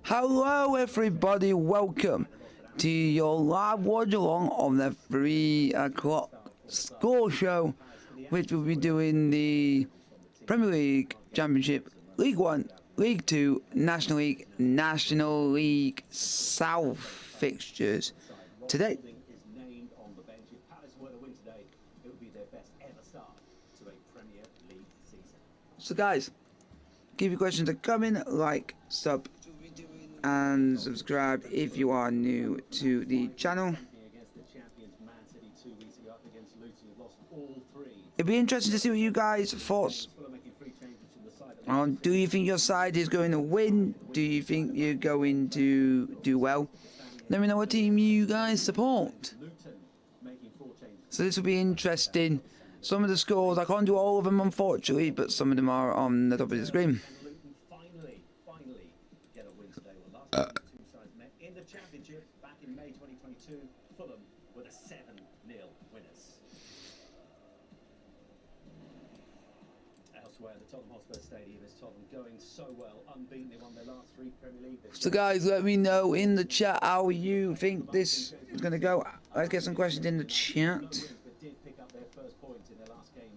Hello everybody, welcome to your live watch along on the 3 o'clock score show, which will be doing the Premier League, Championship, League 1, League 2, National League South fixtures today. So guys, keep your questions coming, like, sub and subscribe if you are new to the channel. It'd be interesting to see what you guys' thoughts on. Do you think your side is going to win? Do you think you're going to do well? Let me know what team you guys support. So this will be interesting. Some of the scores, I can't do all of them unfortunately, but some of them are on the top of the screen. In the championship back in May 2022, Fulham were the 7-0 winners. Elsewhere, the Tottenham Hotspur Stadium is Tottenham going so well, unbeaten. They won their last 3 Premier League. So guys, let me know in the chat how you think this is going to go. Let's get some questions in the chat. But did pick up their first point in their last game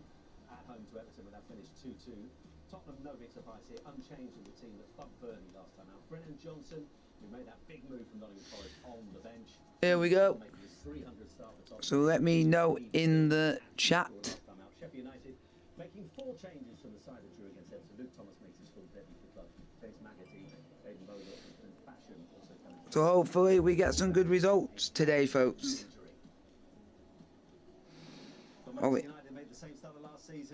at home to Everton when that finished 2-2. Tottenham, no big surprise here, unchanged in the team that thumped Burnley last time out. Brennan Johnson, who made that big move from Nottingham Forest on the bench. Here we go. So let me know in the chat. Sheffield United making 4 changes from the side that drew against Everton. Luke Thomas makes his full debut for the club. James Maggerty, Aidan Bowler and Fashion also coming. So hopefully we get some good results today, folks.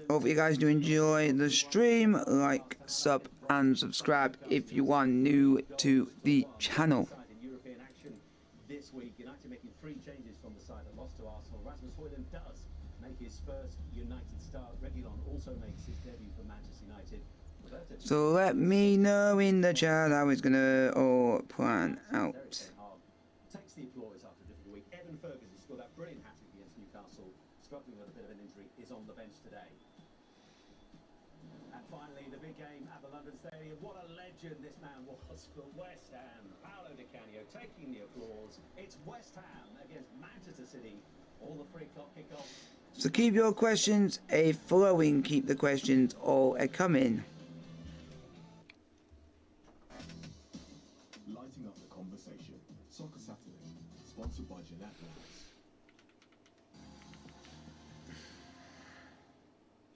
Hope you guys do enjoy the stream. Like, sub and subscribe if you are new to the channel. European action this week. United making 3 changes from the side that lost to Arsenal. Rasmus Højlund does make his first United start. Reguilon also makes his debut for Manchester United. So let me know in the chat how it's gonna all plan out. Takes the applause after a difficult week. Evan Ferguson scored that brilliant hat-trick against Newcastle. Struggling with a bit of an injury, is on the bench today. And finally, the big game at the London Stadium. What a legend this man was for West Ham. Paolo Di Canio taking the applause. It's West Ham against Manchester City. All the 3 o'clock kickoff. So keep your questions flowing. Keep the questions all coming. Lighting up the conversation. Soccer Saturday, sponsored by Gillette Labs.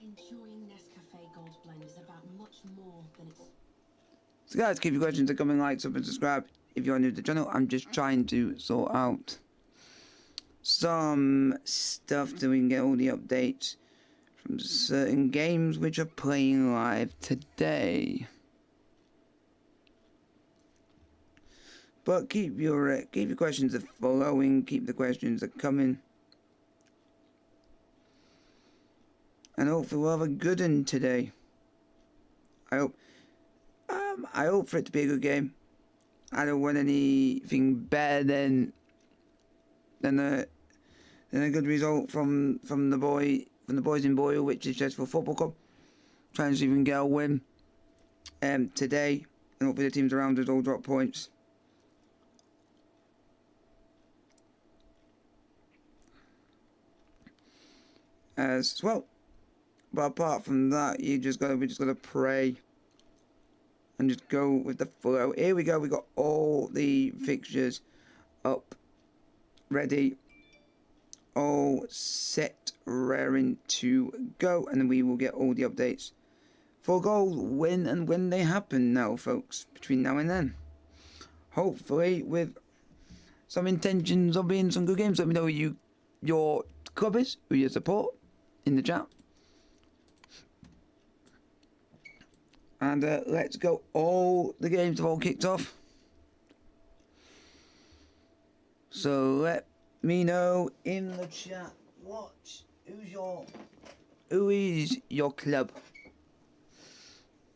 Enjoying Nescafe Gold Blend is about much more than its... So guys, keep your questions coming, like, sub and subscribe if you're new to the channel. I'm just trying to sort out some stuff so we can get all the updates from certain games which are playing live today. But keep your questions flowing, keep the questions coming. And hopefully we'll have a good one today. I hope for it to be a good game. I don't want anything better than a good result from the boys in Boyle, which is Chesterfield Football Club. Trying to see if we can get a win today, and hopefully the teams around us all drop points. As well. But apart from that, we just gotta pray and just go with the flow. Here we go. We got all the fixtures up, ready, all set, raring to go, and then we will get all the updates for goal, when and when they happen now, folks. Between now and then, hopefully with some intentions of being some good games. Let me know who your club is, who you support in the chat. And let's go. All the games have all kicked off. So let me know in the chat who is your club?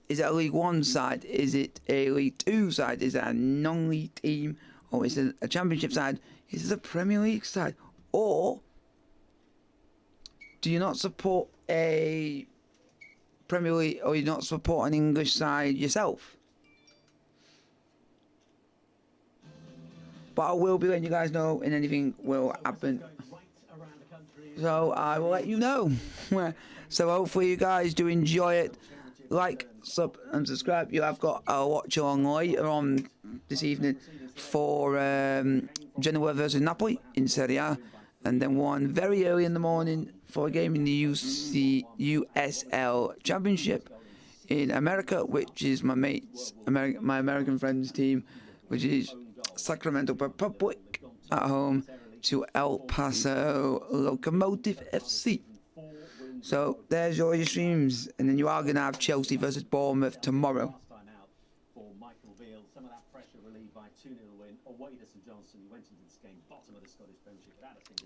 Is it a League 1 side? Is it a League 2 side? Is it a non-league team? Or is it a Championship side? Is it a Premier League side? Or do you not support a Premier League, or you not support an English side yourself? but I will be letting you guys know when anything will happen. So I will let you know. So hopefully you guys do enjoy it. Like, sub, and subscribe. You have got a watch along later on this evening for Genoa versus Napoli in Serie A, and then one very early in the morning for a game in the USL Championship in America, which is my mate's, my American friend's team, which is Sacramento Republic at home to El Paso Locomotive FC. So there's all your streams, and then you are going to have Chelsea versus Bournemouth tomorrow.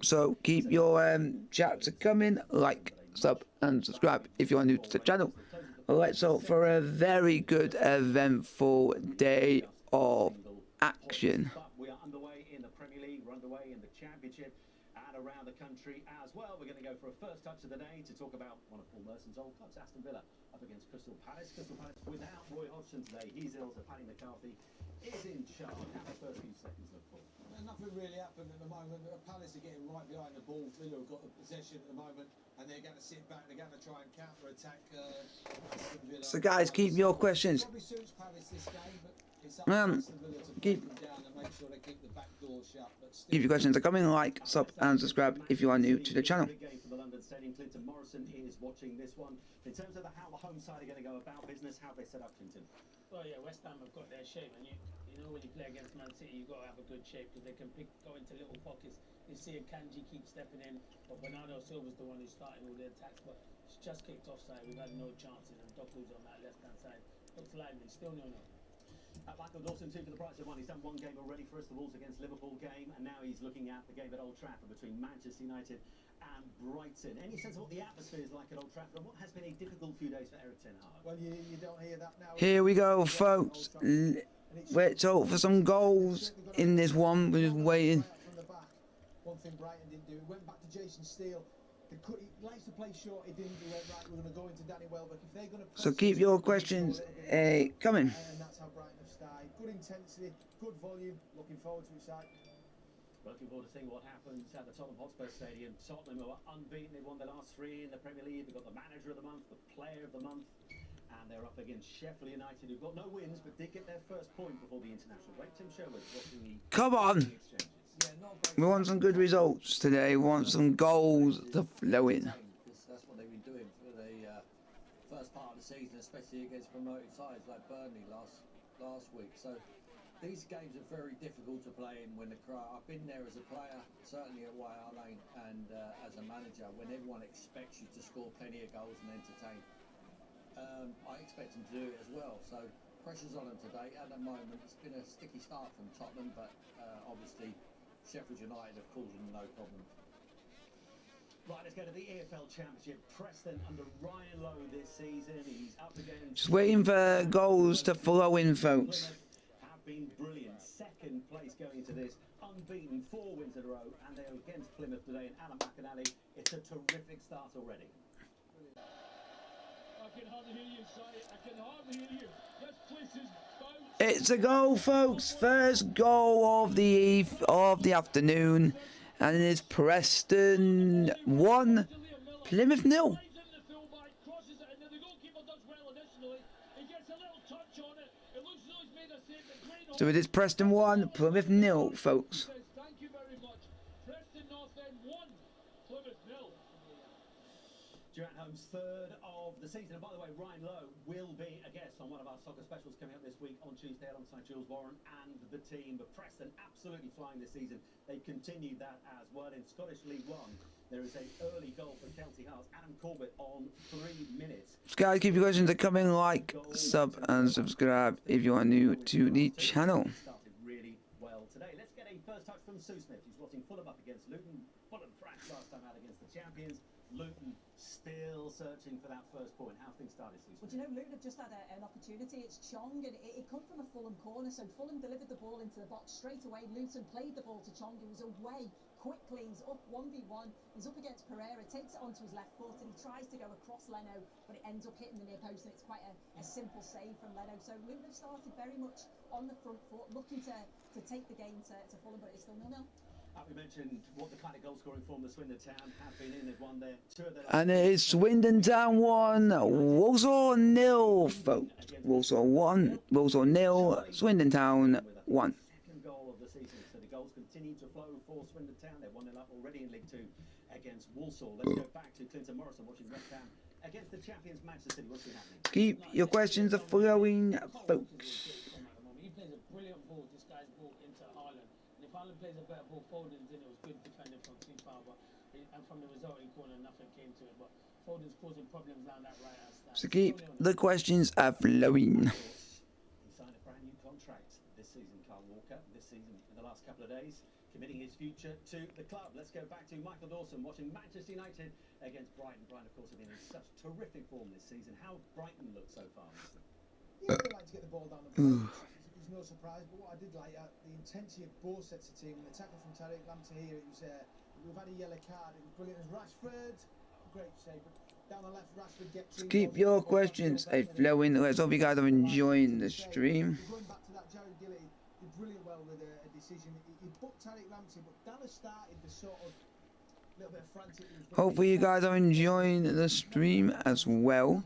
So keep your chats coming, like, sub, and subscribe if you are new to the channel. Let's hope for a very good, eventful day of action. We are underway in the Premier League, we're underway in the Championship, and around the country as well. We're going to go for a first touch of the day to talk about one of Paul Merson's old clubs, Aston Villa, up against Crystal Palace. Crystal Palace without Roy Hodgson today. He's ill, so Paddy McCarthy is in charge. Have the first few seconds of Paul. Nothing really happened at the moment. Palace are getting right behind the ball. Villa have got the possession at the moment, and they're going to sit back. They're going to try and counter-attack Aston Villa. So guys, keep your questions. Probably suits Palace this game, but it's up to Aston Villa to break them down and make sure they keep the back door shut. But still, Keep your questions coming, like, sub, and subscribe if you are new to the channel. Big game for the London Stadium. Clinton Morrison is watching this one. In terms of how the home side are going to go about business, how have they set up, Clinton? Well, yeah, West Ham have got their shape, and you know when you play against Man City, you've got to have a good shape because they can go into little pockets. You see Kanji keep stepping in, but Bernardo Silva's the one who's starting all the attacks, but it's just kicked offside. We've had no chances, and Doku's on that left-hand side. Looks lively, still no. Michael Dawson, 2 for the price of 1. He's done one game already for us, the Wolves against Liverpool game, and now he's looking at the game at Old Trafford between Manchester United and Brighton. Any sense of what the atmosphere is like at Old Trafford, and what has been a difficult few days for Eric Ten Hag? well, you don't hear that now. Here we go, folks. Let's hope for some goals in this one. We're just waiting. From the back. One thing Brighton didn't do, it went back to Jason Steele. He likes to play short. He didn't do it right. We're going to go into Danny Welbeck. If they're going to So keep your questions coming. And that's how Brighton have started. Good intensity, good volume. Looking forward to it, side. Looking forward to seeing what happens at the Tottenham Hotspur Stadium. Tottenham who are unbeaten. They've won their last 3 in the Premier League. They've got the manager of the month, the player of the month, and they're up against Sheffield United, who've got no wins but did get their first point before the international break. Tim Sherwood watching the Come on. exchanges. We want some good results today. We want some goals to flow in. That's what they've been doing for the first part of the season, especially against promoted sides like Burnley last week. So these games are very difficult to play in when the crowd. I've been there as a player, certainly at White Hart Lane, and as a manager, when everyone expects you to score plenty of goals and entertain. I expect them to do it as well. So pressure's on them today. At the moment, it's been a sticky start from Tottenham, but obviously Sheffield United have caused them no problems. Right, let's go to the EFL Championship. Preston under Ryan Lowe this season. He's up against... Just waiting for goals to flow in, folks. Have been brilliant. Second place going into this. Unbeaten, 4 wins in a row. And they're against Plymouth today. And Alan McInally, it's a terrific start already. I can hardly hear you, Si. I can hardly hear you. This place is bouncing. It's a goal, folks. First goal of the afternoon, and it is Preston 1, Plymouth 0. So it is Preston 1, Plymouth 0, folks. Thank you very much. Preston North End 1, Plymouth 0. Durant Holmes, 3rd of the season. And by the way, Ryan Lowe will be a guest on one of our soccer specials coming up this week on Tuesday alongside Jules Warren and the team. But Preston absolutely flying this season. They've continued that as well. In Scottish League 1, there is an early goal for Kelty Hearts. Adam Corbett on 3 minutes. Guys, keep your questions coming. Like, sub, and subscribe if you are new to the channel. Started really well today. Let's get a first touch from Sue Smith. He's watching Fulham up against Luton. Fulham thrashed last time out against the champions. Luton still searching for that first point. How have things started, Sue Well, Smith? do you know, Luton have just had an opportunity. It's Chong, and it come from a Fulham corner. So Fulham delivered the ball into the box straight away. Luton played the ball to Chong, who was away quickly. He's up 1v1. He's up against Pereira, takes it onto his left foot, and he tries to go across Leno, but it ends up hitting the near post, and it's quite a simple save from Leno. So Luton have started very much on the front foot, looking to take the game to Fulham, but it's still 0-0. We mentioned what the kind of goal scoring form the Swindon Town have been in. They've won their two of their And it is Swindon Town 1, Walsall 0, folks. Walsall 1, Walsall 0, Swindon Town 1. Second goal of the season. So the goals continue to flow for Swindon Town. They're 1-0 up already in League 2 against Walsall. Let's go back to Clinton Morrison watching West Ham against the champions Manchester City. What's been happening? Keep your questions flowing, folks. He plays a brilliant ball. This guy's ball into Haaland. And if Haaland plays a better ball, Foden's in. It was good defending from too far, but and from the resulting corner, nothing came to it. But Foden's causing problems down that right hand side. So keep the questions flowing. He signed a brand new contract this season, Carl Walker. This season, in the last couple of days, committing his future to the club. Let's go back to Michael Dawson watching Manchester United against Brighton. Brighton, of course, have been in such terrific form this season. How Brighton look so far? Yeah, they like to get the ball down the pitch. It's no surprise, but what I did like, the intensity of both sets of team. And the tackle from Tariq Lamptey here, it was, we've had a yellow card, it was brilliant. It was Rashford, great save, but down the left, Rashford gets in. Keep your questions flowing. Let's hope you guys are enjoying the stream. Going back to that, Jared Gillett did brilliant well with a decision. He booked Tariq Lamptey, but Dallas started the sort of little bit of frantic. Hopefully you guys are enjoying the stream as well.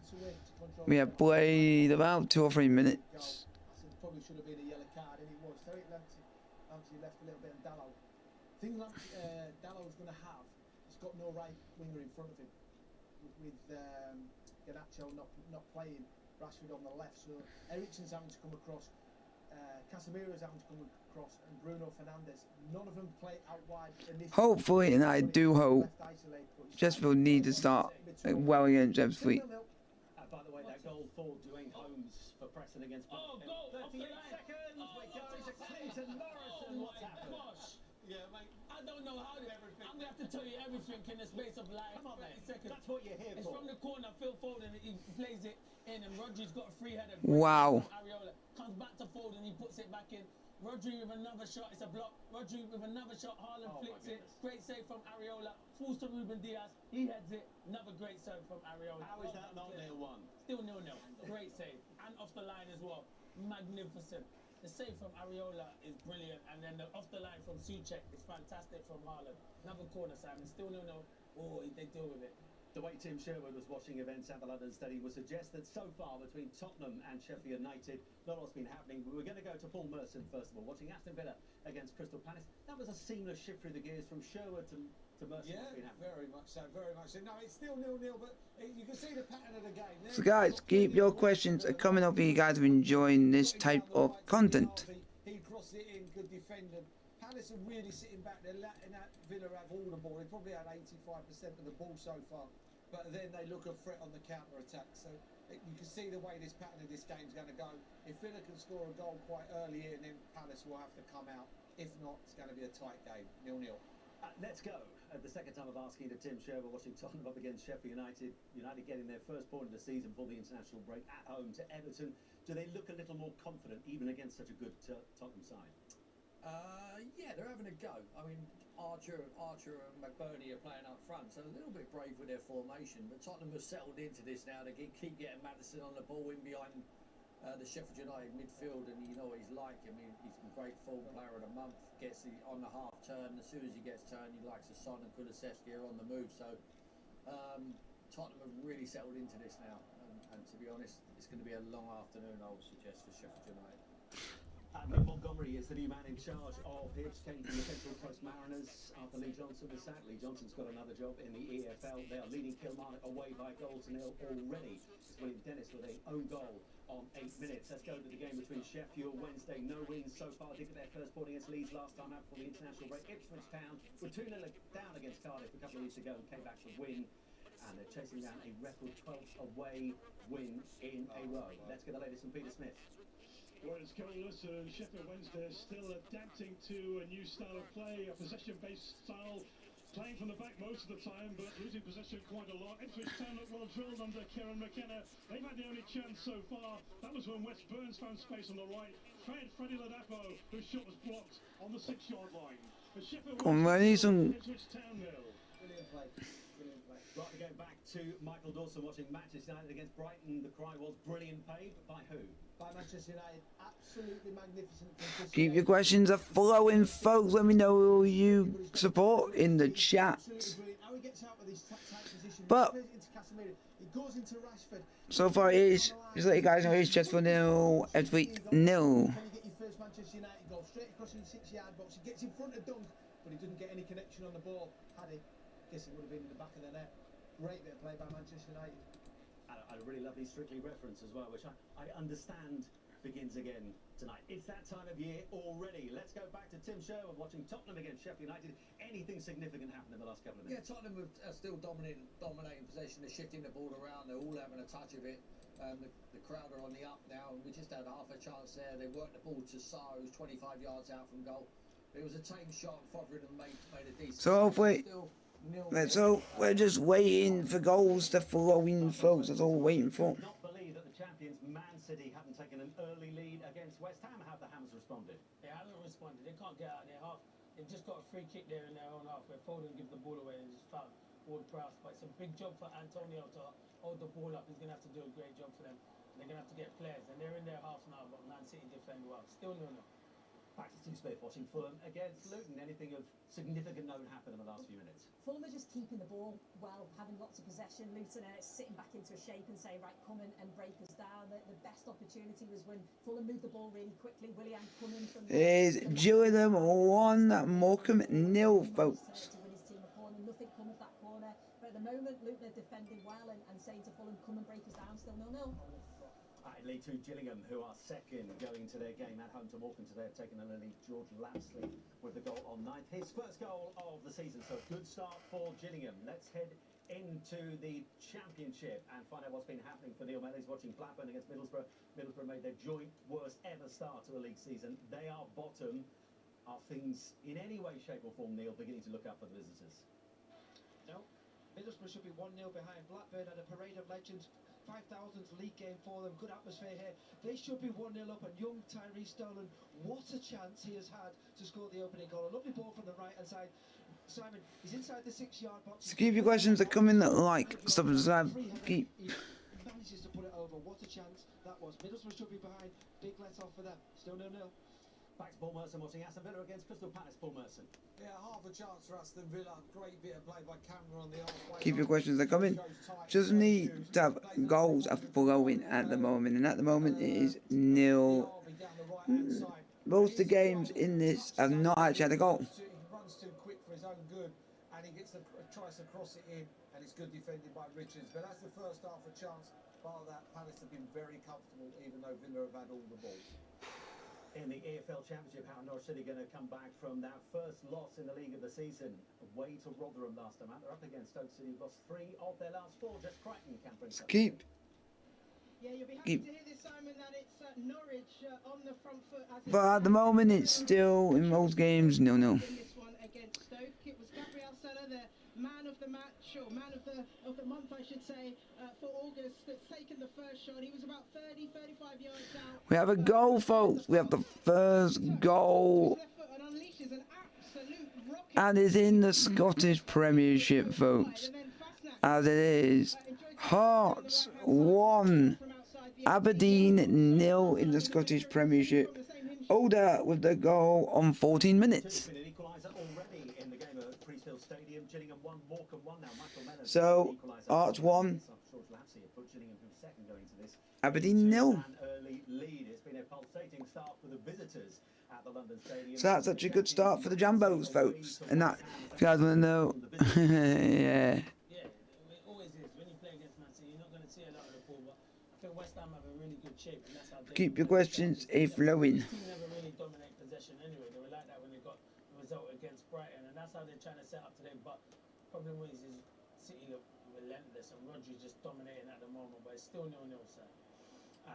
We have played about 2 or 3 minutes. Probably should have been a yellow card, and it was. Tariq Lamptey left a little bit of Dallow. The thing Dallow's going to have, he's got no right winger in front of him. With Garnacho not playing, Rashford on the left, so Eriksen's having to come across, Casemiro's having to come across, and Bruno Fernandes. None of them play out wide initially. Hopefully, and I do hope, Sheffield need to start well against Sheffield. By the way, that goal for Dwayne Holmes for Preston against Oh, Brighton. goal! 38 seconds. We're going to Clinton Morrison. What's happened? Gosh. Yeah, mate. I don't know how to everything. I'm gonna have to tell you everything in the space of like Come on, 30 mate. seconds. That's what you're here It's for. from the corner. Phil Foden, he plays it in, and Rodri's got a free header. Wow. Areola comes back to Foden, he puts it back in. Rodri with another shot, it's a block. Rodri with another shot, Haaland Oh, flicks my it. goodness. Great save from Areola. Falls to Ruben Diaz, he heads it. Another great save from Areola. How is that not 0-1? Still 0-0. Great save. And off the line as well. Magnificent. The save from Areola is brilliant. And then the off the line from Souček is fantastic from Haaland. Another corner, Simon. Still 0-0. Oh, they deal with it. The way Tim Sherwood was watching events at the London Stadium would suggest that so far between Tottenham and Sheffield United, not a lot's been happening. We're going to go to Paul Merson first of all, watching Aston Villa against Crystal Palace. That was a seamless shift through the gears from Sherwood to Merson. Yeah, very much so, very much so. No, it's still 0-0, but you can see the pattern of the game. So guys, keep your questions coming up. You guys are enjoying this type of content. He crossed it in, good defender. Palace are really sitting back there, letting that Villa have all the ball. They probably had 85% of the ball so far, but then they look a threat on the counter-attack. So you can see the way this pattern of this game's going to go. If Villa can score a goal quite early in, then Palace will have to come out. If not, it's going to be a tight game, 0-0. Let's go. The second time of asking to Tim Sherwood watching Tottenham up against Sheffield United. United getting their first point of the season for the international break at home to Everton. Do they look a little more confident even against such a good Tottenham side? Yeah, they're having a go. I mean, Archer and McBurney are playing up front, so a little bit brave with their formation. But Tottenham have settled into this now. They keep getting Maddison on the ball in behind the Sheffield United midfield, and you know what he's like. I mean, he's a great form player of the month. Gets on the half turn. As soon as he gets turned, he likes the Son and Kulusevski are on the move. So Tottenham have really settled into this now. And to be honest, it's going to be a long afternoon, I would suggest, for Sheffield United. Nick Montgomery is the new man in charge of Hibs, came from the Central Coast Mariners after Lee Johnson was sacked. Lee Johnson's got another job in the EFL. They are leading Kilmarnock away by 1-0 already. It's William Dennis with an own goal on 8 minutes. Let's go to the game between Sheffield Wednesday. No wins so far. Did get their first point against Leeds last time out for the international break. Ipswich Town were 2-0 down against Cardiff a couple of weeks ago and came back to win. And they're chasing down a record 12th away win in a row. Let's get the latest from Peter Smith. Well, it's goalless, and Sheffield Wednesday still adapting to a new style of play, a possession-based style, playing from the back most of the time, but losing possession quite a lot. Ipswich Town look well drilled under Kieran McKenna. They've had the only chance so far. That was when Wes Burns found space on the right. Freddie Ladapo, whose shot was blocked on the 6-yard line. And Sheffield Come on, Wednesday we need some. Ipswich Town 0. Brilliant play. Brilliant play. Right, we're going back to Michael Dawson watching Manchester United against Brighton. The cry was brilliant play, but by who? By Manchester United, absolutely magnificent. from Keep your Chris questions flowing, folks. Let me know who you support in the chat. Absolutely brilliant. How he gets out of this tight position. But Plays it into Casemiro. He goes into Rashford. so far, it is just let you guys know it's just for 0, every 0. Can you get your first Manchester United goal straight across in the 6-yard box? He gets in front of Dunk, but he doesn't get any connection on the ball. Had he? Guess it would have been in the back of the net. Great bit of play by Manchester United. And I really love the Strictly reference as well, which I understand begins again tonight. It's that time of year already. Let's go back to Tim Sherwood watching Tottenham against Sheffield United. Anything significant happened in the last couple of Yeah, minutes? Tottenham are still dominating possession. They're shifting the ball around. They're all having a touch of it. The crowd are on the up now, and we just had half a chance there. They worked the ball to Sarr, who's 25 yards out from goal. It was a tame shot. Fotheringham made a decent. So wait, Still 0. so we're just waiting for goals to flow in, folks. That's all we're waiting for. Not believe that the champions Man City haven't taken an early lead against West Ham. How have the Hammers responded? They haven't responded. They can't get out of their half. They've just got a free kick there in their own half where Foden gives the ball away and just found Ward-Prowse. But it's a big job for Antonio to hold the ball up. He's going to have to do a great job for them. They're going to have to get players. And they're in their half now, but Man City defend well. Still 0-0. Back to Steve Smith watching Fulham against Luton. Anything of significant note happened in the last few minutes? Fulham are just keeping the ball well, having lots of possession. Luton are sitting back into a shape and saying, right, come in and break us down. The best opportunity was when Fulham moved the ball really quickly. Willian coming from Is Gillingham 1, Morecambe 0, folks. to win his team a corner. Nothing come of that corner. But at the moment, Luton are defending well and saying to Fulham, come and break us down. Still 0-0. It lead to Gillingham, who are second going to their game at home to Morecambe today, have taken an early. George Lapsley with the goal on 9th. His first goal of the season, so good start for Gillingham. Let's head into the Championship and find out what's been happening for Neil Mellors watching Blackburn against Middlesbrough. Middlesbrough made their joint worst ever start to a league season. They are bottom. Are things in any way, shape or form, Neil, beginning to look up for the visitors? No. Middlesbrough should be 1-0 behind. Blackburn had a parade of legends. 5,000th league game for them. Good atmosphere here. They should be 1-0 up, and young Tyrese Dolan, what a chance he has had to score the opening goal. A lovely ball from the right-hand side. Simon, he's inside the 6-yard box. So keep your questions that come in, like, subscribe, keep. He manages to put it over. What a chance that was. Middlesbrough should be behind. Big let off for them. Still 0-0. Back to Paul Merson watching Aston Villa against Crystal Palace. Paul Merson. Yeah, half a chance for Aston Villa. Great bit of play by Cameron on the halfway. Keep your questions that come in. Just need to have goals are flowing at the moment, and at the moment it is 0. Most of the games in this have not actually had a goal. He runs too quick for his own good, and he tries to cross it in, and it's good defended by Richards. But that's the first half a chance. Part of that, Palace have been very comfortable, even though Villa have had all the balls. In the EFL Championship, how are Norwich City going to come back from that first loss in the league of the season? Away to Rotherham last time out. They're up against Stoke City, lost 3 of their last 4. Just Crichton can bring something. Keep. Yeah, you'll be happy to hear this, Simon, that it's Norwich on the front foot. But at the moment it's still, in most games, 0-0. In this one against Stoke, it was Gabriel Sella, the man of the match, or man of the month, I should say, for August, that's taken the first shot. He was about 30, 35 yards out. We have a goal, folks. We have the first goal. And it's in the Scottish Premiership, folks. As it is. Hearts 1. Aberdeen 0 in the Scottish Premiership. Oda with the goal on 14 minutes. So, Hearts 1. Aberdeen 0. So that's such a good start for the Jambos, folks. And that, if you guys want to know, yeah. Yeah, it always is. When you play against Man City, you're not going to see a lot of the ball, but I think West Ham have a really good shape, and that's how they Keep your questions flowing. The team never really dominate possession anyway. They were like that when they got the result against Brighton, and that's how they're trying to set up today. But problem is City look relentless, and Rodri's just dominating at the moment, but it's still 0-0, sir.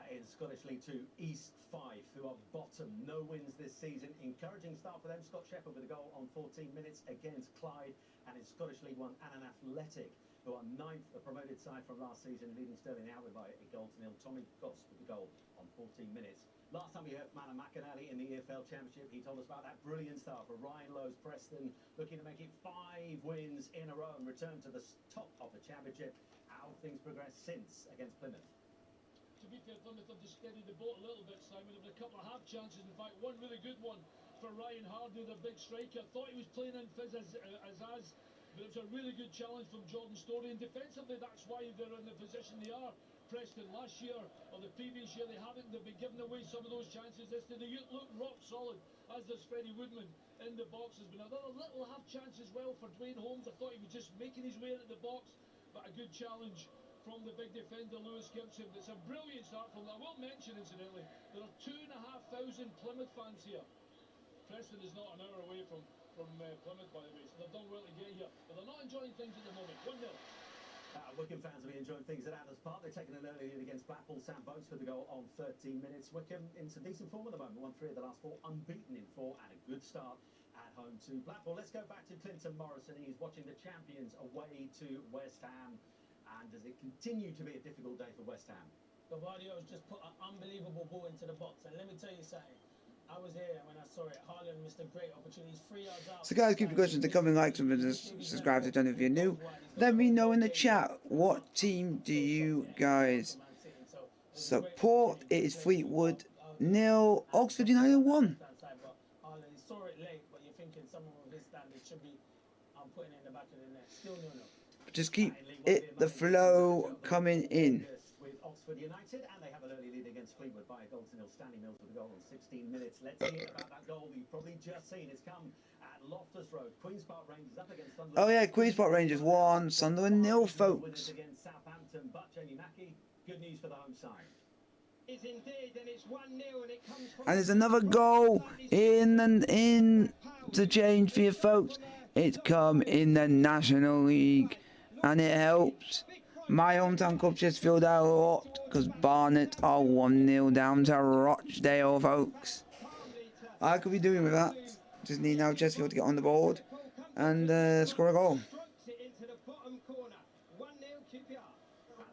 In Scottish League 2, East Fife, who are bottom, no wins this season. Encouraging start for them. Scott Shepherd with a goal on 14 minutes against Clyde. And in Scottish League 1, Annan Athletic, who are 9th, a promoted side from last season, leading Stirling Outward by a goal to 0. Tommy Goss with the goal on 14 minutes Last time we heard from Alan McInally in the EFL Championship, he told us about that brilliant start for Ryan Lowe's Preston, looking to make it 5 wins in a row and return to the top of the Championship. How have things progressed since against Plymouth? To be fair, Plymouth have just steadied the boat a little bit, Simon. There were a couple of half chances, in fact, one really good one for Ryan Hardy, the big striker. Thought he was playing in fizz as, but it was a really good challenge from Jordan Storey, and defensively that's why they're in the position they are. Preston last year or the previous year they've been giving away some of those chances. This they look rock solid, as does Freddie Woodman in the box. Has been another little half chance as well for Dwayne Holmes. I thought he was just making his way into the box, but a good challenge from the big defender Lewis Gibson. It's a brilliant start from them. I will mention incidentally there are 2,500 Plymouth fans here. Preston is not an hour away from Plymouth, by the way, so they've done well to get here, but they're not enjoying things at the moment. 1-0. Wycombe fans will be enjoying things at Adams Park. They're taking an early lead against Blackpool. Sam Boats with the goal on 13 minutes. Wycombe in some decent form at the moment. Won 3 of the last 4, unbeaten in 4, and a good start at home to Blackpool. Let's go back to Clinton Morrison. He's watching the champions away to West Ham. And does it continue to be a difficult day for West Ham? Gavardio's just put an unbelievable ball into the box. And let me tell you something. I was there when I saw it. Haaland missed a great opportunity. 3 yards out. So guys, keep your questions to coming, like, subscribe if you're new. Let me know in the chat, what team do you guys support? It is Fleetwood 0, Oxford United 1. Haaland saw it late, but you're thinking someone with his standards should be putting it in the back of the net. Still 0-0. Just keep it, the flow coming in. With Oxford United, and they have an early lead against Fleetwood by a goal to 0. Stanley Mills with a goal in 16 minutes. Let's hear about that goal that you've probably just seen. It's come at Loftus Road. Queen's Park Rangers up against Sunderland. Oh yeah, Queen's Park Rangers 1, Sunderland 0, folks. Winners against Southampton, but Jamie Mackey, good news for the home side. Is indeed, and it's 1-0, and it comes from And there's another goal in to change for you folks. It's come in the National League, and it helps my hometown club Chesterfield out a lot, because Barnet are 1-0 down to Rochdale, folks. I could be doing with that. Just need now Chesterfield to get on the board and score a goal.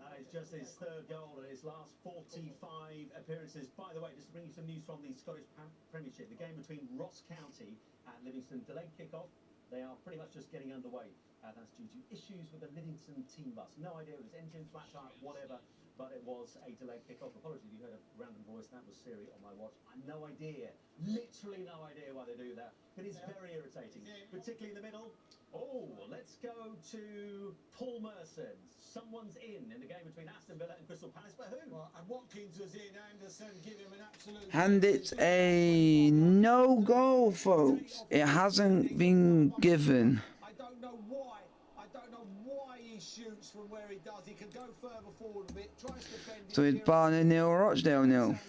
That is just his 3rd goal in his last 45 appearances. By the way, just to bring you some news from the Scottish Premiership, the game between Ross County and Livingston, delayed kick-off. They are pretty much just getting underway. That's due to issues with the Livingston team bus. No idea if it was engine, flat tire, whatever, but it was a delayed kick-off. Apologies if you heard a random voice. That was Siri on my watch. I have no idea, literally no idea why they do that. But it's very irritating, particularly in the middle. Oh, let's go to Paul Merson. Someone's in the game between Aston Villa and Crystal Palace, but who? Well, and Watkins was in. Anderson give him an absolute. And it's a no goal, folks. It hasn't been given. I don't know why. I don't know why he shoots from where he does. He can go further forward a bit. Tries to bend it. So it's Barnet 0, Rochdale 0.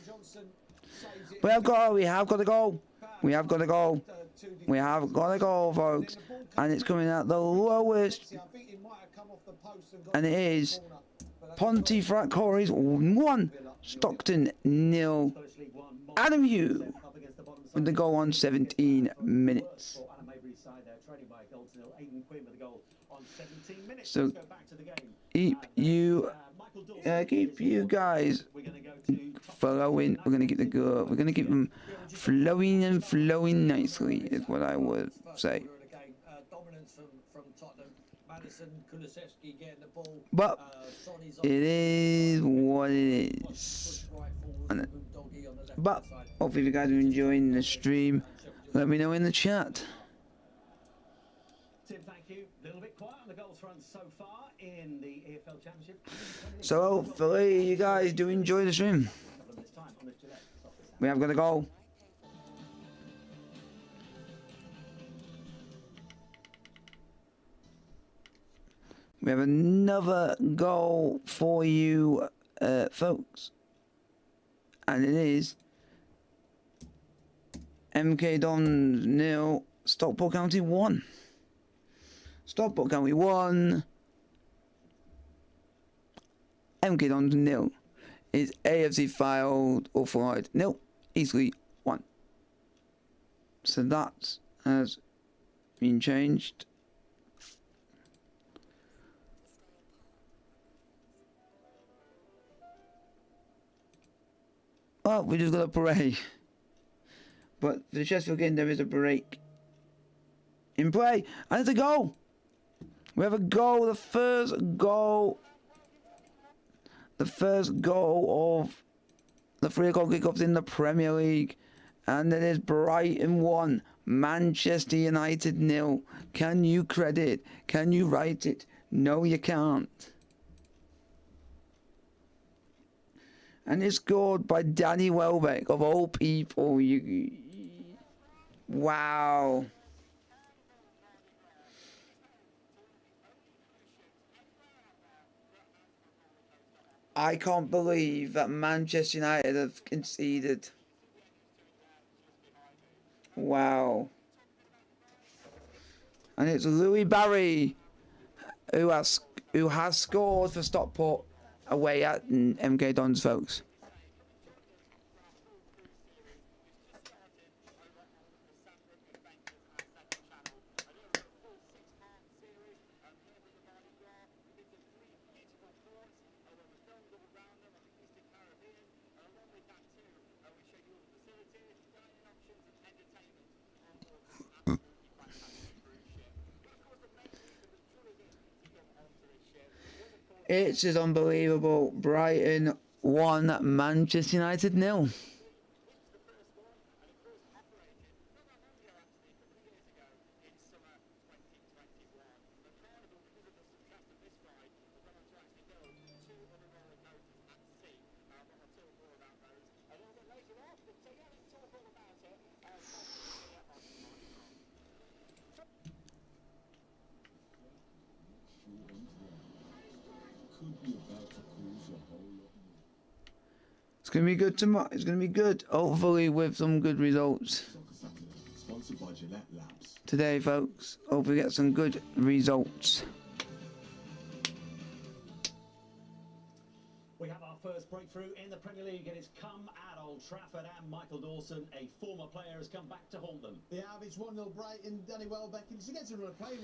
We have got a goal. We have got a goal. We have got a goal, folks. And it's coming out the lowest. And it is Pontefract Quarries 1, Stockton 0. Adam Hugh with the goal on 17 minutes. So keep you guys flowing. We're gonna keep the go. We're gonna keep them flowing and flowing nicely, is what I would say. But it is what it is. But hopefully you guys are enjoying the stream. Let me know in the chat. Tim, thank you. A little bit quiet on the goals front so far in the EFL Championship. So hopefully you guys do enjoy the stream. We have got a goal. We have another goal for you, folks. And it is MK Dons 0, Stockport County 1. Stockport County 1. MK Dons 0. Is AFC Filed or Fried 0. Eastleigh 1. So that has been changed. well, we just got to pray. But for the Sheffield game, there is a break in play. And it's a goal. We have a goal. The first goal. The first goal of the 3 o'clock kickoffs in the Premier League. And it is Brighton 1, Manchester United 0. Can you credit? Can you write it? No, you can't. And it's scored by Danny Welbeck, of all people. Wow. I can't believe that Manchester United have conceded. Wow. And it's Louis Barry who has scored for Stockport away at MK Dons, folks. It's just unbelievable. Brighton 1, Manchester United 0. It's going to be good tomorrow. It's going to be good. Hopefully with some good results today, folks. Hopefully get some good results. We have our first breakthrough in the Premier League, and it's come at Old Trafford, and Michael Dawson, a former player, has come back to haunt them. They have. It's 1-0 Brighton. Danny Welbeck. It's against a run of play,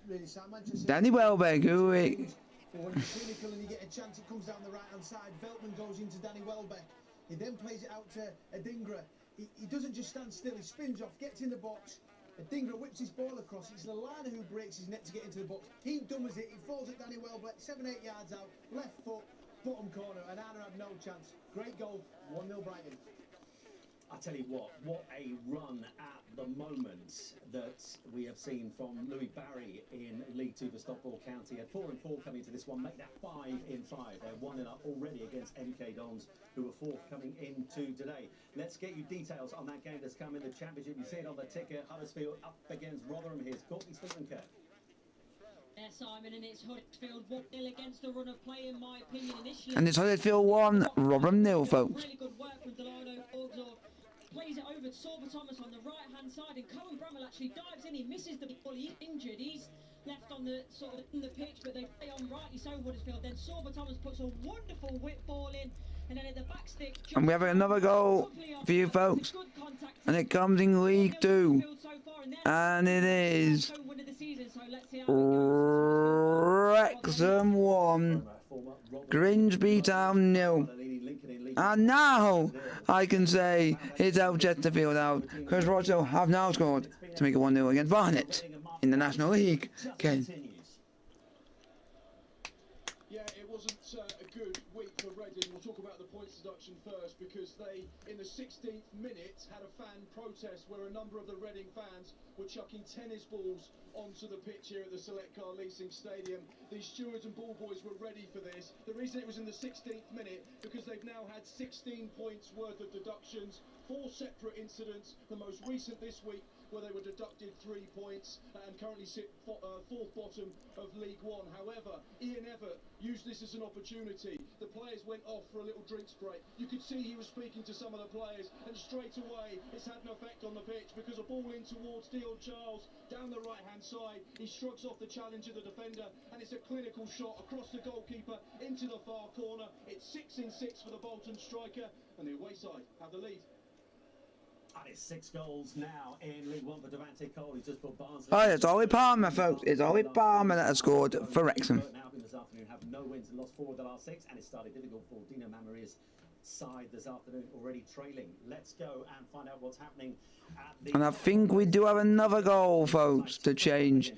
really, Sam. Manchester. Danny Welbeck, who But when you're clinical and you get a chance, it comes down the right-hand side. Veltman goes into Danny Welbeck. He then plays it out to Adingra. He doesn't just stand still. He spins off, gets in the box. Adingra whips his ball across. It's Lallana who breaks his neck to get into the box. He dumbers it. He falls at Danny Welbeck, 7-8 yards out, left foot, bottom corner, and Anna had no chance. Great goal, 1-0 Brighton. I tell you what a run at the moment that we have seen from Louis Barry in League 2 for Stockport County. Had 4 and 4 coming into this one, make that 5 in 5. They're 1-0 up already against MK Dons, who were 4th coming into today. Let's get you details on that game that's come in the Championship. You see it on the ticker. Huddersfield up against Rotherham. Here's Courtney Stephenker. Simon, and it's Huddersfield 1-0 against the run of play, in my opinion, initially. And it's Huddersfield 1, Rotherham 0, folks. Really good work from Delano Orgzor. Plays it over to Sorba Thomas on the right-hand side, and Cohen Bramwell actually dives in. He misses the ball. He's injured. He's left on the sort of in the pitch, but they play on rightly so, Huddersfield. Then Sorba Thomas puts a wonderful whip ball in, and then at the back stick. And we have another goal for you, folks. And it comes in League 2. And it is Wrexham 1, Grimsby Town 0. And now I can say it's out Chesterfield out, because Rochdale have now scored to make it 1-0 against Barnet in the National League. Okay. Yeah, it wasn't a good week for Reading. We'll talk about the points deduction first, because they, in the 16th minute, had a fan protest where a number of the Reading fans were chucking tennis balls onto the pitch here at the Select Car Leasing Stadium. The stewards and ball boys were ready for this. The reason it was in the 16th minute, because they've now had 16 points worth of deductions, 4 separate incidents, the most recent this week, where they were deducted 3 points and currently sit 4th bottom of League 1. However, Ian Everett used this as an opportunity. The players went off for a little drinks break. You could see he was speaking to some of the players, and straight away it's had an effect on the pitch, because a ball in towards Dion Charles down the right-hand side. He shrugs off the challenge of the defender, and it's a clinical shot across the goalkeeper into the far corner. It's 6 in 6 for the Bolton striker, and the away side have the lead. And it's 6 goals now in League 1 for Devante Cole. He's just put Barnsley. Oh, it's Ollie Palmer, folks. It's Ollie Palmer that has scored for Wrexham. Now this afternoon have no wins and lost 4 of the last 6, and it started difficult for Dino Mamarias side this afternoon, already trailing. Let's go and find out what's happening at the... And I think we do have another goal, folks, to change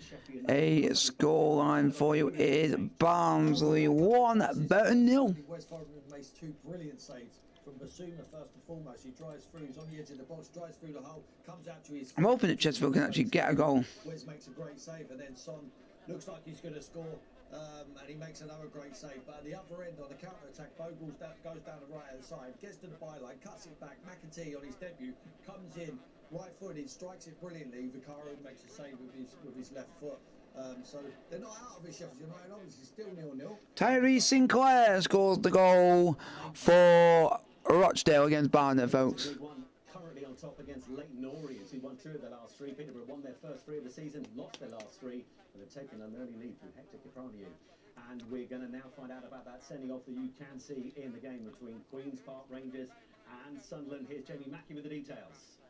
a scoreline for you. It is Barnsley 1, Burton 0. West Brom makes 2 brilliant saves from Basuma first and foremost. He drives through, he's on the edge of the box, drives through the hole, comes out to his... I'm hoping that Chesterfield can actually get a goal. Wes makes a great save, and then Son looks like he's going to score, and he makes another great save. But at the other end, on the counter-attack, Bogle goes down the right-hand side, gets to the byline, cuts it back. McAtee on his debut comes in, right-footed, strikes it brilliantly. Vicario makes a save with his left foot. So they're not out of it, Sheffield United. Obviously, still 0-0. Tyree Sinclair scores the goal for Rochdale against Barnet, folks. Currently on top against Leighton Orient, who won 2 of their last 3. Peterborough won their first 3 of the season, lost their last 3, but have taken an early lead through Hector Capraniu. And we're going to now find out about that sending off that you can see in the game between Queen's Park Rangers and Sunderland. Here's Jamie Mackey with the details.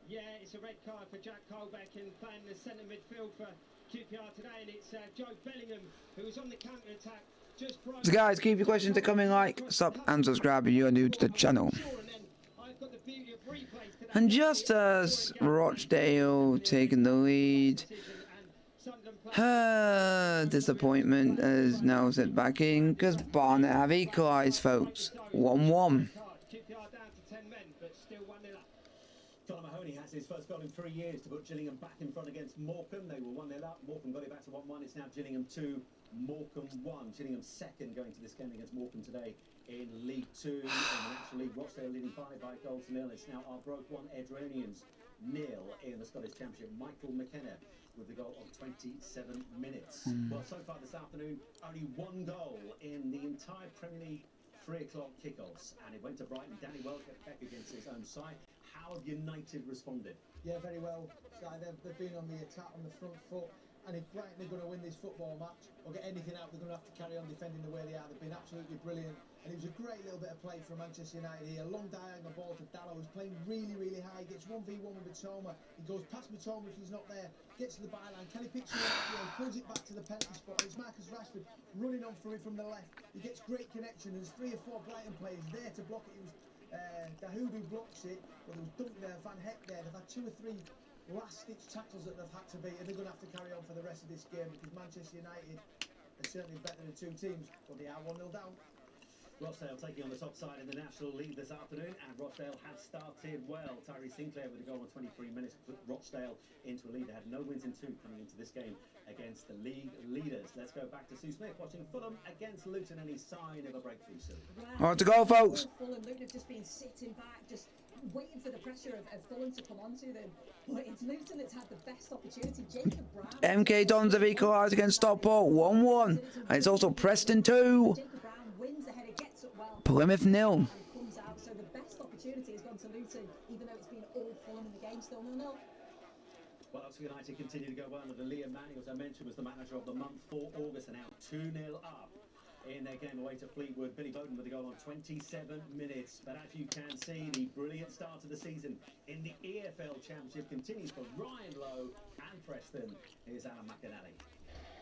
Yeah, it's a red card for Jack Colbeck and playing the centre midfield for QPR today, and it's Joe Bellingham who was on the counter attack just prior. So guys, keep your questions to coming, like, sub and subscribe if you are new to the channel. And just as Rochdale taking the lead, disappointment is now set back in because Barnet have equalised, folks. 1-1. Has his first goal in 3 years to put Gillingham back in front against Morecambe. They were 1-0 up. Morecambe got it back to 1-1. It's now Gillingham 2, Morecambe 1. Gillingham second going to this game against Morecambe today in League 2. In the National League, Rochdale leading by goals to 0. It's now Arbroath 1, Edranians 0 in the Scottish Championship. Michael McKenna with the goal on 27 minutes. Well, so far this afternoon, only 1 goal in the entire Premier League 3 o'clock kickoffs, and it went to Brighton. Danny Welbeck against his own side. How have United responded? Yeah, very well. They've been on the attack on the front foot, and if Brighton are going to win this football match or get anything out, they're going to have to carry on defending the way they are. They've been absolutely brilliant, and it was a great little bit of play from Manchester United here. Long diagonal ball to Dallow, who's playing really, really high. He gets 1v1 with Mitoma. He goes past Mitoma if he's not there. Gets to the byline. Can he pick someone up? He pulls it back to the penalty spot. It's Marcus Rashford running on through it from the left. He gets great connection. There's 3 or 4 Brighton players there to block it. It was Dahoud blocks it, but there was Duncan there, Van Heck there. They've had 2 or 3 last-ditch tackles that they've had to beat, and they're going to have to carry on for the rest of this game because Manchester United are certainly better than 2 teams, but they are 1-0 down. Rochdale taking on the top side in the National League this afternoon, and Rochdale has started well. Tyree Sinclair with a goal on 23 minutes put Rochdale into a lead. They had no wins in 2 coming into this game against the league leaders. Let's go back to Sue Smith watching Fulham against Luton. Any sign of a breakthrough, Sue? All right, to go, folks. Fulham, Luton have just been sitting back, just waiting for the pressure of Fulham to come onto them. But it's Luton that's had the best opportunity. Jacob Brown. MK Dons have equalised against Stockport 1-1. And it's also Preston 2. Jacob Brown wins the header, gets up well. Plymouth 0. And comes out. So the best opportunity has gone to Luton, even though it's been all Fulham in the game, still 0-0. Well, Oxford United continue to go well. And Liam Manning, as I mentioned, was the manager of the month for August, and now 2-0 up in their game away to Fleetwood. Billy Bowden with a goal on 27 minutes. But as you can see, the brilliant start to the season in the EFL Championship continues for Ryan Lowe and Preston. Here's Alan McInally.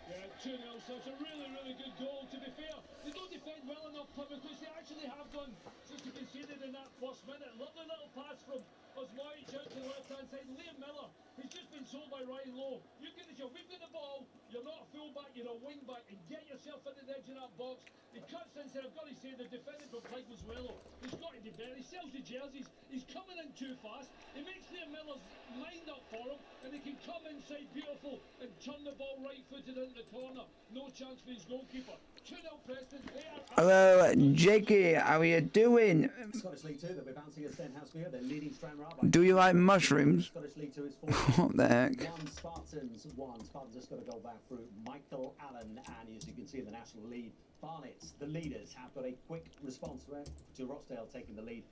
Yeah, 2-0, so it's a really, really good goal. To be fair, they don't defend well enough, Plymouth, which they actually have done since they conceded in that first minute. Lovely little pass from Osmoich out to the left-hand side. Liam Miller, he's just been told by Ryan Lowe, you get the job, we've got the ball, you're not a full-back, you're a wing-back, and get yourself into the edge of that box. He cuts inside, I've got to say, the defending from Clyde Muswello, he's got to do better, he sells the jerseys, he's coming in too fast, he makes Liam Miller's mind up for him, and he can come inside beautiful and turn the ball right-footed into the corner. No chance for his goalkeeper. 2-0 Preston. Hello, Jakey, how are you doing? Scottish League 2, they'll be bouncing at Stenhousefield. They're leading Stranraer. Do you like mushrooms? Scottish League 2 is 4. What the heck? 1 Spartans, 1. Spartans just got to go back through Michael Allen, and as you can see in the National League, Barnets, the leaders, have got a quick response to Rochdale taking the lead.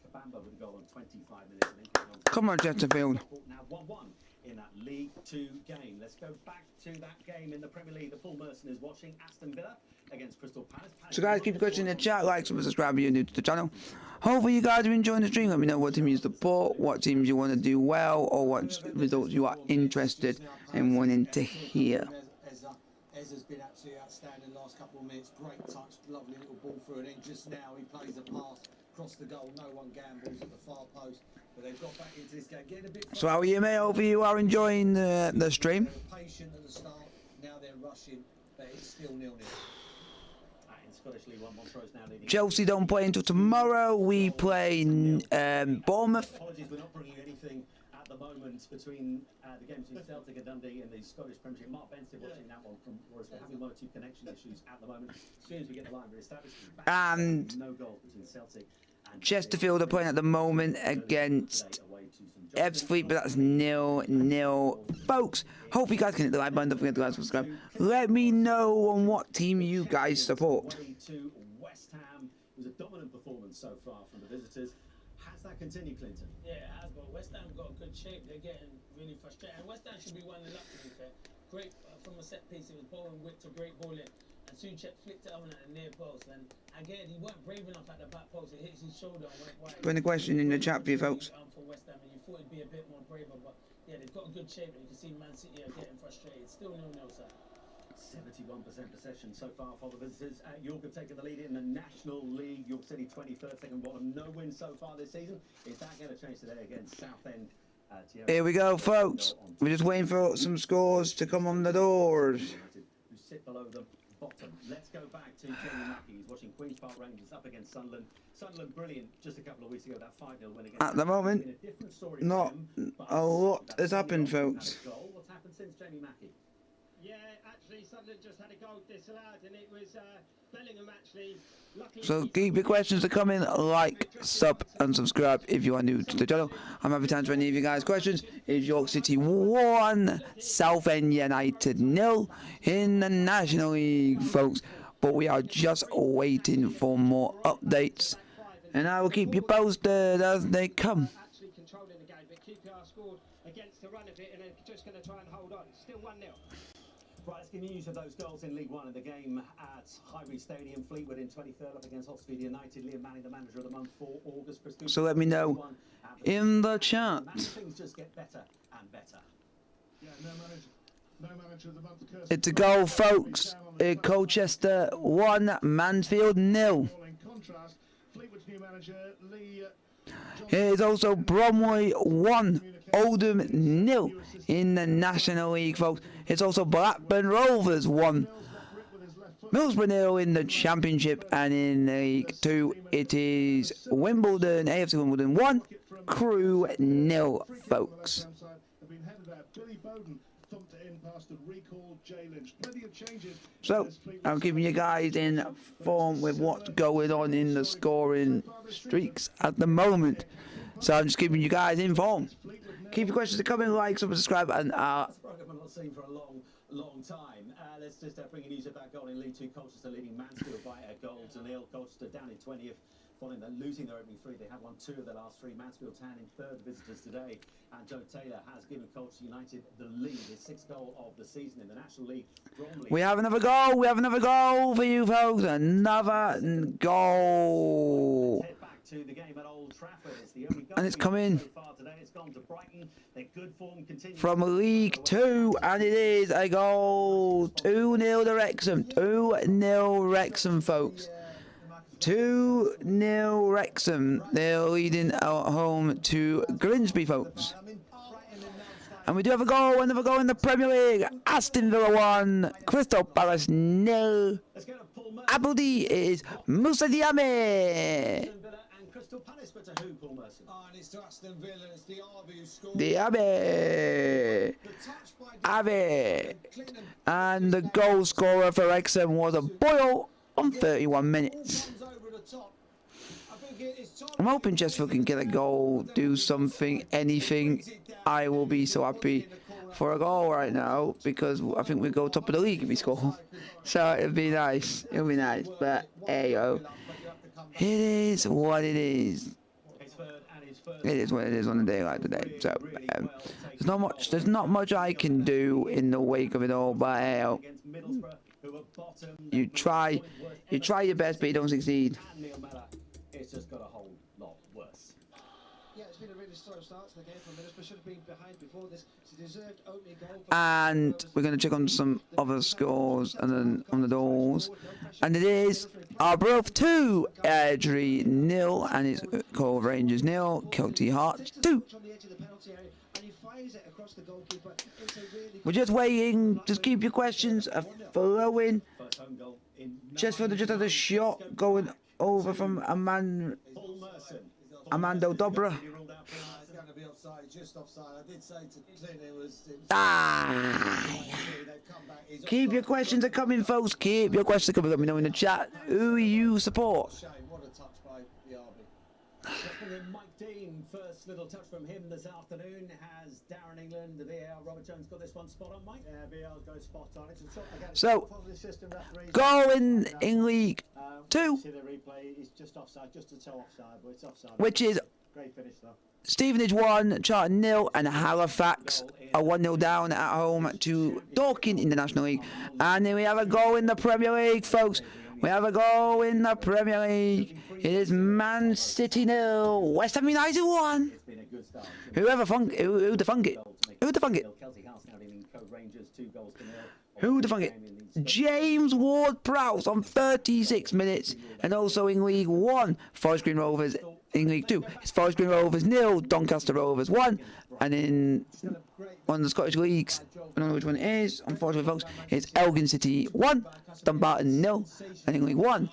Kabamba with a goal on 25 minutes. Come on, Chesterfield. Now 1-1 in that League 2 game. Let's go back to that game in the Premier League. The full Mercenaries watching Aston Villa against Crystal Palace. So guys, keep your questions in the chat, like, subscribe if you're new to the channel. Hopefully you guys are enjoying the stream. Let me know what team you support, what teams you want to do well, or what results you are interested in wanting to hear. Ezra's been absolutely outstanding the last couple of minutes. Great touch, lovely little ball through, and then just now he plays a pass cross the goal. No one gambles at the far post. But they've got back into this game, getting a bit. So how are you, mate? Hopefully you are enjoying the stream. They were patient at the start. Now they're rushing, but it's still 0-0. Chelsea don't play until tomorrow. We play Bournemouth. Apologies, we're not bringing anything at the moment between the games between Celtic and Dundee in the Scottish Premiership. Mark Benson watching that one from Morris. We're having one or two connection issues at the moment. As soon as we get the line re-established, And no goals between Celtic and Chesterfield are playing at the moment against Ebbsfleet, but that's 0-0. Folks, hope you guys can hit the like button. Don't forget to like, subscribe. Let me know on what team you guys support. To West Ham, it was a dominant performance so far from the visitors. Has that continued, Clinton? Yeah, it has, but West Ham got a good shape. They're getting really frustrated. And West Ham should be 1-0 up, to be fair. Great from a set piece. It was Bowen whipped a great ball in. And Souček flicked it on at the near post. And again, he weren't brave enough at the back post. It hits his shoulder and went wide. Put a question in the chat for you, folks. For West Ham, and you thought it'd be a bit more braver, but yeah, they've got a good shape. And you can see Man City are getting frustrated. Still 0-0, sir. 71% possession so far for the visitors. York have taken the lead in the National League. York City 23rd, second bottom. No win so far this season. Is that going to change today against Southend? Here we go, folks. We're just waiting for some scores to come on the doors. Who sit below the bottom. Let's go back to Jamie Mackey. He's watching Queen's Park Rangers up against Sunderland. Sunderland brilliant just a couple of weeks ago, that 5-0 win against. At the moment, not a lot has happened, folks. What's happened since Jamie Mackey? Yeah, actually, Sunderland just had a goal disallowed, and it was Bellingham actually. So keep your questions to come in, like, sub and subscribe if you are new to the channel. I'm happy to answer any of you guys' questions. It's York City 1, Southend United 0 in the National League, folks. But we are just waiting for more updates, and I will keep you posted as they come. Actually controlling the game, but QPR scored against the run of it, and they're just going to try and hold on. Still 1-0. Right, let's give you news of those goals in League One in the game at Highbury Stadium. Fleetwood in 23rd up against Oxford United. Liam Manning, the manager of the month for August. So let me know in the chat. Things just get better and better. Yeah, no manager of the month. It's a goal, folks. Colchester 1, Mansfield 0. In contrast, Fleetwood's new manager Lee. Here's also Bromley 1, Oldham 0 in the National League, folks. It's also Blackburn Rovers 1, Middlesbrough 0 in the Championship, and in League 2 it is Wimbledon, AFC Wimbledon 1, Crew 0, folks. So, I'm keeping you guys informed with what's going on in the scoring streaks at the moment. So I'm just keeping you guys informed. Keep your questions coming, like, subscribe, and That's a program I've not seen for a long time. Let's just bring you news of that goal in League 2. Colchester leading Mansfield by a goal to 0. Colchester down in 20th. Following them losing their opening 3, they had won 2 of their last 3. Mansfield's hand in 3rd visitors today, and Joe Taylor has given Colchester United the lead, his 6th goal of the season in the National League. We have another goal. We have another goal for you, folks. Another goal. Head back to the game at Old Trafford. It's the only goal And it's come in so far today. It's gone to Brighton. Their good form continues from League 2, and it is a goal. 2-0 to Wrexham. 2-0 Wrexham, folks. 2-0 Wrexham. They're leading at home to Grimsby, folks. And we do have a goal, another goal in the Premier League. Aston Villa 1, Crystal Palace 0. Abu Dhabi is Moussa Diame. And it's to Aston Villa, it's the Arby who scored. Diame. Ave. And the goal scorer for Wrexham was a Boyle on 31 minutes. I'm hoping Chesterfield can get a goal, do something, anything. I will be so happy for a goal right now, because I think we go top of the league if we score. So it'll be nice. It'll be nice. But ayo, it is what it is. It is what it is on a day like today. So there's not much I can do in the wake of it all. But ayo, you try your best, but you don't succeed. It's just got a whole lot worse. Yeah, it's been a really slow start to the game for Middlesbrough. Should have been behind before this. It's a deserved opening goal. And we're going to check on some other scores and then on the doors. And it is Arbroath 2, Airdrie 0, and it's Cove Rangers 0, Kelty Hearts 2. We're just waiting. Just keep your questions flowing. Just had a shot going over from Amando Dobra. Keep your questions coming, folks. Keep your questions coming. Let me know in the chat who you support. Mike Dean, first little touch from him this afternoon. Has Darren England, the VAR, Robert Jones got this one spot on, Mike? Yeah, VAR's got spot on. It's a shot against so, goal in League 2. See the replay, it's just offside, just a toe offside, but it's offside. Which is great finish though. Stevenage 1, Charlton 0, and Halifax are 1-0 down at home to Dorking in the National League. And then we have a goal in the Premier League, folks. We have a goal in the Premier League. It is Man City 0, West Ham United 1. Who'd have thunk it? Who'd have thunk it? James Ward-Prowse on 36 minutes. And also in League 1, Forest Green Rovers in League 2. It's Forest Green Rovers 0, Doncaster Rovers 1. And in one of the Scottish leagues, I don't know which one it is, unfortunately, folks, it's Elgin City 1, Dumbarton 0. And in League 1,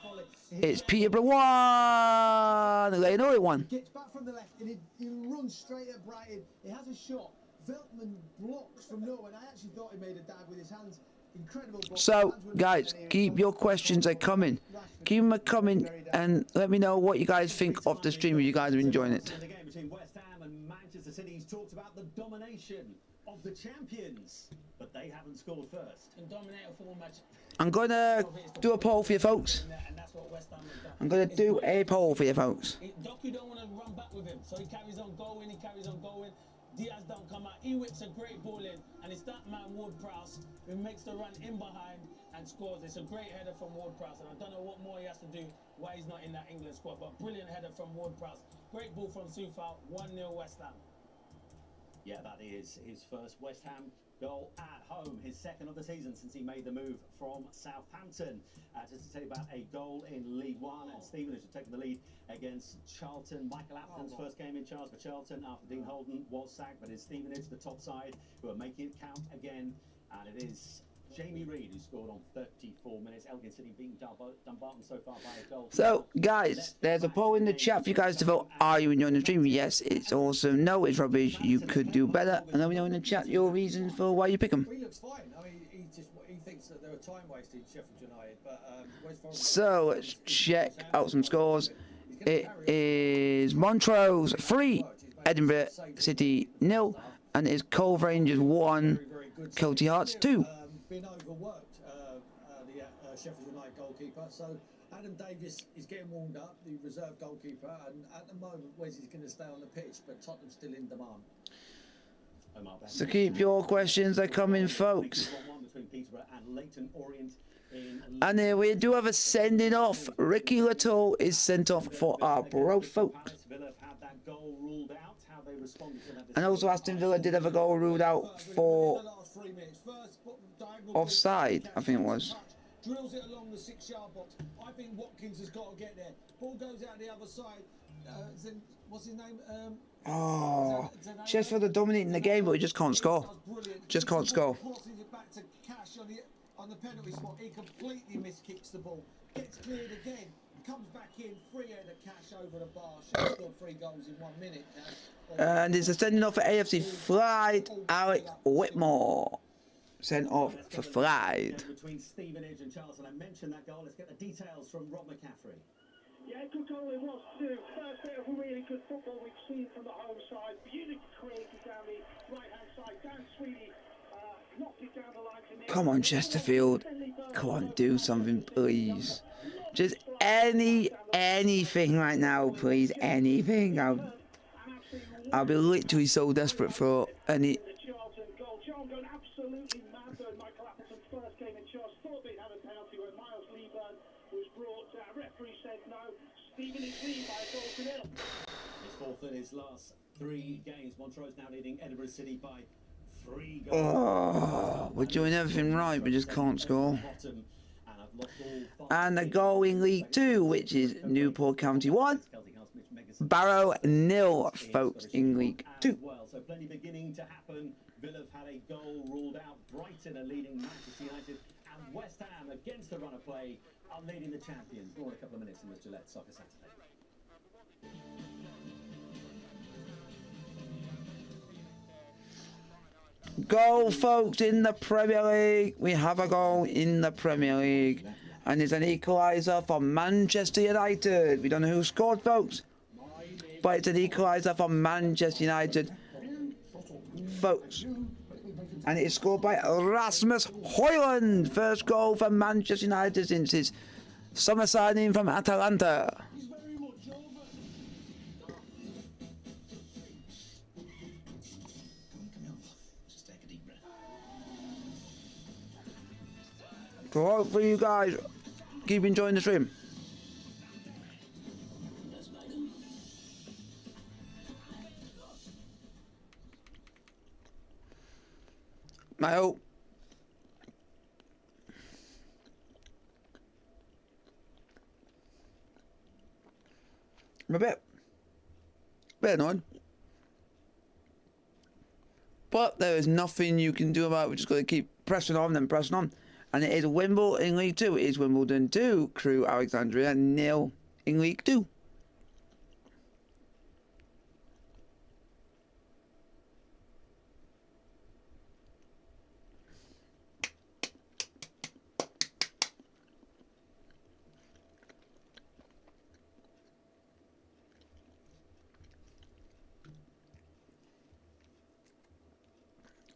it's Peterborough 1, Leyland 1. Gets back from the left and he runs straight at Brighton. He has a shot. Veltman blocks from nowhere, and I actually thought he made a dive with his hands. Incredible block. So, guys, keep your questions coming. Keep them coming, and let me know what you guys think of the stream. If you guys are enjoying it. The game between West Ham and Manchester City, he's talked about the domination of the champions, but they haven't scored first. And dominate a full match. I'm gonna do a poll for you, folks. I'm gonna do a poll for you, folks. Doku don't want to run back with him, so he carries on going. He carries on going. Diaz don't come out. He whips a great ball in, and it's that man Ward-Prowse who makes the run in behind and scores. It's a great header from Ward-Prowse, and I don't know what more he has to do, why he's not in that England squad, but brilliant header from Ward-Prowse. Great ball from Soufal. 1-0 West Ham. Yeah, that is his first West Ham goal at home, his second of the season since he made the move from Southampton. Just to tell you about a goal in League One, and Stevenage have taken the lead against Charlton. Michael Appleton's first game in charge for Charlton after Dean Holden was sacked, but it's Stevenage, the top side, who are making it count again, and it is Jamie Reid who scored on 34 minutes. Elgin City beating Dumbarton so far by a goal. So, guys, there's a poll in the chat for you guys to vote. Are you enjoying the stream? Yes, it's awesome. No, it's rubbish. You could do better. And let me know in the chat your reasons for why you pick them. He looks fine. I mean, he thinks that there were time wasted Sheffield United, but so let's check out some scores. It is Montrose 3, Edinburgh City 0, and it is Cove Rangers 1, Kelty Hearts 2. Been overworked, the Sheffield United goalkeeper. So Adam Davies is getting warmed up, the reserve goalkeeper, and at the moment Wes is going to stay on the pitch, but Tottenham's still in demand. So keep your questions coming, folks. And here we do have a sending off. Ricky Little is sent off for our bro, folks. And also Aston Villa did have a goal ruled out for offside, I think it was. Drills it along the 6-yard box. I think Watkins has got to get there. Ball goes out the other side. What's his name? Oh, Sheffield are dominating the game, but he just can't score. Just can't score. Crosses it back to Cash on the penalty spot. He completely miskicks the ball. Gets cleared again. Comes back in. Free header Cash over the bar. Should score 3 goals in 1 minute. And it's a sending off for AFC Flight. Alec Whitmore sent off for Flight. Between Stevenage and Charlton, I mentioned that goal. Let's get the details from Rob McCaffrey. Yeah, good goal it was too. First bit of really good football we've seen from the home side. Beautifully created down the right-hand side. Dan Sweeney knocked it down the line to Come on, Chesterfield. Come on, do something, please. Just anything right now, please. Anything. I'll be literally so desperate for any. John going absolutely mad though. Michael Appleton's first game in charge. Thought they'd have a penalty when Miles Leeburn was brought down. Referee said no. Stevenage lead by a goal to nil. His fourth and his last 3 games. Montrose now leading Edinburgh City by 3 goals. Oh, we're doing everything right, we just can't score. And a goal in League 2, which is Newport County 1, Barrow 0, folks, in League 2. So plenty beginning to happen. Villa have had a goal ruled out. Brighton are leading Manchester United, and West Ham, against the run of play, are leading the champions. More in a couple of minutes in the Gillette Soccer Saturday. Goal, folks, in the Premier League. We have a goal in the Premier League. And it's an equaliser for Manchester United. We don't know who scored, folks, but it's an equaliser for Manchester United, folks. And it is scored by Rasmus Højlund. First goal for Manchester United since his summer signing from Atalanta. So hopefully you guys keep enjoying the stream. I hope. I'm a bit annoyed. But there is nothing you can do about it. We're just got to keep pressing on and pressing on. And it is Wimbledon in League 2. It is Wimbledon 2, Crewe Alexandria 0 in League 2.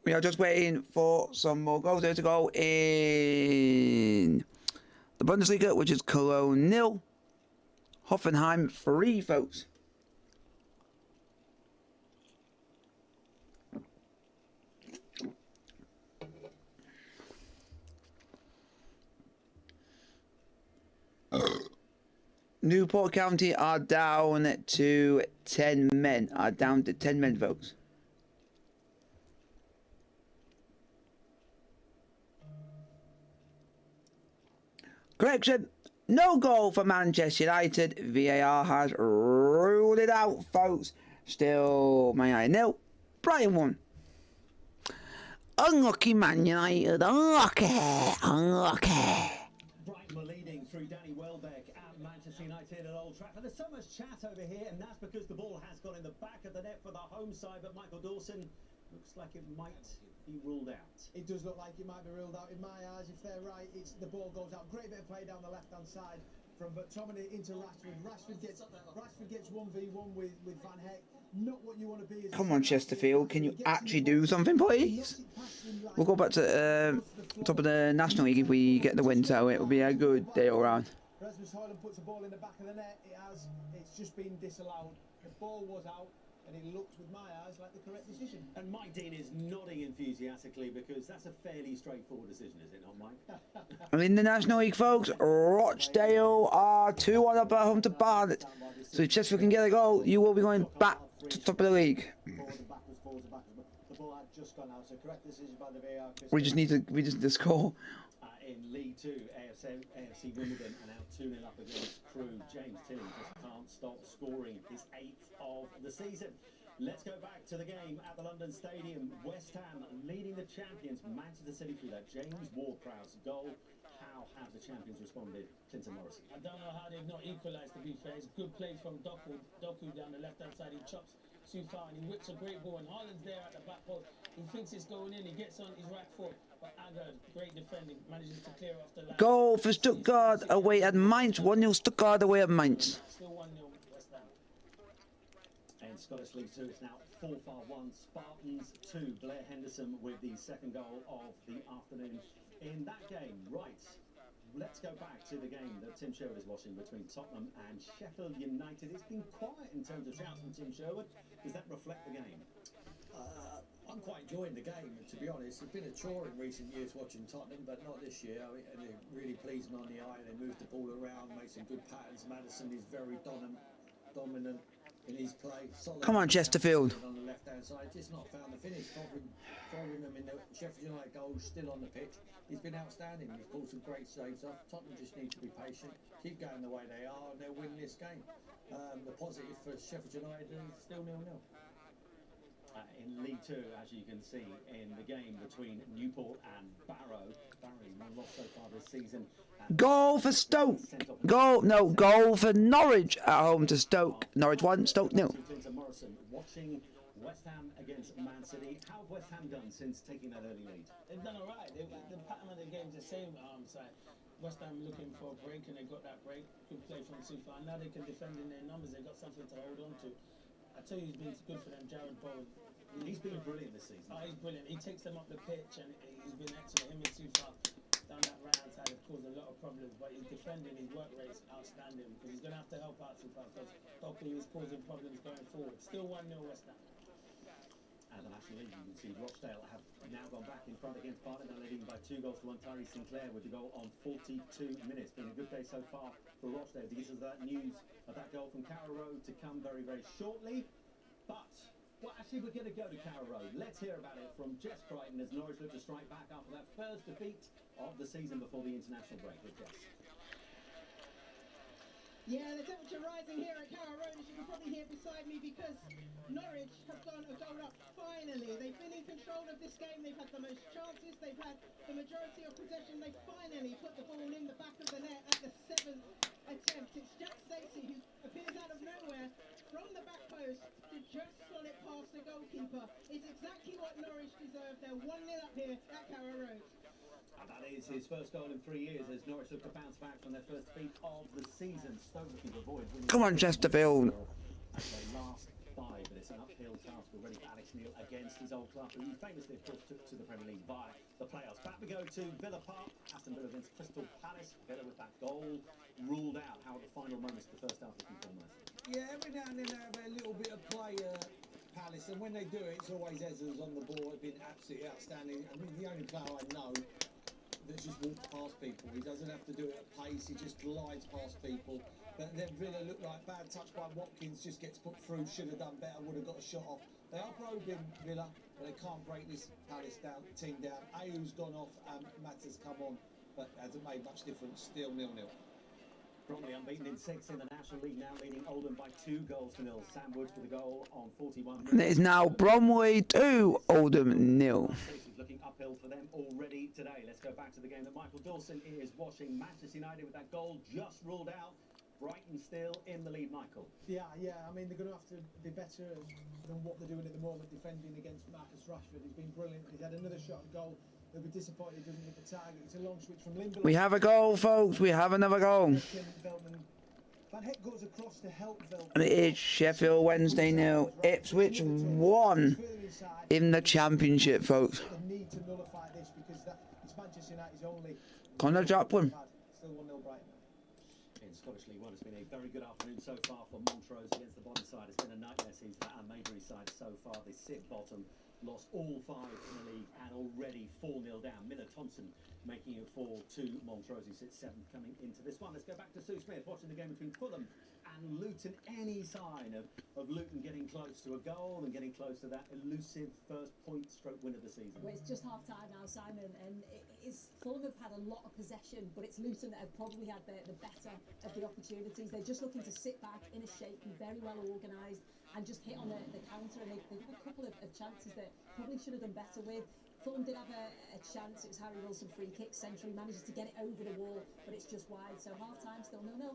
We are just waiting for some more goals there to go in the Bundesliga, which is Cologne 0, Hoffenheim 3, folks. Newport County are down to 10 men. Folks. Correction, no goal for Manchester United. VAR has ruled it out, folks. Still Man United 0, Brighton 1. Unlucky Man United, unlucky. Brighton were leading through Danny Welbeck at Manchester United at Old Trafford. There's so much chat over here, and that's because the ball has gone in the back of the net for the home side, but Michael Dawson looks like it might be ruled out. It does look like it might be ruled out. In my eyes, if they're right, it's the ball goes out. Great bit of play down the left-hand side from McTominay into Rashford. Rashford gets 1v1 with Van Heck. Not what you want to be. Come on, Chesterfield, can you actually do something, please? We'll go back to top of the National League if we get the win, so it will be a good day all round. Rasmus Højlund puts the ball in the back of the net. It's just been disallowed. The ball was out, and it looks, with my eyes, like the correct decision. And Mike Dean is nodding enthusiastically because that's a fairly straightforward decision, is it not, Mike? And in the National League, folks, Rochdale are 2-1 up at home to Barnet. So if Chesterfield can get a goal, you will be going back to top of the league. The ball had just gone out, so correct decision by the VAR. We just need to score. In League 2, AFC Wimbledon are now 2-0 up against Crewe. James Tilley just can't stop scoring, his 8th of the season. Let's go back to the game at the London Stadium. West Ham leading the champions, Manchester City, through that James Ward-Prowse goal. How have the champions responded, Clinton Morrison? I don't know how they've not equalised, to be fair. It's good play from Doku down the left-hand side. He chops Sufa and he whips a great ball, and Haaland's there at the back post. He thinks it's going in, he gets on his right foot, but Agard, great defending, manages to clear off the line. Goal for Stuttgart away at Mainz. 1-0 Stuttgart away at Mainz. Still 1-0 West Ham. And Scottish League 2, it's now 4-1. Spartans 2. Blair Henderson with the second goal of the afternoon in that game. Right, let's go back to the game that Tim Sherwood is watching between Tottenham and Sheffield United. It's been quiet in terms of shouts from Tim Sherwood. Does that reflect the game? I'm quite enjoying the game, to be honest. It's been a chore in recent years watching Tottenham, but not this year. I mean, they're really pleasing on the eye. They move the ball around, make some good patterns. Maddison is very dominant. in his play. Solid Come on, Chesterfield. on the left hand side, just not found the finish. Following them in the Sheffield United goal, still on the pitch. He's been outstanding. He's pulled some great saves off. Tottenham just need to be patient, keep going the way they are, and they'll win this game. The positive for Sheffield United is still 0-0. In League Two, as you can see, in the game between Newport and Barrow, Barry one loss so far this season. Goal for Stoke. Goal for Norwich at home to Stoke. Norwich 1, Stoke 0. Morrison watching West Ham against Man City. How have West Ham done since taking that early lead? They've done all right. The pattern of the game's the same. West Ham looking for a break, and they got that break. Good play from too far. Now they can defend in their numbers. They've got something to hold on to. I tell you, he's been good for them. Jared Bowen. He's been brilliant this season. Oh, he's brilliant. He takes them up the pitch, and he's been excellent. Him and Tufa down that right hand side have caused a lot of problems, but he's defending. His work rate's outstanding because he's going to have to help out Tufa because Doku is causing problems going forward. Still 1-0 West Ham. And the National League, you can see Rochdale have now gone back in front against Barnet. They're leading by 2 goals to 1. Tyree Sinclair with the goal on 42 minutes. Been a good day so far for Rochdale. To get us that news of that goal from Carrow Road to come very, very shortly. But, well, actually, we're going to go to Carrow Road. Let's hear about it from Jess Crichton as Norwich look to strike back after that first defeat of the season before the international break. With Jess. Yeah, the temperature rising here at Carrow Road, as you can probably hear beside me, because Norwich have gone a goal up finally. They've been in control of this game. They've had the most chances. They've had the majority of possession. They finally put the ball in the back of the net at the 7th attempt. It's Jack Stacey who appears out of nowhere from the back post to just slot it past the goalkeeper. It's exactly what Norwich deserve. They're 1-0 up here at Carrow Road. And that is his first goal in 3 years as Norwich look to bounce back from their first defeat of the season. Stoke looking to avoid winning. Come on, Chesterfield. They last 5, but it's an uphill task already for Alex Neil against his old club, who he famously, of course, took to the Premier League via the playoffs. Back we go to Villa Park. Aston Villa against Crystal Palace. Villa with that goal ruled out. How are the final moments of the first half looking for most? Yeah, every now and then they have a little bit of play, Palace, and when they do it, it's always Ezra's on the ball. It's been absolutely outstanding. I mean, the only player I know that just walks past people. He doesn't have to do it at pace, he just glides past people. But then Villa look like bad touch by Watkins, just gets put through, should have done better, would have got a shot off. They are probing Villa, but they can't break this Palace team down. Ayu's gone off and Matt's come on, but hasn't made much difference, still 0-0. Bromley unbeaten in 6 in the National League, now leading Oldham by 2 goals to 0. Sam Woods with a goal on 41 minutes. And it is now Bromley 2, Oldham 0. Looking uphill for them already today. Let's go back to the game that Michael Dawson is watching. Manchester United with that goal just ruled out. Brighton still in the lead, Michael. Yeah, I mean, they're going to have to be better than what they're doing at the moment, defending against Marcus Rashford. He's been brilliant. He's had another shot at goal. They'll be disappointed he doesn't hit the target. It's a long switch from Lindelof. We have a goal, folks. We have another goal. Van Heck goes across to help Veltman. And it is Sheffield Wednesday 0, Ipswich 1 in the Championship, folks. They need to nullify this because it's Manchester United's only. Connor Joplin. Still 1-0 Brighton. In Scottish League One, it's been a very good afternoon so far for Montrose against the bottom side. It's been a nightmare season for our Maybury side so far. They sit bottom, lost all 5 in the league and already 4-0 down. Miller Thompson making a fall to Montrose, who sits 7th coming into this one. Let's go back to Sue Smith watching the game between Fulham and Luton. Any sign of Luton getting close to a goal and getting close to that elusive first point stroke win of the season? Well, it's just half time now, Simon, and Fulham have had a lot of possession, but it's Luton that have probably had the better of the opportunities. They're just looking to sit back in a shape, be very well organised, and just hit on the counter. And they've had a couple of chances that probably should have done better with. Fulham did have a chance. It was Harry Wilson free kick. Century manages to get it over the wall, but it's just wide. So half time still 0-0.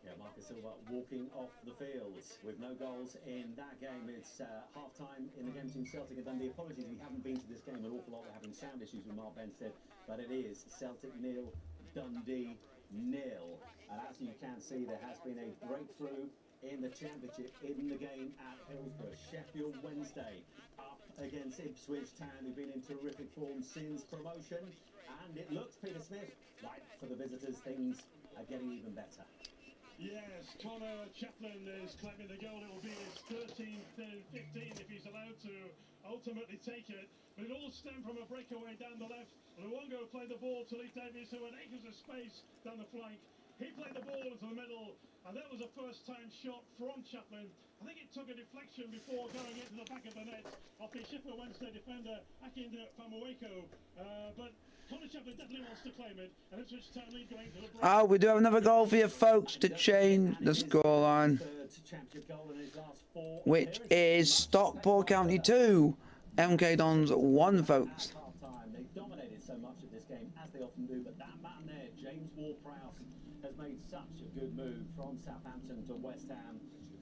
Yeah, Marcus Silva walking off the field with no goals in that game. It's half-time in the game between Celtic and Dundee. Apologies, we haven't been to this game an awful lot. We're having sound issues with Mark Benstead, but it is Celtic 0, Dundee 0. And as you can see, there has been a breakthrough in the Championship in the game at Hillsborough. Sheffield Wednesday up against Ipswich Town, who've been in terrific form since promotion. And it looks, Peter Smith, like for the visitors, things are getting even better. Yes, Connor Chaplin is claiming the goal. It will be his 13th and 15 if he's allowed to ultimately take it. But it all stemmed from a breakaway down the left. Luongo played the ball to Lee Davies, who had acres of space down the flank. He played the ball into the middle, and that was a first-time shot from Chaplin. I think it took a deflection before going into the back of the net of the Sheffield Wednesday defender, Akinda Famueko. But Connor Chaplin definitely wants to claim it, and Ipswich Town lead going to the break. Oh, we do have another goal for you folks to change the scoreline, which is Stockport County 2, MK Dons 1, folks. They dominated so much of this game, as they often do, but that man there, James Ward-Prowse, has made such a good move from Southampton to West Ham.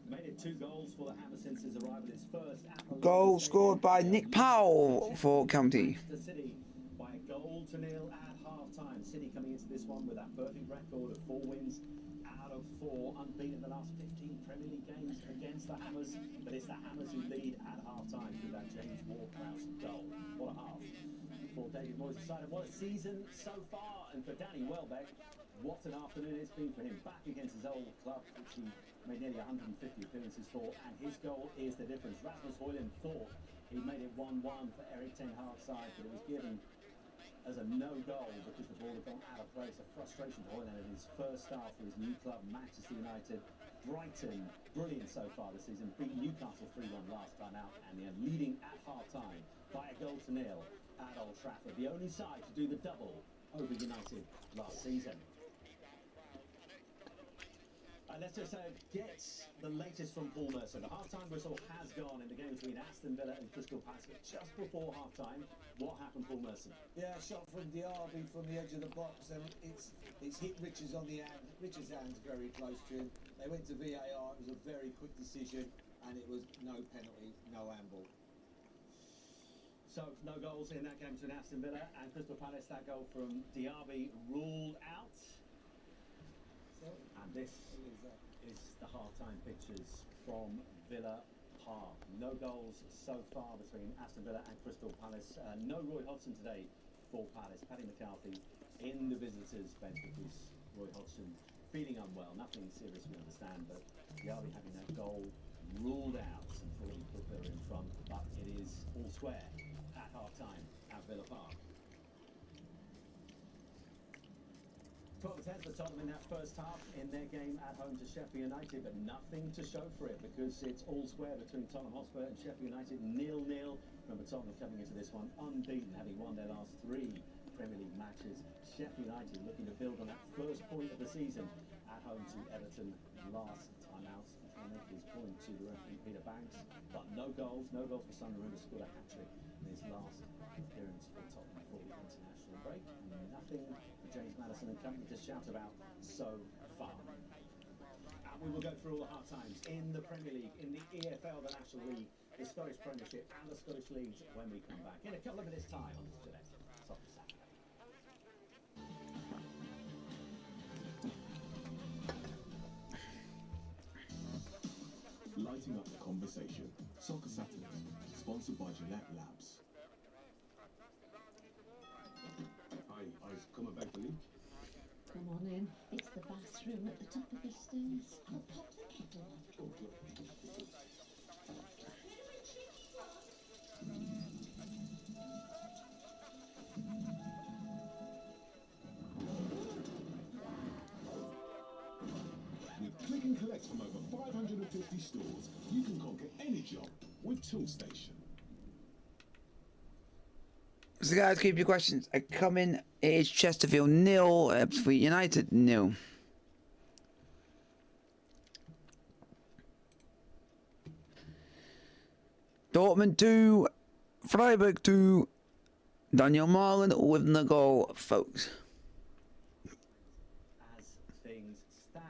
Made it 2 goals for the Hammer since his arrival. His first Goal scored by Nick Powell for County. City by a goal to nil at half-time. City coming into this one with that perfect record of 4 wins out of 4, unbeaten in the last 15 Premier League games against the Hammers. But it's the Hammers who lead at half-time through that James Ward-Prowse goal. What a half for David Moyes' side, and what a season so far. And for Danny Welbeck, what an afternoon it's been for him, back against his old club, which he made nearly 150 appearances for, and his goal is the difference. Rasmus Højlund thought he made it 1-1 for Erik ten Hag's side, but it was given as a no-goal because the ball had gone out of place. A frustration for Højlund in his first start for his new club, Manchester United. Brighton, brilliant so far this season, beat Newcastle 3-1 last time out, and they're leading at half-time by a goal to nil at Old Trafford. The only side to do the double over United last season. Let's just get the latest from Paul Mercer. The half-time whistle has gone in the game between Aston Villa and Crystal Palace. But just before half-time, what happened, Paul Mercer? Yeah, a shot from Diaby from the edge of the box, and it's hit Richards on the hand. Richards' hand's very close to him. They went to VAR. It was a very quick decision, and it was no penalty, no handball. So, no goals in that game between Aston Villa and Crystal Palace. That goal from Diaby ruled out. And this is the half-time pictures from Villa Park. No goals so far between Aston Villa and Crystal Palace. No Roy Hodgson today for Palace. Paddy McCarthy in the visitors' bench because Roy Hodgson feeling unwell. Nothing serious, we understand, but Diaby having that goal ruled out and thought he put Villa in front, but it is all square at half-time at Villa Park. 12-10 for Tottenham in that first half in their game at home to Sheffield United, but nothing to show for it because it's all square between Tottenham Hotspur and Sheffield United, 0-0. Remember, Tottenham coming into this one unbeaten, having won their last 3 Premier League matches. Sheffield United looking to build on that first point of the season at home to Everton last time out. Trying to make his point to the referee Peter Banks, but no goals for Sunderland, who scored a hat-trick in his last appearance for Tottenham before the international break. Nothing for James Maddison and company to shout about so far. And we will go through all the half-times in the Premier League, in the EFL, the National League, the Scottish Premiership and the Scottish Leagues when we come back in a couple of minutes' time on this Gillette Soccer Saturday. Lighting up the conversation. Soccer Saturday, sponsored by Gillette Labs. Hi, I've come back to leave. Come on in. It's the bathroom at the top of the stairs. I'll pop the kettle on. With click and collect from over 550 stores, you can conquer any job with Toolstation. So guys, keep your questions coming. It is Chesterfield 0, Ipswich United 0. Dortmund 2, Freiburg 2, Daniel Marlin with the goal, folks. As things stand,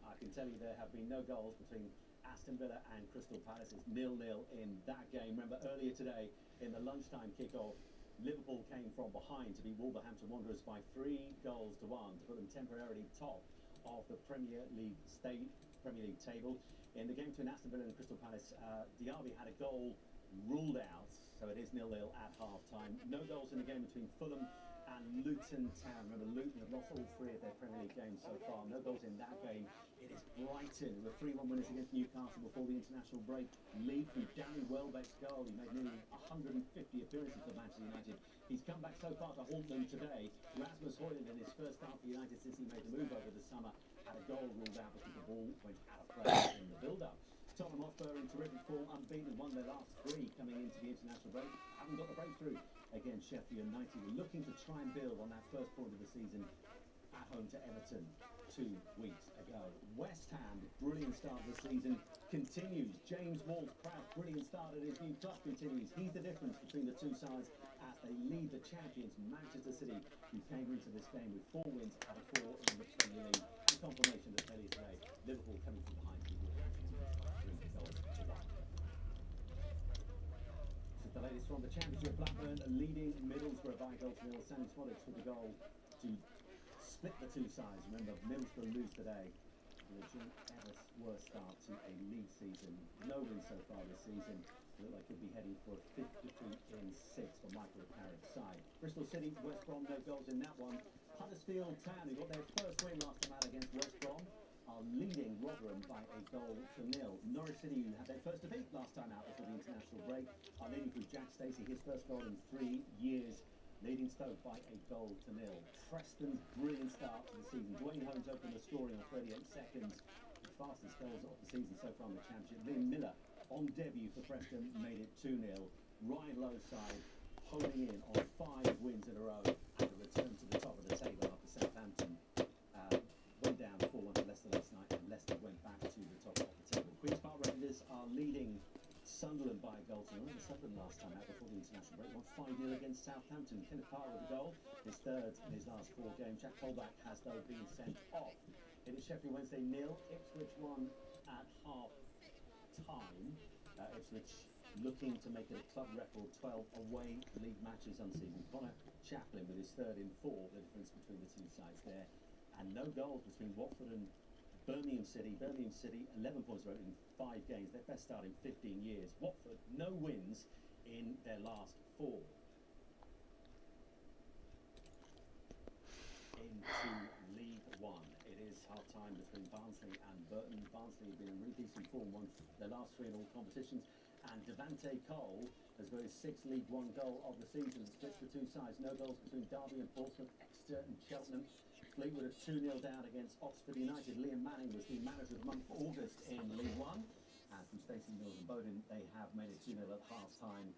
I can tell you there have been no goals between Aston Villa and Crystal Palace. It's 0-0 in that game. Remember earlier today in the lunchtime kick-off, Liverpool came from behind to beat Wolverhampton Wanderers by 3 goals to 1 to put them temporarily top of the Premier League table. In the game between Aston Villa and Crystal Palace, Diaby had a goal ruled out, so it is 0-0 at half-time. No goals in the game between Fulham and Luton Town. Remember, Luton have lost all 3 of their Premier League games so far. No goals in that game. It is Brighton, who were 3-1 winners against Newcastle before the international break. Lead from Danny Welbeck's goal. He made nearly 150 appearances for Manchester United. He's come back so far to haunt them today. Rasmus Højlund, in his first start for United since he made the move over the summer, had a goal ruled out because the ball went out of play in the build-up. Tottenham Hotspur in terrific form, unbeaten, won their last 3 coming into the international break. Haven't got the breakthrough against Sheffield United. We're looking to try and build on that first point of the season at home to Everton 2 weeks ago. West Ham, brilliant start of the season, continues. James Ward-Prowse, brilliant start at his new club, continues. He's the difference between the two sides as they lead the champions, Manchester City, who came into this game with 4 wins out of 4 in the Premier League. And confirmation that earlier today, Liverpool coming from behind to win 3 goals to 1. This is the latest from the Championship. Blackburn leading Middlesbrough by a goal to 0. Sammy Smollett with the goal to split the two sides. Remember, Middlesbrough lose today. The ever worst start to a league season. No wins so far this season. Look like he'll be heading for a 5th defeat in 6 for Michael Carrick's side. Bristol City, West Brom, no goals in that one. Huddersfield Town, who got their first win last time out against West Brom, are leading Rotherham by a goal to 0. Norwich City, who had their first defeat last time out before the international break, are leading through Jack Stacey, his first goal in 3 years, leading Stoke by a goal to 0. Preston's brilliant start to the season. Dwayne Holmes opened the scoring on 38 seconds. The fastest goals of the season so far in the Championship. Liam Miller, on debut for Preston, made it 2-0. Ryan Lowe's side honing in on 5 wins in a row and a return to the top of the table after Southampton went down 4-1 to Leicester last night, and Leicester went back to the top of the table. Queen's Park Rangers are leading Sunderland by a goal to 0. Sunderland last time out before the international break won 5-0 against Southampton. Kenneth Parr with a goal, his 3rd in his last 4 games. Jack Colback has though been sent off. It is Sheffield Wednesday 0, Ipswich 1 at half time. Ipswich looking to make it a club record 12 away league matches unseason. Connor Chaplin with his 3rd in 4, the difference between the two sides there. And no goals between Watford and Birmingham City. Birmingham City 11 points in 5 games, their best start in 15 years. Watford no wins in their last 4. Into League One. It is half time between Barnsley and Burton. Barnsley have been in really decent form, won their last 3 in all competitions. And Devante Cole has got his 6th League One goal of the season. Splits the two sides. No goals between Derby and Portsmouth, Exeter and Cheltenham. Fleetwood are 2-0 down against Oxford United. Liam Manning was the manager of the month for August in League One. And from Stacey Mills and Bowden, they have made it 2-0 at half-time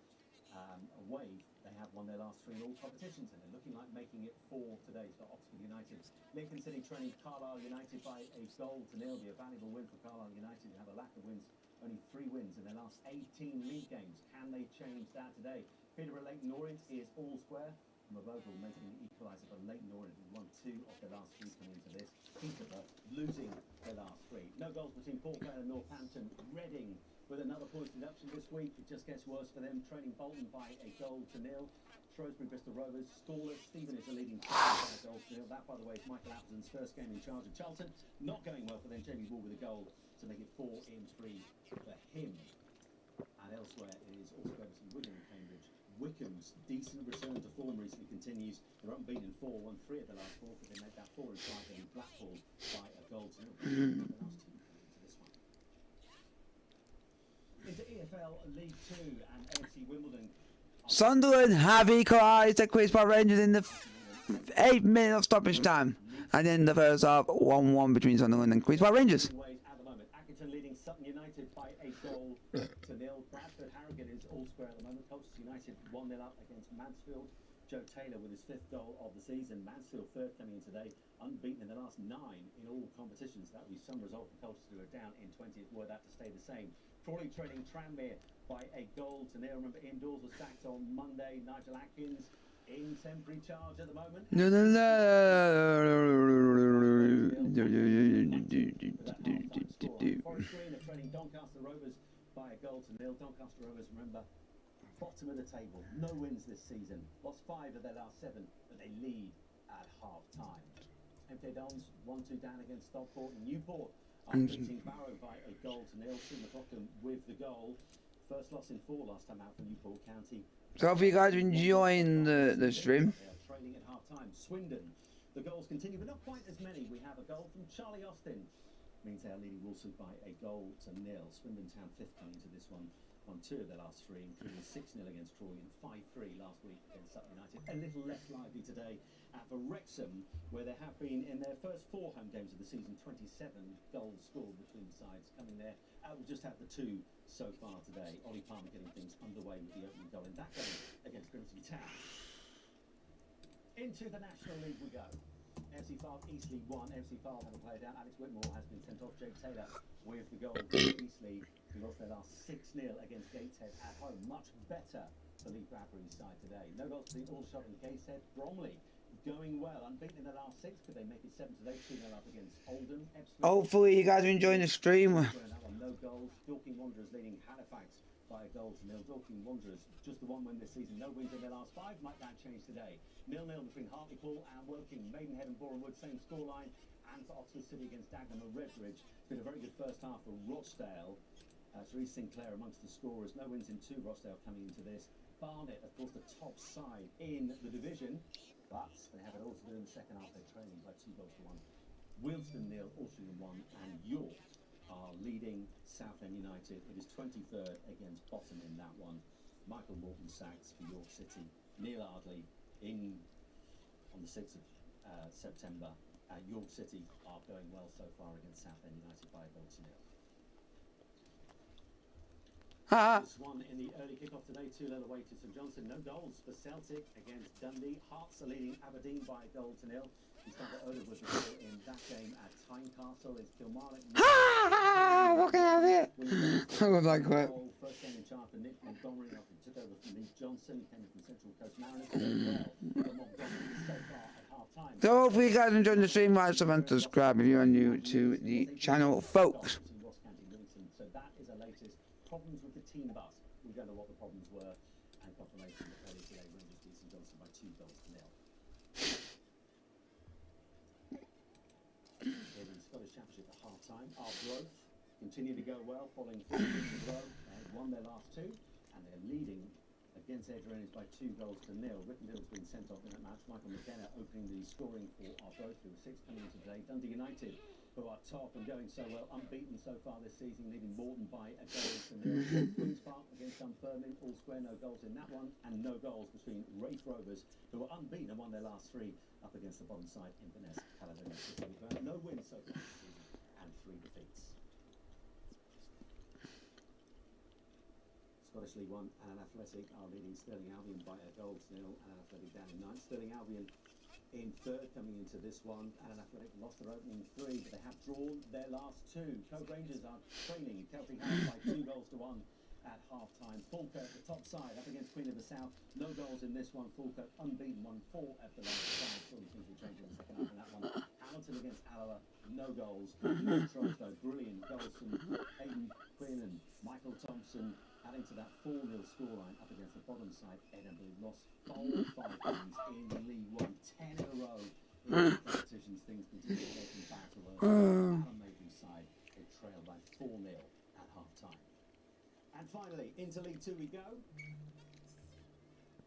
away. They have won their last 3 in all competitions, and they're looking like making it 4 today for Oxford United. Lincoln City training Carlisle United by a goal to 0. Be a valuable win for Carlisle United, who have a lack of wins. Only 3 wins in their last 18 league games. Can they change that today? Peterborough Leighton Orient is all square. Vogel making the equaliser for Leighton Orient, who won 2 of their last 3 coming into this. Peterborough losing their last 3. No goals between Port Vale and Northampton. Reading with another point deduction this week. It just gets worse for them. Training Bolton by a goal to 0. Shrewsbury Bristol Rovers scoreless. Stephen is the leading by a goal to 0. That, by the way, is Michael Appleton's first game in charge of Charlton. Not going well for them. Jamie Wall with a goal to make it 4 in 3 for him. And elsewhere it is also Everton, Wigan and Cambridge. Wickham's decent return to form recently continues. They're unbeaten 4, won 3 of the last 4, but they made that 4 in 5 in Blackpool by a goal to 0. The last 2 coming into this one. Into EFL League 2 and AFC Wimbledon. Sunderland have equalised at Queen's Park Rangers in the 8th minute of stoppage time. And in the first half, 1-1 between Sunderland and Queen's Park Rangers. At the moment, Accrington leading Sutton United by a goal to 0. Bradford Harrogate is all square at the moment. Colchester United 1-0 up against Mansfield. Joe Taylor with his 5th goal of the season. Mansfield 3rd coming in today, unbeaten in the last 9 in all competitions. That would be some result for Colchester, who are down in 20th. Were that to stay the same. Crawley trading Tranmere by a goal to 0. Remember, indoors was sacked on Monday. Nigel Atkins in temporary charge at the moment. Forest Green are training Doncaster Rovers by a goal to 0. Doncaster Rovers, remember, bottom of the table. No wins this season. Lost 5 of their last 7, but they lead at half-time. MK Dons 1-2 down against Stockport. Newport are beating Barrow by a goal to 0. Tim McLaughlin with the goal. First loss in 4 last time out for Newport County. So if you guys are enjoying the stream, trailing at half-time. Swindon, the goals continue, but not quite as many. We have a goal from Charlie Austin. Means they are leading Wolseley by a goal to nil. Swindon Town 5th coming into this one. Won 2 of their last 3, including 6-0 against Crawley and 5-3 last week against Sutton United. A little less lively today for Wrexham, where there have been, in their first 4 home games of the season, 27 goals scored between the sides coming there. We'll just have the 2 so far today. Ollie Palmer getting things underway with the opening goal in that game against Grimsby Town. Into the National League we go. FC Fylde Eastleigh 1. FC Fylde have a player down. Alex Whitmore has been sent off. Jake Taylor with the goal for Eastleigh, who lost their last 6-0 against Gateshead at home. Much better for Lee Bradbury's side today. No goals to Aldershot and Gateshead. Bromley going well, unbeaten in the last 6. Could they make it 7 today? 2-0 up against Oldham. Hopefully you guys are enjoying the stream. No goals. Dorking Wanderers leading Halifax by a goal to nil. Dorking Wanderers just the 1 win this season. No wins in their last 5. Might that change today? 0-0 between Hartlepool and Woking. Maidenhead and Borehamwood, same scoreline. And for Oxford City against Dagenham and Redbridge. It's been a very good first half for Rochdale. Therese Sinclair amongst the scorers. No wins in 2. Rochdale coming into this. Barnet, of course, the top side in the division. But they have it all to do in the second half. They're trailing by 2 goals to 1. Wealdstone 0, Altrincham 1, and York are leading Southend United. It is 23rd against Bottom in that one. Michael Morton sacks for York City. Neil Ardley on the 6th of September. York City are going well so far against Southend United by a goal to nil. This one in the early kick-off today, 2-0 away to St Johnstone. No goals for Celtic against Dundee. Hearts are leading Aberdeen by a goal to nil. We started early with the goal in that game at Tynecastle. It's Kilmarnock. Look at it! I love that quote. First game in charge for Nick Montgomery after he took over from Lee Johnson. He came in from Central Coast Mariners. Well, Montgomery so far at half-time. So hopefully you guys enjoyed the stream. Like, and subscribe if you are new to the channel, folks. So that is the latest. Problems with the team bus. We don't know what the problems were, and confirmation that earlier today Rangers beat St Johnstone by 2 goals to nil. In the Scottish Championship at half-time, Arbroath continue to go well, following 4 games in a row. They won their last 2, and they're leading against Edgeronis by 2 goals to nil. Rickendale's been sent off in that match. Michael McKenna opening the scoring for Arbroath, who were 6 coming into today. Dundee United, who are top and going so well, unbeaten so far this season, leading Morton by a goal to nil. Queen's Park against Dunfermline, all square, no goals in that one, and no goals between Wraith Rovers, who are unbeaten and won their last 3 up against the bottom side, Inverness, Caledonia. No wins so far this season, and 3 defeats. Scottish League 1 and Athletic are leading Stirling Albion by a goal to nil, and Athletic down in 9th. Stirling Albion in 3rd coming into this one, and Athletic lost their opening 3, but they have drawn their last 2. Cove Rangers are trailing Celtic House by 2 goals to 1 at half-time. Falkirk, the top side, up against Queen of the South. No goals in this one. Falkirk unbeaten, won 4 at the last time. Surely things will change in the second half in that one. Hamilton against Alloa, no goals. Montrose, though, brilliant goals from Aidan Quinn and Michael Thompson, adding to that 4-0 scoreline up against the bottom side. Edinburgh lost 5 games in League 1, 10 in a row in the competitions. Things continue to go from bad to worse. Alan Maid's side, they trail by 4-0 at half-time. And finally, into League 2 we go.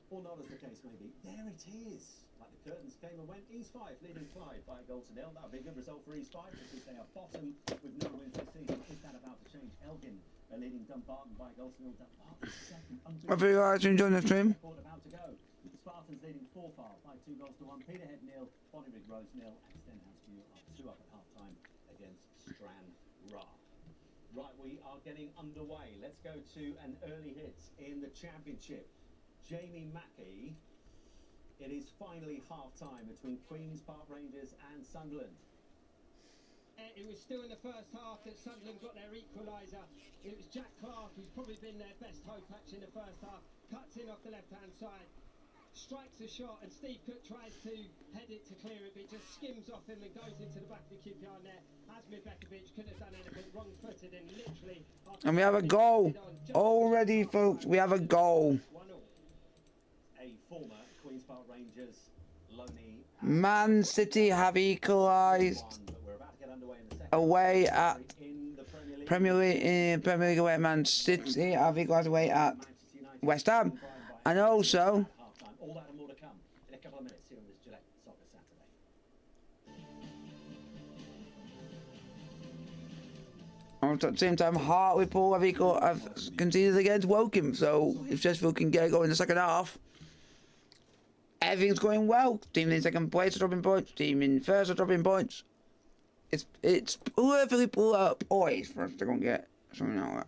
Or not as the case may be. There it is. Like the curtains came and went. East 5 leading Clyde by a goal to nil. That would be a good result for East 5 because they are bottom with no wins this season. Is that about to change? Elgin are leading Dumbarton by a goal to nil. Dumbarton second. I hope you guys enjoying the stream. About to go. The Spartans leading Forfar by 2 goals to 1. Peterhead nil. Bonnyrigg Rose nil. And Stenhouse View are 2 up at half time against Strand Ra. Right, we are getting underway. Let's go to an early hit in the championship. Jamie Mackey. It is finally half-time between Queen's Park Rangers and Sunderland. It was still in the first half that Sunderland got their equaliser. It was Jack Clark, who's probably been their best hope actually in the first half. Cuts in off the left-hand side, strikes a shot, and Steve Cook tries to head it to clear it, but it just skims off him and goes into the back of the QPR net. Asmir Bekovic couldn't have done anything, wrong-footed, and literally... And we have a goal. Already, folks, we have a goal. A former Queen's Park Rangers loanee. Man City have equalised away at Premier League away at Man City. Have equalised away at West Ham, and also a couple of minutes here on this Gillette Soccer Saturday. At the same time, Hartlepool have conceded against Woking, so if Sheffield can get a goal in the second half, everything's going well. Team in second place are dropping points, team in first are dropping points. It's perfectly poised for us to go and get something like that.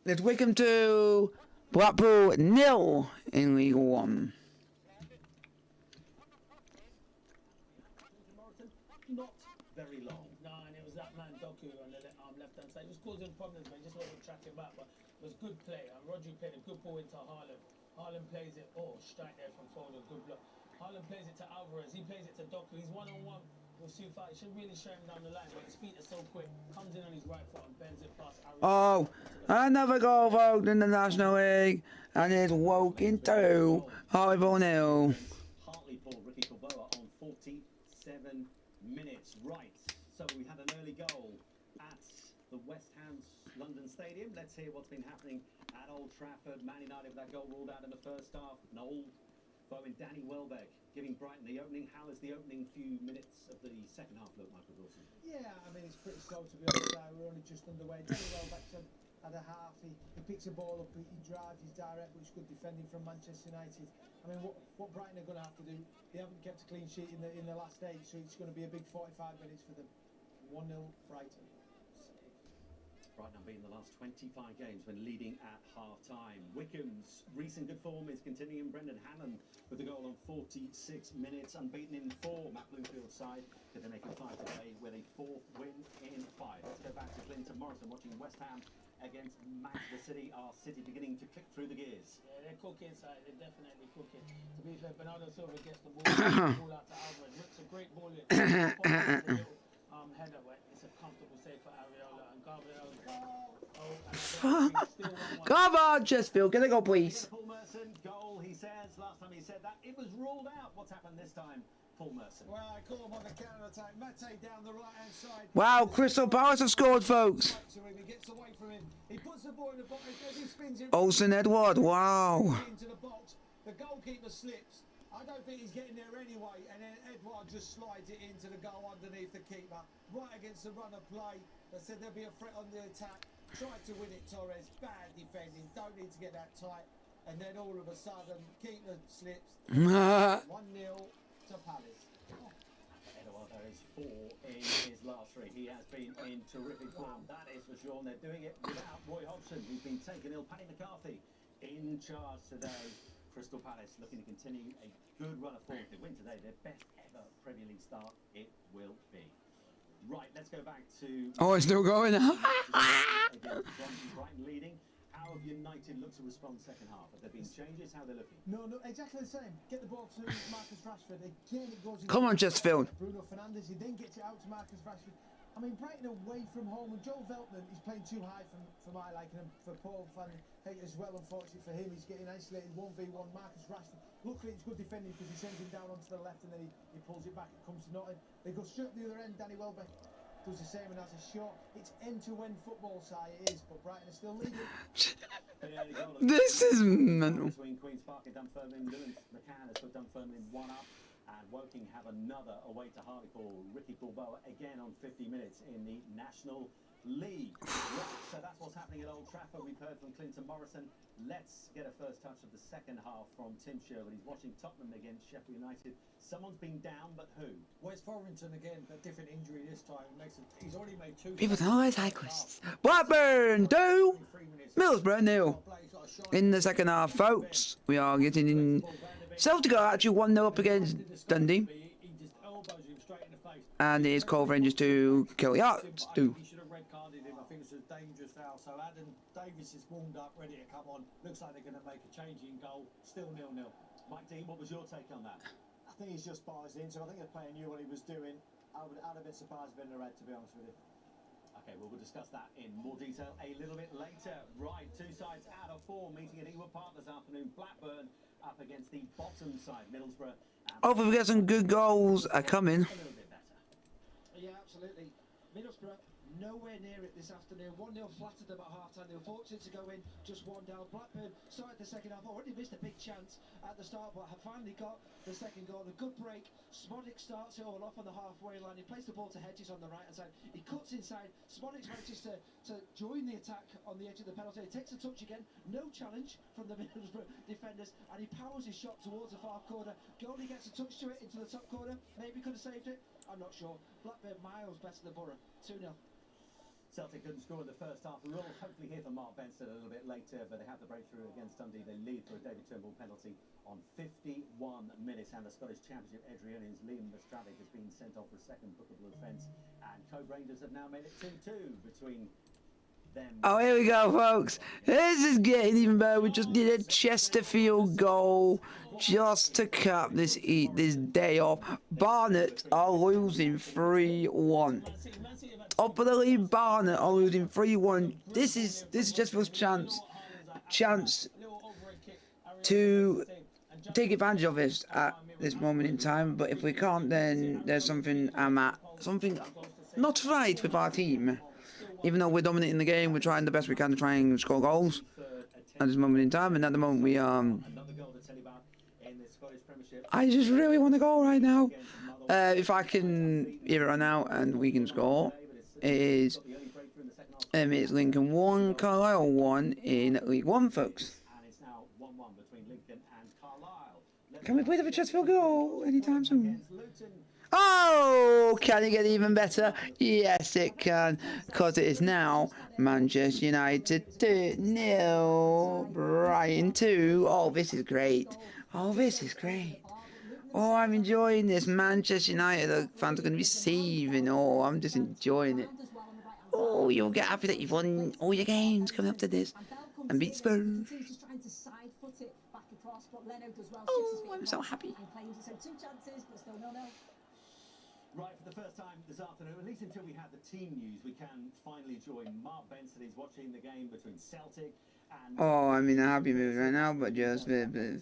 It's Wickham 2, Blackpool 0 in League One. Not very long. No, and it was that man Doku on the left-hand side. He was causing problems, but he just wasn't tracking back. But it was good play. And Rodri played a good ball into Haaland. Haaland plays it. Oh, strike there from Foden. Good block. Haaland plays it to Alvarez. He plays it to Doku. He's one-on-one with Sufa. He should really show him down the line, but his feet are so quick. Comes in on his right foot and bends it past Arias. Oh, another goal vote in the National League, and it's Woking 2, Hartlepool 0. Hartlepool, Ricky Corboa on 47 minutes. Right, so we had an early goal at the West Ham's London Stadium. Let's hear what's been happening at Old Trafford. Man United with that goal ruled out in the first half. An old foe in Danny Welbeck giving Brighton the opening. How is the opening few minutes of the second half look, Michael Wilson? Yeah, I mean, it's pretty slow to be honest. We're only just underway. Danny Welbeck's had a half. He picks a ball up, he drives, he's direct, which is good defending from Manchester United. I mean, what Brighton are going to have to do, they haven't kept a clean sheet in the last 8, so it's going to be a big 45 minutes for them. 1-0 Brighton. Brighton have been the last 25 games when leading at half-time. Wickham's recent good form is continuing. Brendan Hannon with the goal on 46 minutes, unbeaten in 4. Matt Bloomfield's side, could they make it 5 today with a 4th win in 5? Let's go back to Clinton Morrison watching West Ham against Manchester City. Are City beginning to click through the gears? Yeah, they're cooking inside. They're definitely cooking. To be fair, Bernardo Silva gets the ball out to Alvarez. Rips a great ball in. Header, but it's a comfortable save for Areola and Gabriel. Come on, Chesterfield, get a goal, please. Paul Merson goal. He says last time he said that it was ruled out. What's happened this time, Paul Merson? Well, I call him on the counter attack. Mate down the right hand side. Wow, Crystal Palace have scored, folks. He gets away from him. He puts the ball in the box. He spins it. Olsen Edward, wow. Into the box. The goalkeeper slips. I don't think he's getting there anyway, and then Edouard just slides it into the goal underneath the keeper, right against the run of play. They said there'll be a threat on the attack. Tried to win it, Torres. Bad defending. Don't need to get that tight. And then all of a sudden, keeper slips. 1-0 to Palace. Edouard, there is 4 in his last 3. He has been in terrific form, that is for sure. And they're doing it without Roy Hodgson, who's been taken ill. Paddy McCarthy in charge today Crystal Palace looking to continue a good run of form. If they win today, their best ever Premier League start it will be. Right, let's go back to... Oh, it's still going. Brighton leading. How have United looked to respond second half? Have there been changes? How they're looking? No, exactly the same. Get the ball to Marcus Rashford. Again, it goes... Come on, Chesterfield. Bruno Fernandes, he then gets it out to Marcus Rashford. I mean, Brighton away from home, and Joel Veltman, he's playing too high for my liking, and for Paul Van Hake as well, unfortunately for him. He's getting isolated 1v1. Marcus Rashford, luckily it's good defending because he sends him down onto the left and then he pulls it back, it comes to nothing. They go straight to the other end. Danny Welbeck does the same and has a shot. It's end-to-end football, side it is, but Brighton is still leading. This is mental. Between Queen's Park and Dunfermline, Lewis McCann has put Dunfermline 1 up. And Woking have another away to Hartlepool. Ricky Bilbao again on 50 minutes in the National League. Right, so that's what's happening at Old Trafford. We've heard from Clinton Morrison. Let's get a first touch of the second half from Tim Sherwood. He's watching Tottenham against Sheffield United. Someone's been down, but who? Well, it's Forington again, but different injury this time. He's already made 2. People know cyclists. Blackburn 2, Middlesbrough 0. In the second half, folks, we are getting in. Celtic are actually 1-0 up against Dundee. And it is Cove Rangers 2, Kelly Hearts 2. He should have red carded him. I think it's a dangerous foul. So Adam Davis is warmed up, ready to come on. Looks like they're going to make a change in goal. Still 0-0. Mike Dean, what was your take on that? I think he's just barged into. I think the player knew what he was doing. I'd have been surprised if it had been a red, to be honest with you. Okay, well, we'll discuss that in more detail a little bit later. Right, two sides out of 4 meeting at Ewood Park this afternoon. Blackburn up against the bottom side, Middlesbrough. Hopefully we get some good goals coming. A little bit better. Yeah, absolutely. Middlesbrough nowhere near it this afternoon. 1-0 flattered them at half-time. They were fortunate to go in just 1 down. Blackburn started the second half. Already missed a big chance at the start, but have finally got the second goal. The good break. Smodic starts it all off on the halfway line. He plays the ball to Hedges on the right-hand side. He cuts inside. Smodic manages to join the attack on the edge of the penalty. He takes a touch again. No challenge from the Middlesbrough defenders, and he powers his shot towards the far corner. Goalie gets a touch to it into the top corner. Maybe could have saved it. I'm not sure. Blackburn miles better than Borough. 2-0. Celtic couldn't score in the first half. We will hopefully hear from Mark Benson a little bit later, but they have the breakthrough against Dundee. They lead for a David Turnbull penalty on 51 minutes, and the Scottish Championship Adrianians Liam Lestravic has been sent off for a second bookable offence, and Cove Rangers have now made it 2-2 between them. Oh, here we go, folks. This is getting even better. We just need a Chesterfield goal just to cap this day off. Barnet are losing 3-1. Up of the league, Barnet are losing 3-1. This is Chesterfield's chance to take advantage of this at this moment in time. But if we can't, then there's something not right with our team. Even though we're dominating the game, we're trying the best we can to try and score goals at this moment in time. And at the moment, we I just really want to go right now. If I can hear it right now and we can score, it's Lincoln 1, Carlisle 1 in League 1, folks. Can we play the Chesterfield goal anytime soon? Oh, can it get even better? Yes, it can, because it is now Manchester United 2-0, Brighton 2. Oh, this is great. Oh, this is great. Oh, I'm enjoying this. Manchester United, the fans are going to be saving. Oh, I'm just enjoying it. Oh, you'll get happy that you've won all your games coming up to this and beat Spurs. Oh, I'm so happy. Right, for the first time this afternoon, at least until we have the team news, we can finally join Mark Benson. He's watching the game between Celtic and... Oh, I'm in a happy mood right now, but just... Initially,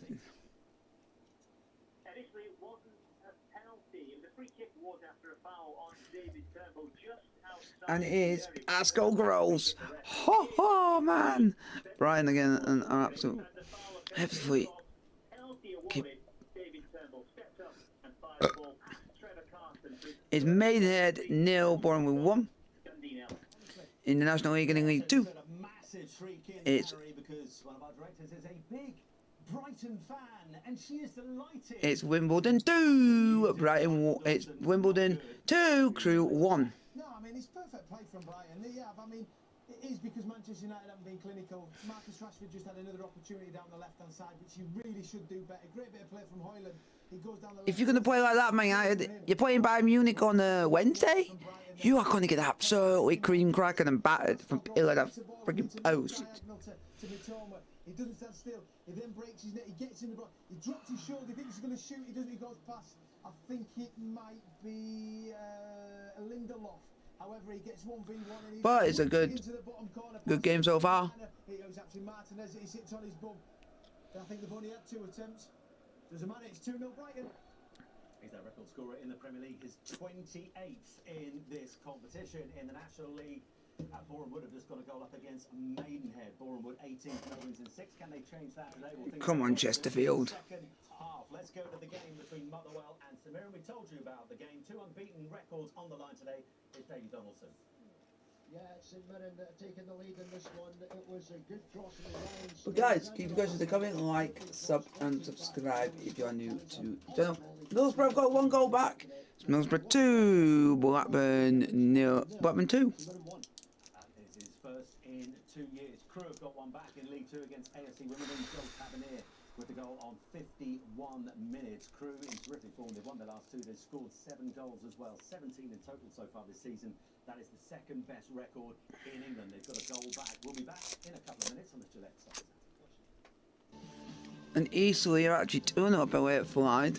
it wasn't a penalty. The free kick was after a foul on David Turnbull just outside... And it is Ascol Gross. Ho ho, man! Brian again, an absolute heavy It's Maidenhead 0, Bournemouth 1. In the National League and in League 2. It's Wimbledon 2. It's Wimbledon 2, Crew 1. No, I mean, it's perfect play from Brighton. They have, I mean, It is because Manchester United haven't been clinical. Marcus Rashford just had another opportunity down the left-hand side, which he really should do better. Great bit of play from Højlund. He goes down the If you're going to play like that, Man United, you're playing Bayern Munich on Wednesday, you are going to get absolutely cream crackered and battered from pillar to freaking post. He doesn't stand still. He then breaks his neck. He gets in the box. He drops his shoulder. He thinks he's going to shoot. He doesn't. He goes past. I think it might be Lindelof. However, he gets 1v1 and he But it's a good game so far. It was actually Martinez that he sits on his bum. I think they've only had 2 attempts. Doesn't matter. It's 2-0 Brighton. He's their record scorer in the Premier League, his 28th in this competition. In the National League, Boreham Wood have just got a goal up against Maidenhead. Boreham Wood 18, no wins in 6. Can they change that today? We'll think Come on, Chesterfield. Second half. Let's go to the game between Motherwell and St Mirren. We told you about the game. 2 unbeaten records on the line today. It's Davey Donaldson. Yeah, St Mirren taking the lead in this one. It was a good cross in the line. But guys, keep your questions to comment, like, sub, and subscribe if you are new to the channel. Middlesbrough got 1 goal back. It's Middlesbrough 2, Blackburn 0, Blackburn 2. It's his first in 2 years. Crew have got 1 back in League 2 against AFC Wimbledon. Joe Tavernier with the goal on 51 minutes. Crew in terrific form. They've won their last 2. They've scored 7 goals as well. 17 in total so far this season. That is the 2nd best record in England. They've got a goal back. We'll be back in a couple of minutes on the Gillette side. And easily are actually 2-0 away at Floyd.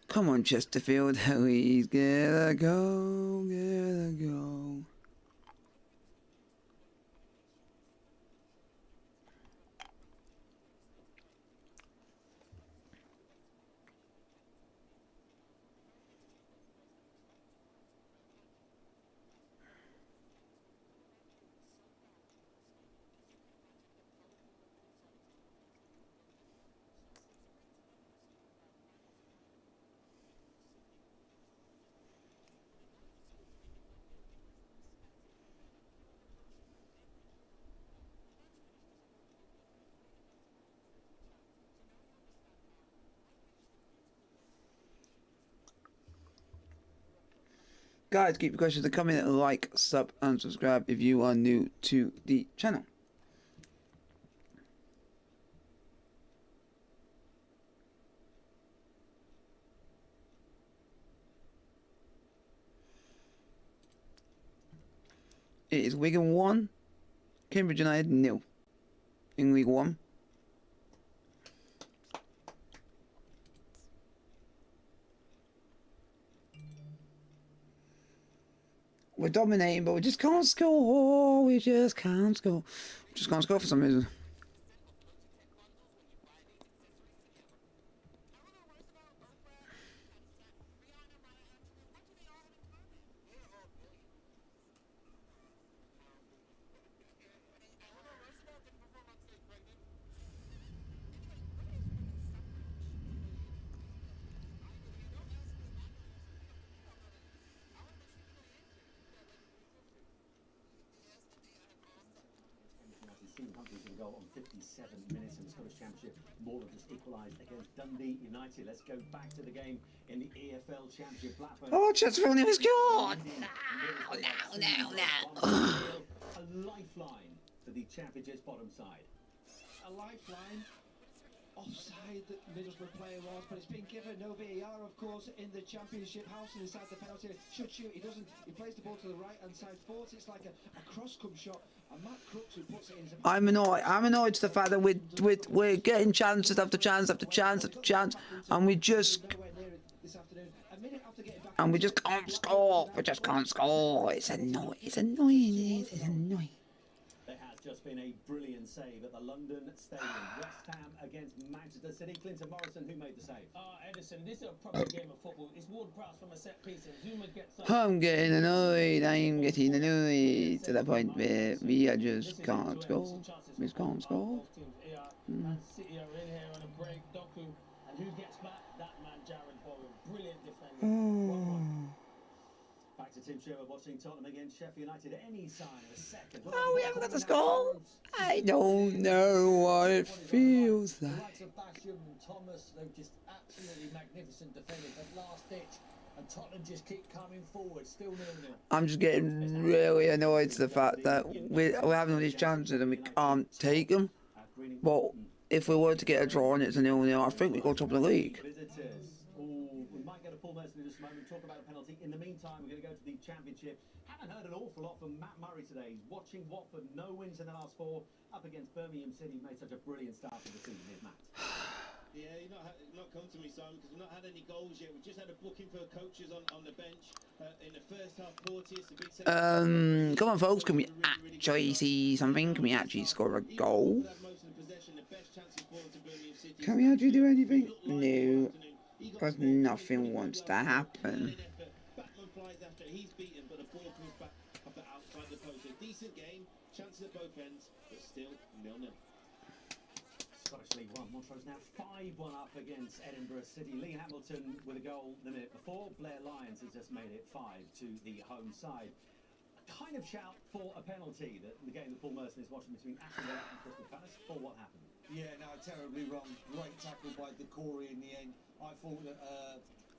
Come on, Chesterfield, please get a go, get a go. Guys, keep your questions to comment, like, sub, and subscribe if you are new to the channel. It is Wigan 1, Cambridge United 0 in League 1. We're dominating, but we just can't score. We just can't score. We just can't score for some reason. Goal on 57 minutes in the Scottish Championship. Moreland just equalised against Dundee United. Let's go back to the game in the EFL Championship. Blackburn. Oh, Chesterfield is good. No. A lifeline to the Championship's bottom side. A lifeline. offside that Middlesbrough player was, but it's been given. No VAR, of course, in the Championship. Housen inside the penalty. Should shoot. He doesn't. He plays the ball to the right-hand side. Thought it's like a cross-come shot. And Matt Crooks, who puts it in. I'm annoyed. I'm annoyed to the fact that we're getting chances after chance after chance after chance, and we just can't score. We just can't score. It's annoying. It's annoying. It's annoying. There has just been a brilliant save at the London Stadium. West Ham against Manchester City. Clinton Morrison, who made the save? Edison, this is a proper game of football. It's Ward-Prowse from a set piece, and Zuma gets up. I'm getting annoyed. I'm getting annoyed to the point where we just can't score. We can't score. City are in here on a break. Doku, and who gets back? That man, Jared Bowen. Brilliant defender. Back to Tim Sherwood watching Tottenham against Sheffield United. Any sign of a second? Oh, we haven't got the score. I don't know what it feels The like. likes of Basham and Thomas, they're just absolutely magnificent defenders. But last ditch, and Tottenham just keep coming forward, still 0-0. I'm just getting really annoyed to the fact that we're having all these chances and we can't take them. But if we were to get a draw and it's a 0-0, I think we go top of the league. Visitors. We might get a Paul Merson in just a moment. Talk about a penalty. In the meantime, we're going to go to the Championship. Haven't heard an awful lot from Matt Murray today. He's watching Watford. No wins in the last 4 up against Birmingham City. Made such a brilliant start to the season. Here's Matt. Yeah, you've not come to me, Simon, because we've not had any goals yet. We've just had a booking for coaches on the bench in the first half. Porteous, a big Come on, folks. Can we actually see something? Can we actually score a goal? Can we actually do anything? No. Because nothing wants to happen. Batman flies after. He's beaten, but the ball comes back outside the post. A decent game, chances at both ends, but still 0-0. Scottish League 1. Montrose now 5-1 up against Edinburgh City. Lee Hamilton with a goal the minute before. Blair Lyons has just made it 5 to the home side. A kind of shout for a penalty that the game that Paul Merson is watching between Aston Villa and Crystal Palace. For what happened? Yeah, no, terribly wrong. Great tackle by Decore in the end. I thought that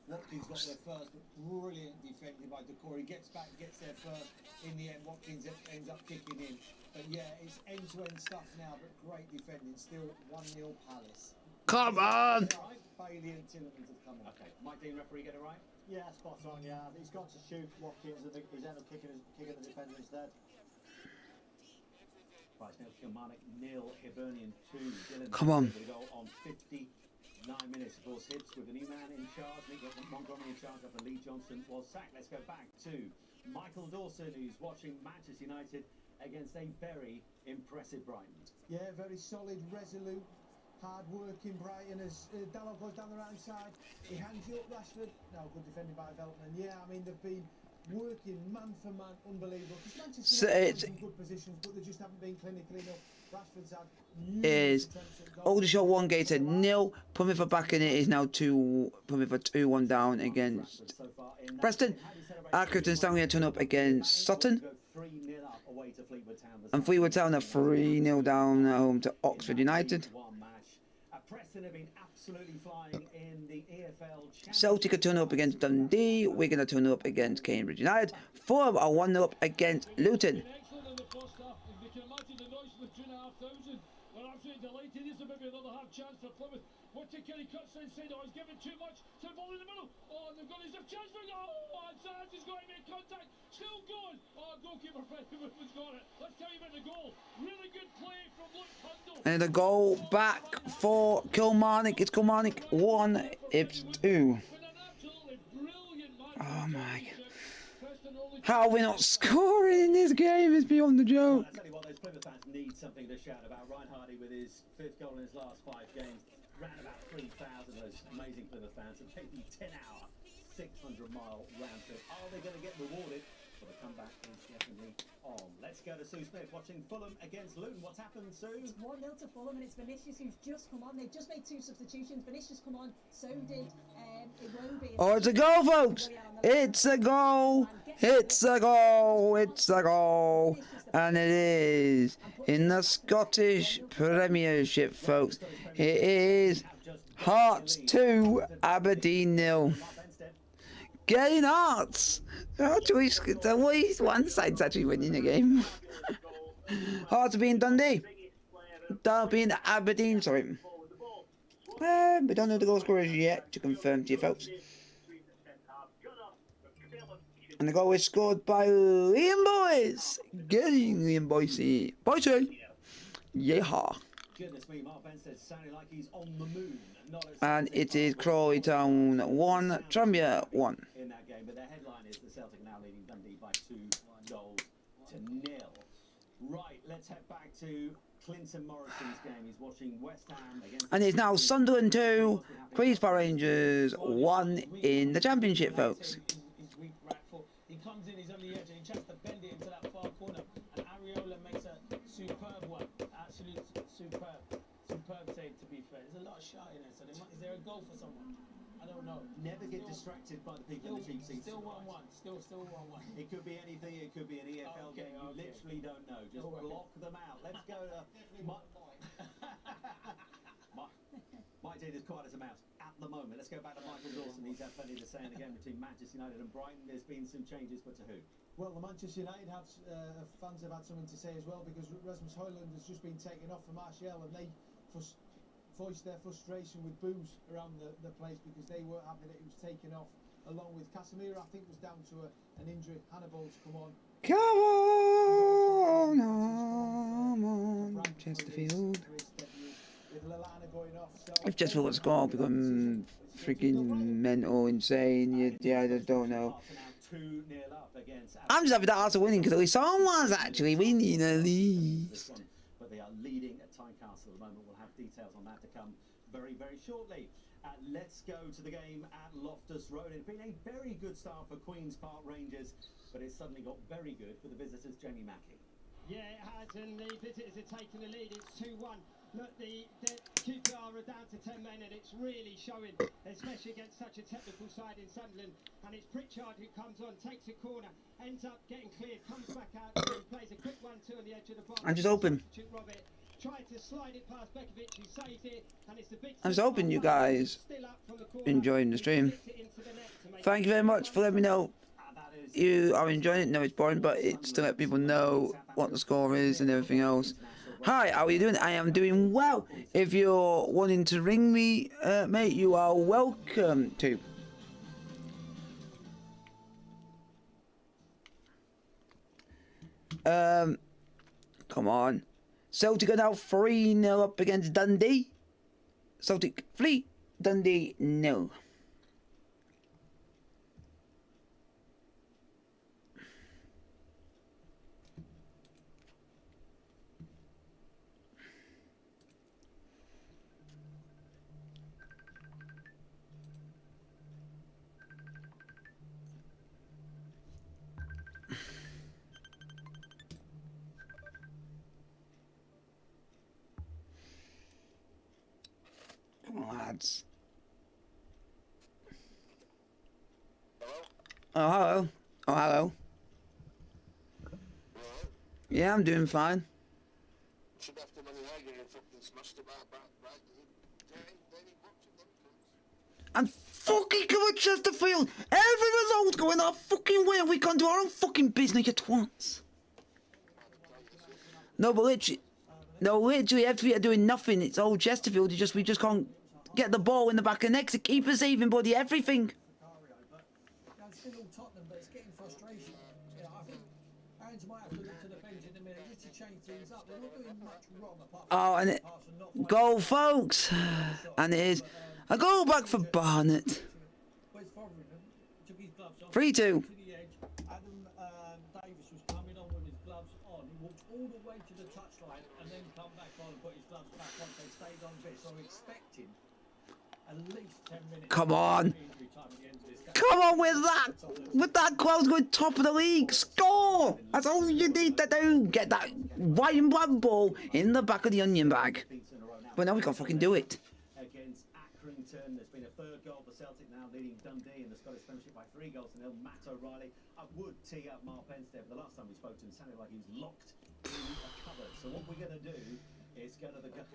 Watkins got there first, but brilliant defending by Decore. He gets back, gets there first. In the end, Watkins ends up kicking in. But yeah, it's end-to-end stuff now, but great defending. Still 1-0 Palace. Come on! Bailey and Tillemans have come on. Okay, Mike Dean, referee, get it right? Yeah, spot on, yeah. He's got to shoot Watkins and he's ended up kicking the defender instead. Right, now Kilmarnock 0, Hibernian 2. Dylan Come on. with a goal on 59 minutes. Of course, Hibs with a new man in charge. Nick Montgomery in charge after Lee Johnson was sacked. Let's go back to Michael Dawson, who's watching Manchester United against a very impressive Brighton. Yeah, very solid, resolute, hard-working Brighton. As Dallo goes down the right side, he hands you up Rashford. No, good defending by Veltman. Yeah, I mean, they've been working man for man, unbelievable. Because Manchester United in good positions, but they just haven't been clinical enough. Rashford's had Is Aldershot 1 gated 0. Plymouth back in it is now 2. Plymouth 2-1 down against Preston. Accrington's down here turn up against Sutton. And Fleetwood Town are 3-0 down at home to Oxford United. Preston have been absolutely flying in the EFL. Celtic are turn up against Dundee. Wigan are turn up against Cambridge United. Fulham are 1-0 up against Luton. We're absolutely delighted. This is maybe another half chance for Plymouth. Whittaker cuts inside. Oh, he's given too much. To the ball in the middle. Oh, and they've got his chance for it. Oh, and Sands has got to make contact. Still going. Oh, goalkeeper Freddie Woodman's got it. Let's tell you about the goal. Really good play from Luke Pundle. And the goal back for Kilmarnock. It's Kilmarnock 1, Ibs 2. Oh my God. How are we not scoring in this game is beyond the joke. I'll tell you what, those Plymouth fans need something to shout about. Ryan Hardy with his 5th goal in his last 5 games. Ran about 3,000 of those amazing Plymouth fans. And taking 10-hour, 600-mile round trip. Are they going to get rewarded? Well, the comeback is definitely on. Let's go to Sue Smith watching Fulham against Luton. What's happened, Sue? It's 1-0 to Fulham, and it's Vinicius who's just come on. They've just made 2 substitutions. Vinicius come on, so did Iwobi. Oh, it's a goal, folks! It's a goal! It's a goal! It's a goal! And it is in the Scottish Premiership, folks. It is Hearts 2, Aberdeen 0. Getting Hearts! At least one side's actually winning the game. Hearts are being Dundee. Derby and Aberdeen, sorry. We don't know the goal scorers yet to confirm to you folks. And the goal was scored by Liam Boyce. Getting Liam Boyce. Boyce! Yeehaw. Goodness me, Mark Benstead sounding like he's on the moon. And it is Crawley Town 1, Tranmere 1. In that game, but their headline is the Celtic now leading Dundee by 2-0. Right, let's head back to Clinton Morrison's game. He's watching West Ham against. And it's now Sunderland 2, Queen's Park Rangers 1 in the Championship, folks. He comes in, he's on the edge, and he tries to bend it into that far corner. And Areola makes a superb one. Absolute superb save, to be fair. There's a lot of shot in it, so is there a goal for someone? I don't know. Never get distracted by the people in the cheap seats. Still 1-1. Still 1-1. It could be anything. It could be an EFL game. You literally don't know. Just block them out. Let's go to Mike Dean is quiet as a mouse at the moment. Let's go back to Michael Dawson. He's had plenty to say in the game between Manchester United and Brighton. There's been some changes, but to who? Well, the Manchester United fans have had something to say as well, because Rasmus Højlund has just been taken off for Martial, and they voiced their frustration with boos around the place because they weren't happy that he was taken off, along with Casemiro. I think was down to an injury. Hannibal's come on. Come on, Chesterfield. If Chesterfield was scored, become freaking mental, insane. Yeah, I just don't know. I'm just happy that Arsenal winning because at least someone's actually winning at least. But they are leading at Tynecastle at the moment. We'll have details on that to come very, very shortly. Let's go to the game at Loftus Road. It's been a very good start for Queen's Park Rangers, but it's suddenly got very good for the visitors, Jamie Mackey. Yeah, it has, and the visitors are taking the lead. It's 2-1. Look, the QPR are down to 10 men, and it's really showing, especially against such a technical side in Sunderland. And it's Pritchard who comes on, takes a corner, ends up getting cleared, comes back out, and plays a quick 1-2 on the edge of the box. I'm just hoping. Tried to slide it past Bekovic, who saved it, and it's the big. I'm just hoping you guys enjoying the stream. Thank you very much for letting me know you are enjoying it. No, it's boring, but it's to let people know what the score is and everything else. Hi, how are you doing? I am doing well. If you're wanting to ring me, mate, you are welcome to. Come on. Celtic are now 3-0 up against Dundee. Celtic 3, Dundee 0. Lads. Oh, hello. Oh, hello. Yeah, I'm doing fine. And fucking come on, Chesterfield! Every result going our fucking way, and we can't do our own fucking business, you twats. No, but literally, everything are doing nothing. It's all Chesterfield. We just can't get the ball in the back of the net to keep us saving, buddy. Everything. It's still all Tottenham, but it's getting frustration. You know, I think Aaron's might have to look to the bench in a minute just to change things up. They're not doing much wrong apart from. Oh, and it, goal, folks, and it is a goal back for Barnett. 3-2. Davis was coming on with his gloves on. He walked all the way to the touchline and then come back on and put his gloves back on. They stayed on a bit, so I'm expecting at least 10 minutes. Come on. Come on with that. With that close going top of the league. Score. That's all you need to do. Get that white and black ball in the back of the onion bag. But now we can't fucking do it. Against Accrington, there's been a third goal for Celtic now, leading Dundee in the Scottish Premiership by 3 goals to 0. Matt O'Reilly. I would tee up Mark Benstead, but the last time we spoke to him, it sounded like he was locked in a cupboard. So what we're going to do is go to the game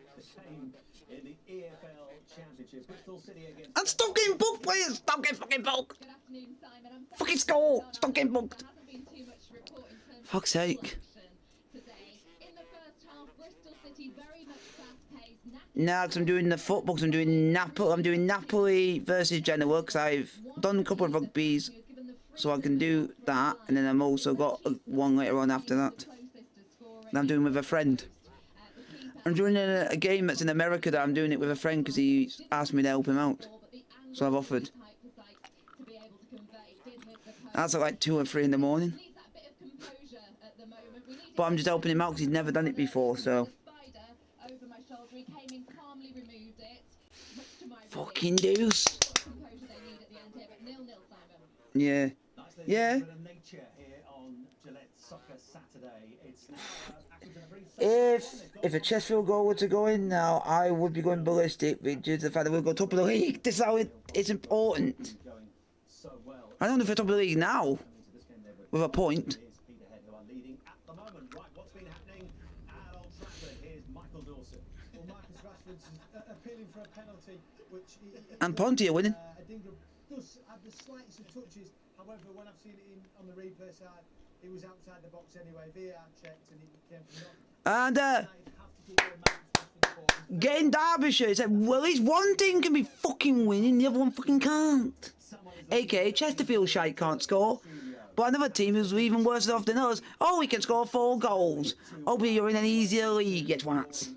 in the EFL Championship. Bristol City against. And stop getting booked, please. Stop getting fucking booked. Good afternoon, Simon. Fucking score. Stop getting booked. There hasn't been too much report in terms Fuck's sake. today. In the first half, Bristol City very much fast-paced, now, because I'm doing the football, because I'm doing Napoli versus Genoa, because I've done a couple of rugbies, so I can do that, and then I'm also got one later on after that. And I'm doing with a friend. I'm doing a game that's in America that I'm doing it with a friend because he asked me to help him out, so I've offered. That's at like 2 or 3 in the morning. But I'm just helping him out because he's never done it before, so. Fucking deuce. Yeah. Yeah. If a Chesterfield goal were to go in now, I would be going ballistic due to the fact that we'll go top of the league. This is how it's important. I don't know if we're top of the league now with a point. And Ponty are winning. Does have the slightest of touches. However, when I've seen it on the replay side, it was outside the box anyway. VAR checked and it came from And getting Derbyshire, it's like, well, at least one team can be fucking winning, the other one fucking can't. AKA Chesterfield shite can't score. But another team who's even worse off than us, oh, we can score 4 goals. Oh, but you're in an easier league, you twats.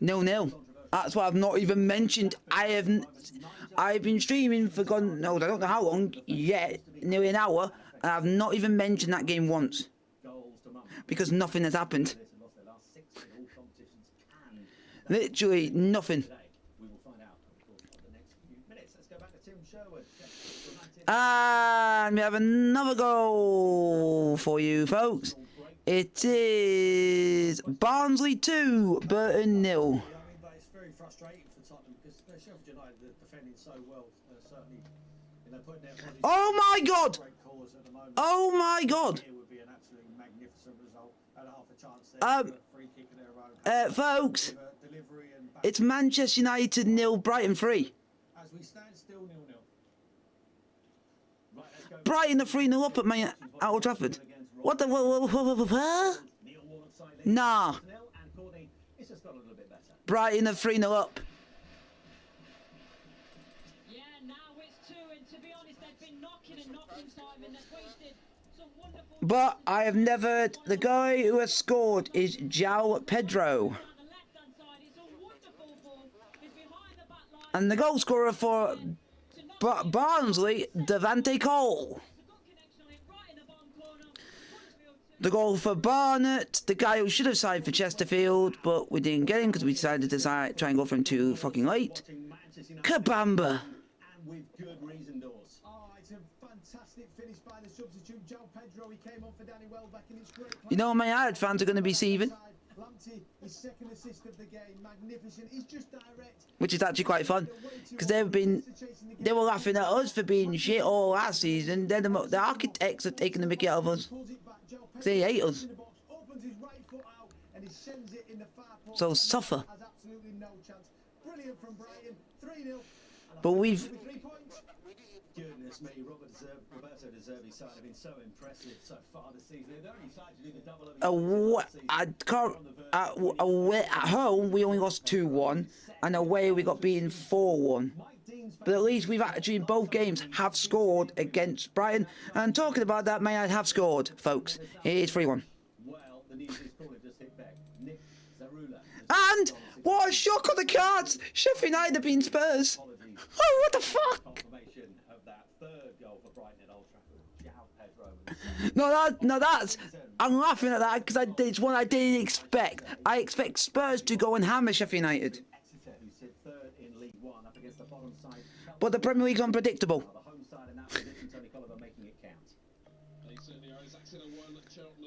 0-0. That's what I've not even mentioned. I've been streaming for God knows I don't know how long yet, nearly an hour, and I've not even mentioned that game once because nothing has happened. Literally nothing. And we have another goal for you folks. It is Barnsley 2, Burton 0. It's very frustrating for Tottenham because Sheffield United are defending so well. Certainly, putting their bodies. Oh my God! Oh my God! It would be an absolutely magnificent result. Had half a chance there. Free kick in their own. Folks, it's Manchester United 0, Brighton 3. As we stand still 0-0. Brighton are 3-0 up at Old Trafford. What the? Nah. Brighton are 3-0 up. Yeah, now it's 2, and to be honest, they've been knocking time, and they've wasted some wonderful. But I have never. The guy who has scored is João Pedro. And the goal scorer for Barnsley, Devante Cole. The goal for Barnett, the guy who should have signed for Chesterfield, but we didn't get him because we decided to try and go for him too fucking late. Kabamba. You know, my United fans are going to be seething. Which is actually quite fun, because they were laughing at us for being shit all last season. Then the architects have taken the mickey out of us. They hate us. So suffer. But we've. Goodness me, Roberto De Zerbi's side have been so impressive so far this season. They're the only side to do the double At home we only lost 2-1, and away we got beaten 4-1. But at least we've actually in both games have scored against Brighton. And talking about that, may I have scored, folks? It is 3-1. And what a shock on the cards! Sheffield United have been Spurs. Oh, what the fuck? No, that's. I'm laughing at that because it's one I didn't expect. I expect Spurs to go and hammer Sheffield United. But the Premier League's unpredictable.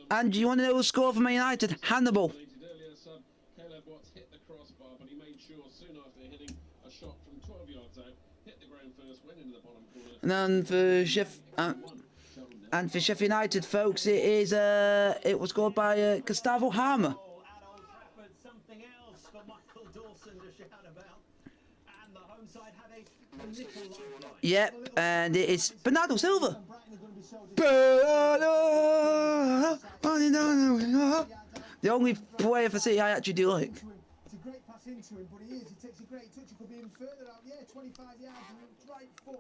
And do you want to know the score for Man United? Hannibal. And then for Sheffield United, folks, it was scored by Gustavo Hammer. Yep, and it is Bernardo Silva. The only player for City I actually do like. It's a great pass into him, but he takes a great touch. He could be even further out. Yeah, 25 yards, right foot.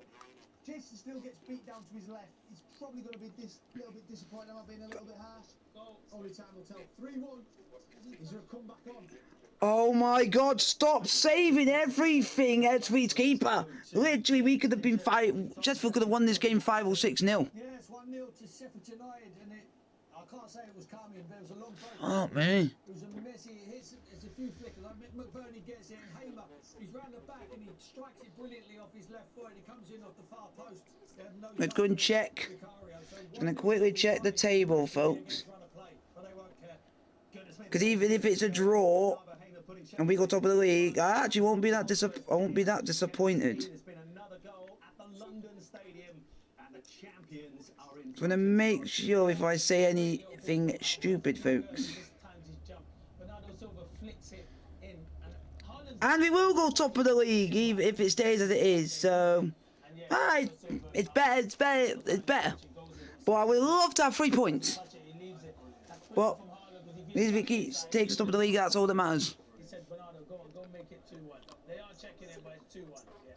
Jason still gets beat down to his left. He's probably going to be little bit disappointed about being a little bit harsh. Only time will tell. 3-1. Is there a comeback on? Oh my God! Stop saving everything, Edsby's keeper. Literally, we could have been Sheffield could have won this game 5 or 6-0. Yeah, it's 1-0 to Sheffield United, and I can't say it was calming, but it was a long break. Oh man. It was a messy hit. It's a few flickers. McBurney gets it, and Hamer, he's round the back and he strikes it brilliantly off his left foot, and he comes in off the far post. Let's go and check. Just gonna quickly check the table, folks. Because even if it's a draw and we go top of the league, I actually won't be that disappointed. I'm gonna make sure if I say anything stupid, folks. And we will go top of the league, even if it stays as it is. So, it's better. But I would love to have 3 points. But if it takes us top of the league, that's all that matters. He said, Bernardo, go make it 2-1. They are checking it, but it's 2-1. Yeah.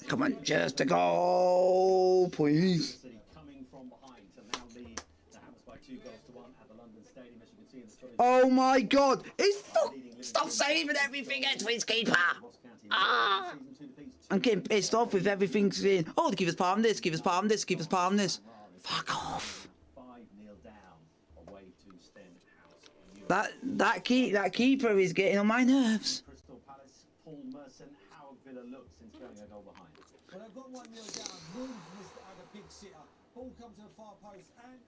Come on, just a goal, please. Coming from behind to now lead the Hammers by 2 goals to 1 at the London Stadium, as you can see in the story. Oh my God! Stop saving everything, Edsby's keeper! Ah! I'm getting pissed off with everything saying, oh, the keeper's palm this, keeper's palm this, keeper's palm this. Fuck off. 5-0 down away to Stenhouse. That keeper is getting on my nerves. Crystal Palace, Paul Merson, how have Villa looked since going a goal behind? Well, they've got 1-0 down. Wolves missed out a big sitter. Ball comes to the far post, and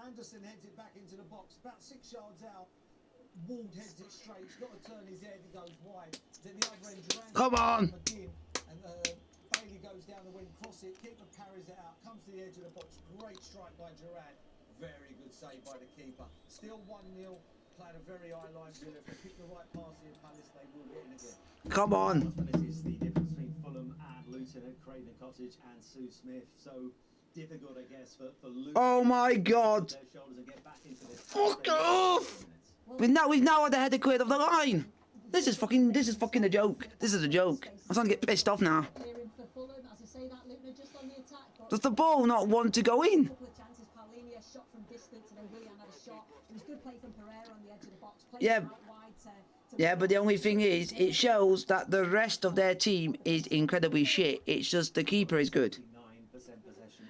Anderson heads it back into the box. About 6 yards out, Ward heads it straight. He's got to turn his head. He goes wide. Then the other end, Durant come on. Again, and Bailey goes down the wing, cross it. Keeper parries it out. Comes to the edge of the box. Great strike by Durant. Very good save by the keeper. Still 1-0. Played a very high line. Villa. If they pick the right pass in Palace, they will get in again. Come on. This is the difference between Fulham and Luton at Craven Cottage and Sue Smith. So difficult, I guess, for Luton. Oh my God. Fuck off! We've now had the header cleared off the line. This is fucking a joke. This is a joke. I'm starting to get pissed off now. Does the ball not want to go in? Yeah, but the only thing is, it shows that the rest of their team is incredibly shit. It's just the keeper is good.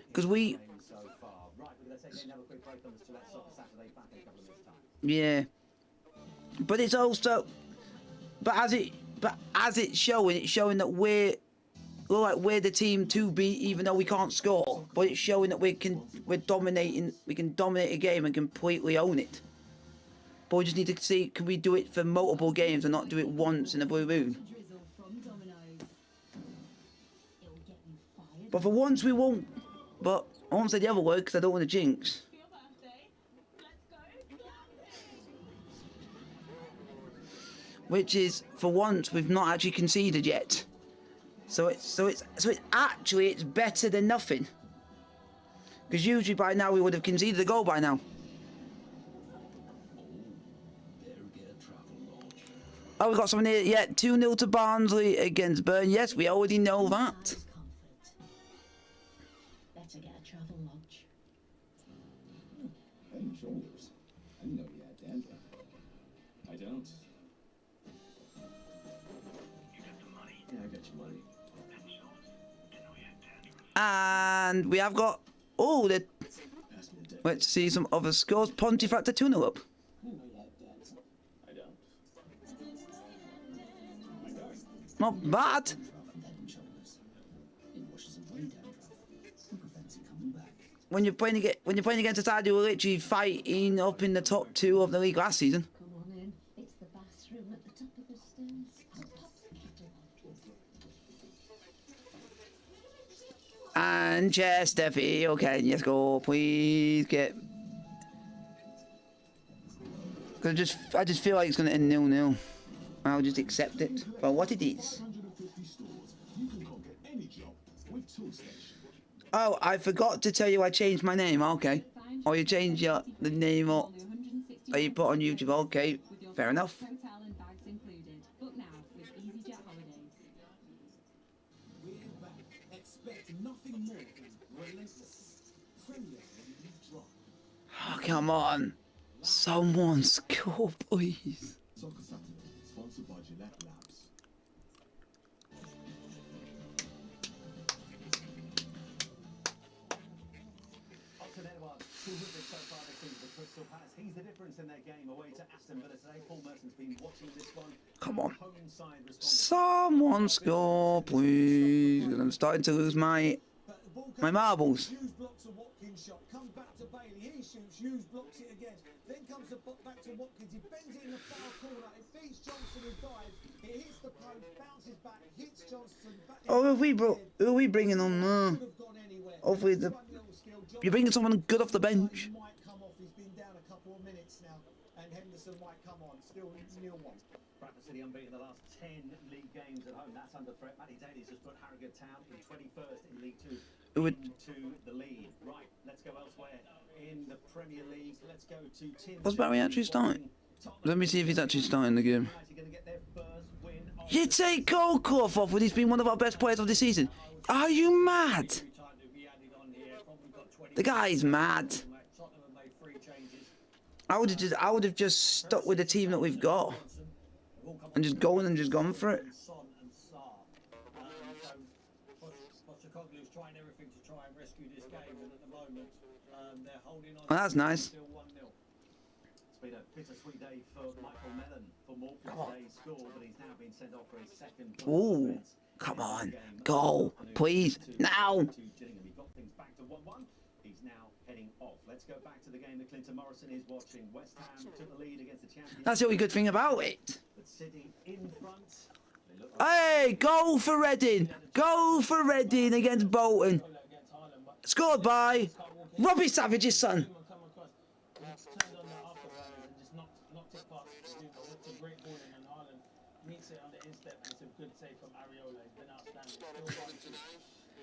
Because we... Yeah. But it's also... But as it's showing that we're the team to beat, even though we can't score. But it's showing that we can dominate a game and completely own it. But we just need to see, can we do it for multiple games and not do it once in a blue moon? But for once we won't. But I won't say the other word because I don't want to jinx. Which is, for once, we've not actually conceded yet. So it's better than nothing. Because usually by now we would have conceded a goal by now. Oh, we got someone here. Yeah, 2-0 to Barnsley against Burn. Yes, we already know that. Better get a travel lodge. Head and shoulders. I didn't know you had dandruff. I don't. You got the money? Yeah, I got your money. Head and shoulders. Didn't know you had dandruff. And we have got... Oh, let's see some other scores. Pontefract 2-0 up. Not bad. When you're playing against a side who were literally fighting up in the top 2 of the league last season. Come on in. It's the bathroom at the top of the stairs. I'll pop the kettle on. And Chesterfield, okay, let's go. Please get. I just feel like it's gonna end 0-0. I'll just accept it for what it is. Oh, I forgot to tell you I changed my name. Okay. Oh, you changed the name up. that you put on YouTube. Okay, fair enough. Hotel and bags included. Book now with EasyJet Holidays. We're back. Expect nothing more than relentless Premier League drama. Oh, come on. Someone score, please. Soccer Saturday, sponsored by Gillette Labs. Upton Edouard, 200 so far this season for Crystal Palace. He's the difference in their game away to Aston Villa today. Paul Merton's been watching this one. Come on. Home side responded. Someone score, please. And I'm starting to lose my marbles. Hughes blocks a Watkins shot, comes back to Bailey, he shoots, Hughes blocks it again, then comes back to Watkins, he bends it in the foul corner, it beats Johnson who dives, it hits the post, bounces back, hits Johnson, back. Oh, who are we bringing on? Hopefully you're bringing someone good off the bench. Might come off, he's been down a couple of minutes now, and Henderson might come on, still 0-1. Bradford City unbeaten the last 10 league games at home. That's under threat. Matty Daly's just put Harrogate Town in 21st in League 2 into the lead. Right, let's go elsewhere in the Premier League. Let's go to Tim. Was Barry actually starting? Let me see if he's actually starting the game. You take Goldclough off when he's been one of our best players of the season. Are you mad? The guy's mad. I would have just stuck with the team that we've got and just gone for it. Oh, that's nice. It's been a bittersweet day for Michael Mellon for Morecambe today's score, but he's now been sent off for his second. Ooh, come on, goal, please, now. He got things back to 1-1. He's now heading off. Let's go back to the game that Clinton Morrison is watching. West Ham took the lead against the champions. That's the only good thing about it. But City in front. Hey, goal for Reading. Goal for Reading against Bolton. Scored by Robbie Savage's son.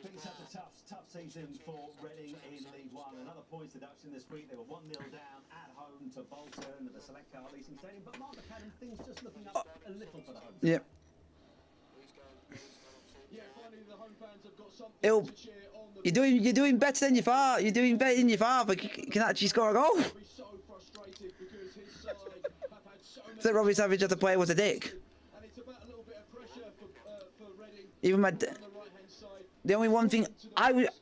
It's a tough season for Reading in League One. Another points deduction this week. They were 1-0 down at home to Bolton at the Select Car Leasing Stadium. But Mark McAdam, things just looking up a little for the home. Yep. Yeah, finally the home fans have got something to cheer on the You're doing better than your father. You're doing better than your father. Can actually score a goal. so frustrated because his side have had so many So Robbie Savage as a player was a dick. and it's about a little bit of pressure for Reading Even my on the right-hand side. the only one thing I would It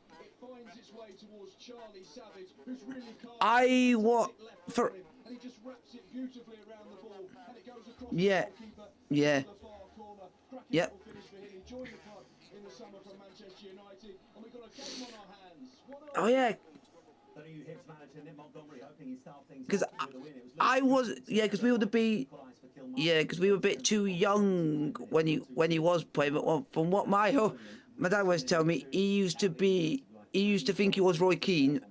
finds its way towards Charlie Savage, who's really calm. I want for And he just wraps it beautifully around the ball and it goes across yeah the goalkeeper yeah to the far corner. Cracking yep. little finish for him. He joined the club in the summer from Manchester United and we've got a game on our hands. What Oh yeah. The new Hibs manager Nick Montgomery hoping he start things Because off with a win. It was I was because we would be because we were a bit too young when he was playing. But from what my dad was telling me, he used to think he was Roy Keane,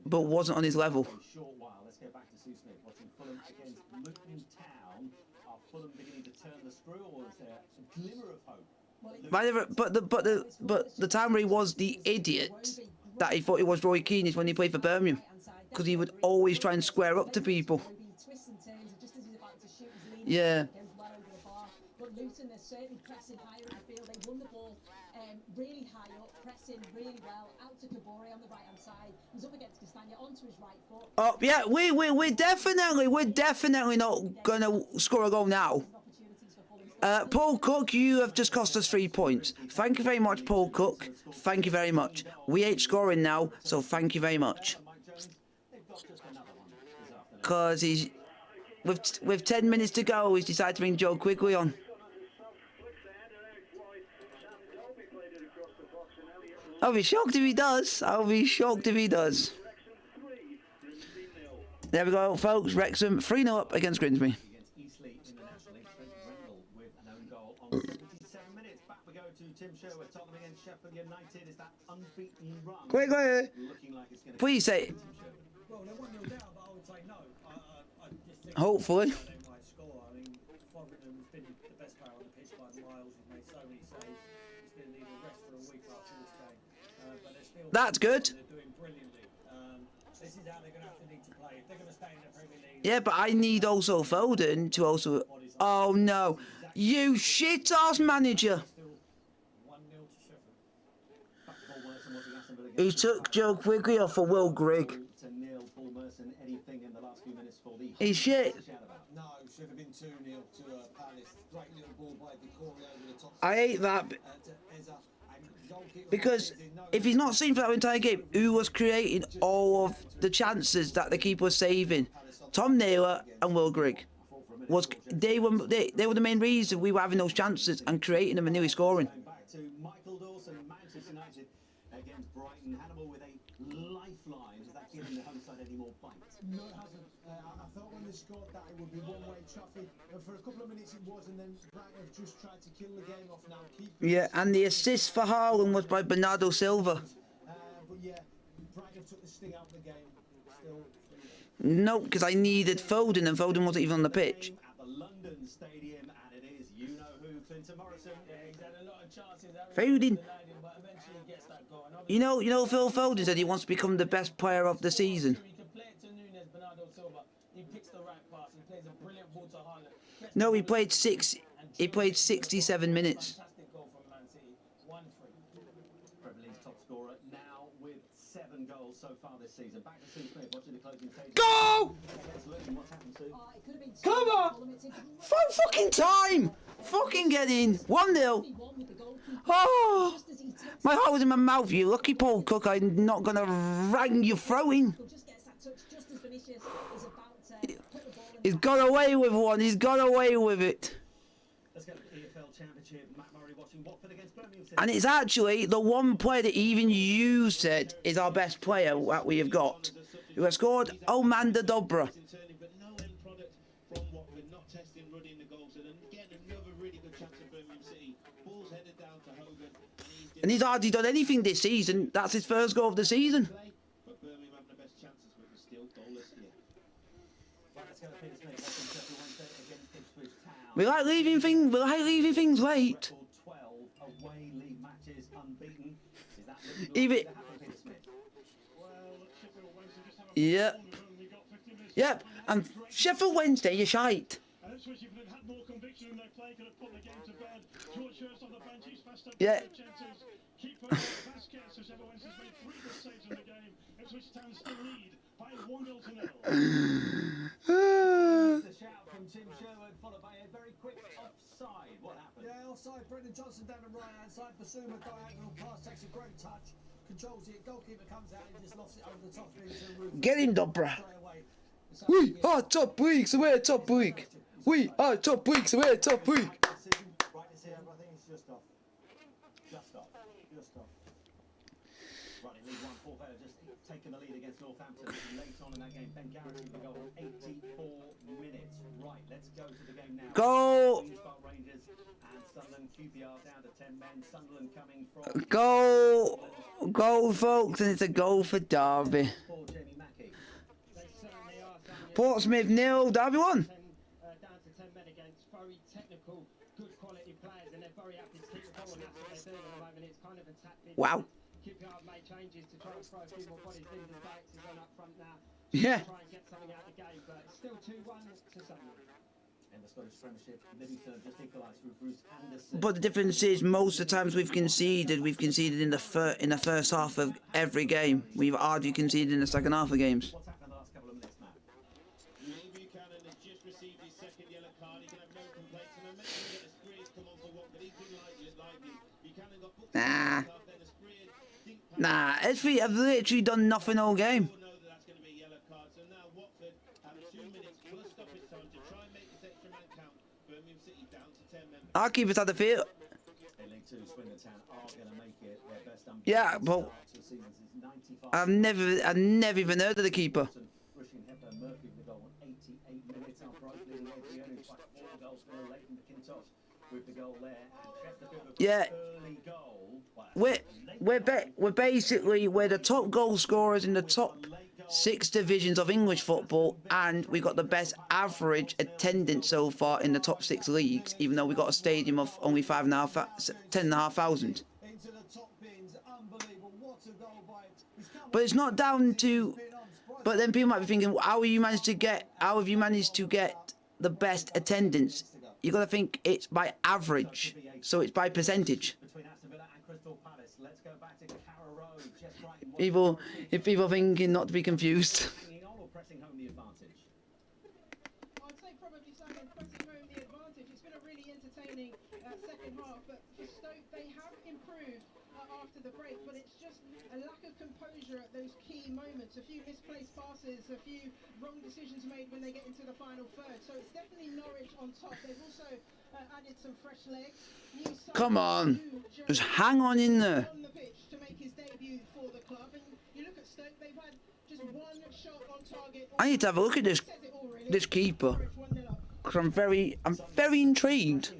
but wasn't on his level. short while. Let's go back to Sue Smith watching Fulham against Luton Town. Are Fulham beginning to turn the screw, or is there a glimmer of hope? But the time where he was the idiot that he thought he was Roy Keane is when he played for Birmingham, because he would always try and square up to people. Yeah. But Luton are certainly pressing higher in the field. They won the ball really high up, pressing really well. Out to Kabore on the right hand side. He's up against Castagna onto his right foot. Oh yeah, we're definitely not gonna score a goal now. Paul Cook, you have just cost us 3 points. Thank you very much, Paul Cook. Thank you very much. We ain't scoring now, so thank you very much. Cause he's with 10 minutes to go, he's decided to bring Joe Quigley on. I'll be shocked if he does. I'll be shocked if he does. There we go, folks. Wrexham 3-0 up against Grimsby. Quick, please say it. Well, they're 1-0 down, but I would say no. I just think Hopefully. they might score. I mean, Fotheringham has been the best player on the pitch by miles. He's made so many saves. He's going to need a rest for a week after this game. But they're still That's good. They're doing brilliantly. This is how they're going to have to need to play Yeah, but I need also Foden to also... Oh, no. You shit-ass manager. He took Joe Quigley off for Will Grigg. He's shit. No, should have been 2-0 to Palace. Great little ball by Decore over the top. I hate that. Because if he's not seen for that entire game, who was creating all of the chances that the keeper was saving? Tom Naylor and Will Grigg. They were the main reason we were having those chances and creating them and nearly scoring. Back to Michael Dawson, Manchester United against Brighton. Hannibal with a lifeline. Is that giving the home side any more bite? No, it hasn't. I thought when they scored that it would be one-way traffic, and for a couple of minutes it was, and then Brighton have just tried to kill the game off now. Yeah, and the assist for Haaland was by Bernardo Silva. But yeah, Brighton took the sting out of the game. Still. No, because I needed Foden, and Foden wasn't even on the pitch. At the London Stadium, and it is you-know-who, Clinton Morrison. Yeah, he's had a lot of chances. Foden. But eventually he gets that goal. You know, Phil Foden said he wants to become the best player of the season. He can play it to Nunes, Bernardo Silva. He picks the right pass. He plays a brilliant ball to Haaland. No, he played 67 minutes. Fantastic goal from Man City. 1-3. Premier League's top scorer now with 7 goals so far this season. Back to Sue Smith watching the closing stages. Go! What's happened, Sue? Come on! Fucking time! Fucking get in! 1-0. Oh! My heart was in my mouth, you lucky Paul Cook. I'm not gonna rang you throwing. He's got away with one. He's got away with it. Let's go to the EFL Championship. Matt Murray watching Watford against Birmingham City. And it's actually the one player that even you said is our best player that we have got, who has scored Omanda Dobra. But no end product from Watford, not testing, running the goals, and again another really good chance of Birmingham City. Ball's headed down to Hogan, And he's hardly done anything this season. That's his first goal of the season. but Birmingham having the best chances, but we're still goalless here. Right, let's go to Peter Smith watching Sheffield Wednesday against Ipswich Town. We like leaving things late. 12 away league matches unbeaten. Is that looking Even. to happen, Peter Smith? Yeah. Yep. And Sheffield Wednesday, you're shite. And Ipswich even had more conviction in their play, could have put the game to bed. George Hurst on the bench, he's fast up Yeah. chances. Keeper Vasquez, so Sheffield Wednesday's made 3 good saves in the game. Ipswich Town still lead by 1-0. The shout from Tim Sherwood, followed by a very quick offside. What happened? Yeah, offside. Brendan Johnson down the right hand side. Basuma diagonal pass, takes a great touch, controls it. Goalkeeper comes out and just lofts it over the top into the roof. Get in, Dobra. We are top week, so we're top week. We are top week, so we're top week. Right decision, but I think it's just off. Just off. Just off. Right, in League One, Paul Vale just taking the lead against Northampton late on in that game. Ben Garrett with the goal, 84 minutes. Right, let's go to the game now. Go. Queen's Park Rangers and Sunderland, QPR down to 10 men. Sunderland coming from... Go. Goal, folks, and it's a goal for Derby. For Jamie Mackey. Portsmouth 0, Derby 1. Down to 10 men against very technical, good quality players, and they're very happy to keep the ball, and that's what they're doing at the moment. It's kind of a tactic. Wow. QPR have made changes to try and throw a few more bodies. Lyndon Dykes is on up front now. Yeah. Try and get something out of the game, but still 2-1 to Sunderland. In the Scottish Premiership, Livingston just equalised through Bruce Anderson. But the difference is, most of the times we've conceded in the first half of every game. We've hardly conceded in the second half of games. What's happened in the last couple of minutes, Matt? Neil Buchanan has just received his second yellow card. He can have no complaints, and I'm mentioning that Aspria's come on for Watford. He's been lively. Buchanan got booked Nah. then Aspria didn't Nah, SB have literally done nothing all game. know that that's going to be a yellow card. So now Watford have 2 minutes plus stoppage time to try and make this extra man count. Birmingham City down to 10 men. Our keepers had the field. In League 2, Swindon Town are going to make it their best Yeah, but start to the season since 95. I've never even heard of the keeper. Rushing Hepburn Murphy with the goal on 88 minutes after leading Adrian by 4 goals for Leighton McIntosh with the goal there. And Chesterfield with Yeah. an early goal. We're the top goal scorers in the top 6 divisions of English football, and we got the best average attendance so far in the top 6 leagues, even though we got a stadium of only 10,500. Into the top bins, unbelievable. What a goal by. But it's not down to But then people might be thinking, how have you managed to get the best attendance? You got to think it's by average, so it's by percentage. If people thinking not to be confused. I'd say probably Simon pressing home the advantage. It's been a really entertaining second half, but for Stoke they have improved after the break, but it's just a lack of composure at those key moments. A few misplaced passes, a few wrong decisions made when they get into the final third. So it's definitely Norwich on top. They've also added some fresh legs. Come on, just hang on in there. On the pitch to make his debut for the club, and you look at Stoke, they've had just one shot on target. I need to have a look at this keeper, because I'm very intrigued.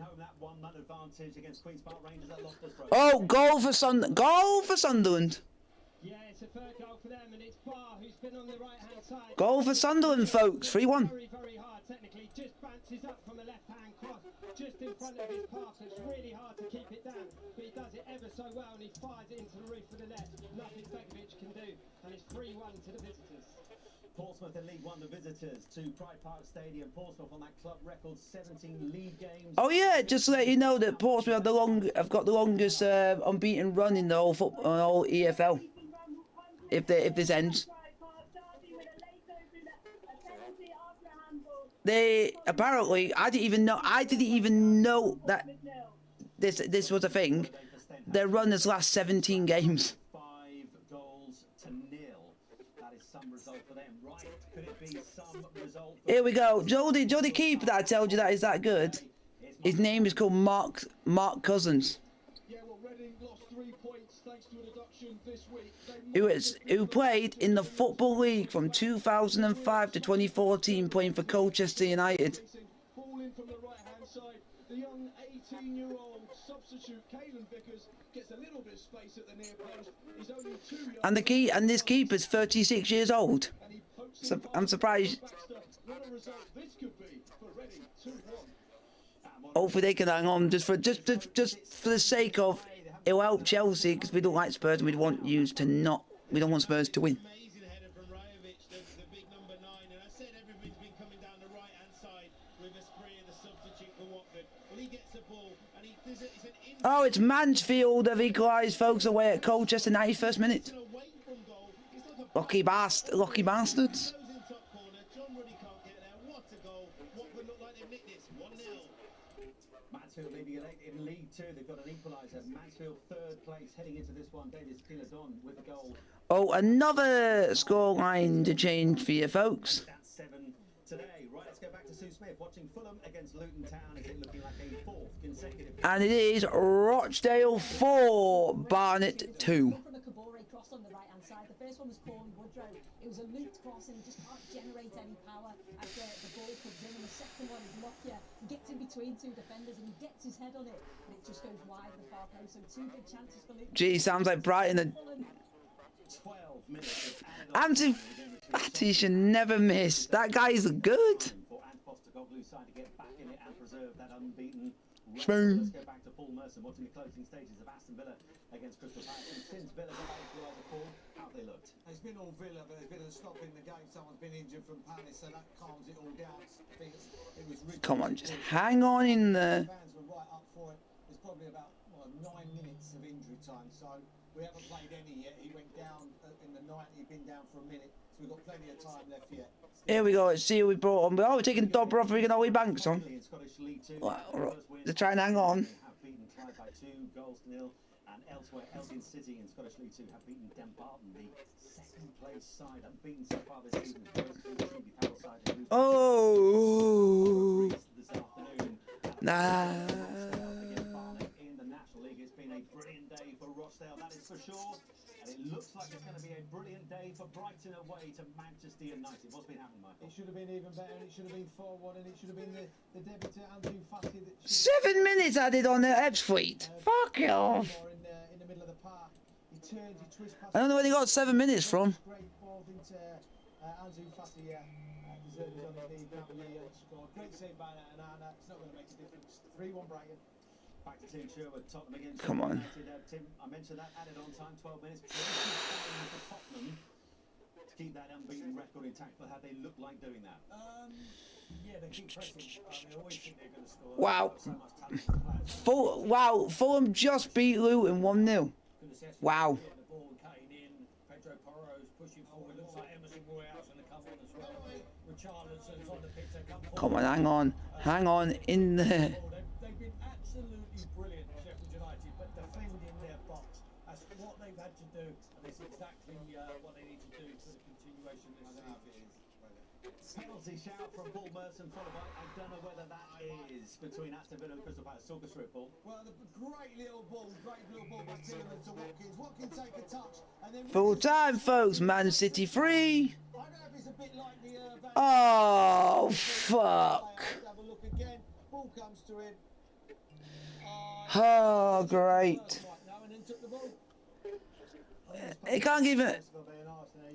Oh, goal for Sunderland. Yeah, it's a third goal for them, and it's Barr who's been on the right-hand side. Goal for Sunderland, folks. 3-1. Very, very hard technically. Just bounces up from the left-hand cross, just in front of his pass. It's really hard to keep it down, but he does it ever so well, and he fires it into the roof of the net. Nothing Begovic can do, and it's 3-1 to the visitors. Portsmouth in League One, the visitors to Pride Park Stadium. Portsmouth on that club record, 17 league games. Oh yeah, just to let you know that Portsmouth have got the longest unbeaten run in the whole EFL. If this ends, they apparently I didn't even know that this was a thing. Their run has last 17 games. 5 goals to 0. That is some result for them, right? Could it be some result? Here we go, Jody keeper that I told you that is that good. His name is called Mark Cousins. Yeah, well, Reading lost 3 points thanks to a deduction this week. Who played in the Football League from 2005 to 2014, playing for Colchester United. Ball in from the right-hand side. The young 18-year-old substitute, Caelan Vickers, gets a little bit of space at the near post. He's only 2 young. And this keeper's 36 years old. So I'm surprised. What a result this could be for Reading, 2-1. Hopefully they can hang on just for the sake of it'll help Chelsea, because we don't like Spurs and we don't want Spurs to win. Amazing header from Rajovic, the big number 9, and I said everything's been coming down the right-hand side with Esprit, the substitute for Watford. Well, he gets the ball and it's an Oh, it's Mansfield have equalised, folks, away at Colchester, 91st minute. Lucky bastards. Mansfield leading in League 2. They've got an equaliser. Mansfield 3rd place heading into this one. David Piladon with the goal. Oh, another scoreline to change for you, folks. That's 7 today. Right, let's go back to Sue Smith watching Fulham against Luton Town. Is it looking like a 4th consecutive? And it is Rochdale 4, Barnet 2. Cross on the right-hand side. The first one was Corey Woodrow. It was a looped cross and he just can't generate any power as the ball comes in. And the second one is Lockyer. He gets in between 2 defenders and he gets his head on it, and it just goes wide of the far post. So 2 big chances for Luton. Gee, sounds like Brighton. 12 minutes. Anthony Fati should never miss. That guy's good. For Ant Postecoglou side to get back in it and preserve that unbeaten run. Spoon. Let's go back to Paul Merson watching the closing stages of Aston Villa against Crystal Palace. And since Villa got out the call, how have they looked? It's been all Villa, but there's been a stop in the game. Someone's been injured from Palace, so that calms it all down. I think it was ridiculous. Come on, just hang on in there. Fans were right up for it. There's probably about 9 minutes of injury time, so we haven't played any yet. He went down in the 90, he'd been down for a minute, so we've got plenty of time left yet. Here we go. Let's see who we brought on. Oh, we're taking Dobrovic and Ollie Banks on. They're trying to hang on. Have beaten Clyde by 2 goals to 0. And elsewhere, Elgin City in Scottish League 2 have beaten Dumbarton, the 2nd place side, unbeaten so far this season. Oh. This afternoon. Nah. In the National League, it's been a brilliant day for Rochdale, that is for sure. And it looks like it's going to be a brilliant day for Brighton away to Manchester United. What's been happening, Michael? It should have been even better, and it should have been 4-1, and it should have been the debutant Andrew Fati. 7 minutes added on the Ebbsfleet. Fuck off. In the middle of the park, he turns, he twists past. I don't know where they got 7 minutes from. Great ball into Andrew Fati. Deserved his own lead. Can't believe he scored. Great save by Nana. It's not going to make a difference. 3-1 Brighton. Back to Tim Sherwood, Tottenham against Come on. United. Tim, I mentioned that added on time, 12 minutes. For Tottenham to keep that unbeaten record intact, but have they looked like doing that? Yeah, they keep pressing. They always think they're going to score. Wow. So much talent in the players. Fulham just beat Luton 1-0. Wow. The ball cutting in. Pedro Porro's pushing forward. Looks like Emerson Royale's going to come on as well. Richarlison's on the pitch. They Come on, hang on in there. They've been absolutely brilliant, Sheffield United, but defending their box. That's what they've had to do, and it's exactly what they need to do for the continuation of this season. Penalty shout from Paul Merson, followed by, I don't know whether that is between Aston Villa and Crystal Palace. Talk us through it, Paul. Well, the great little ball back Tielemans to Watkins. Watkins take a touch, and then Full time, folks. Man City 3. I don't know if it's a bit like the Oh, fuck. have a look again. Ball comes to him. Oh, great. It can't give it.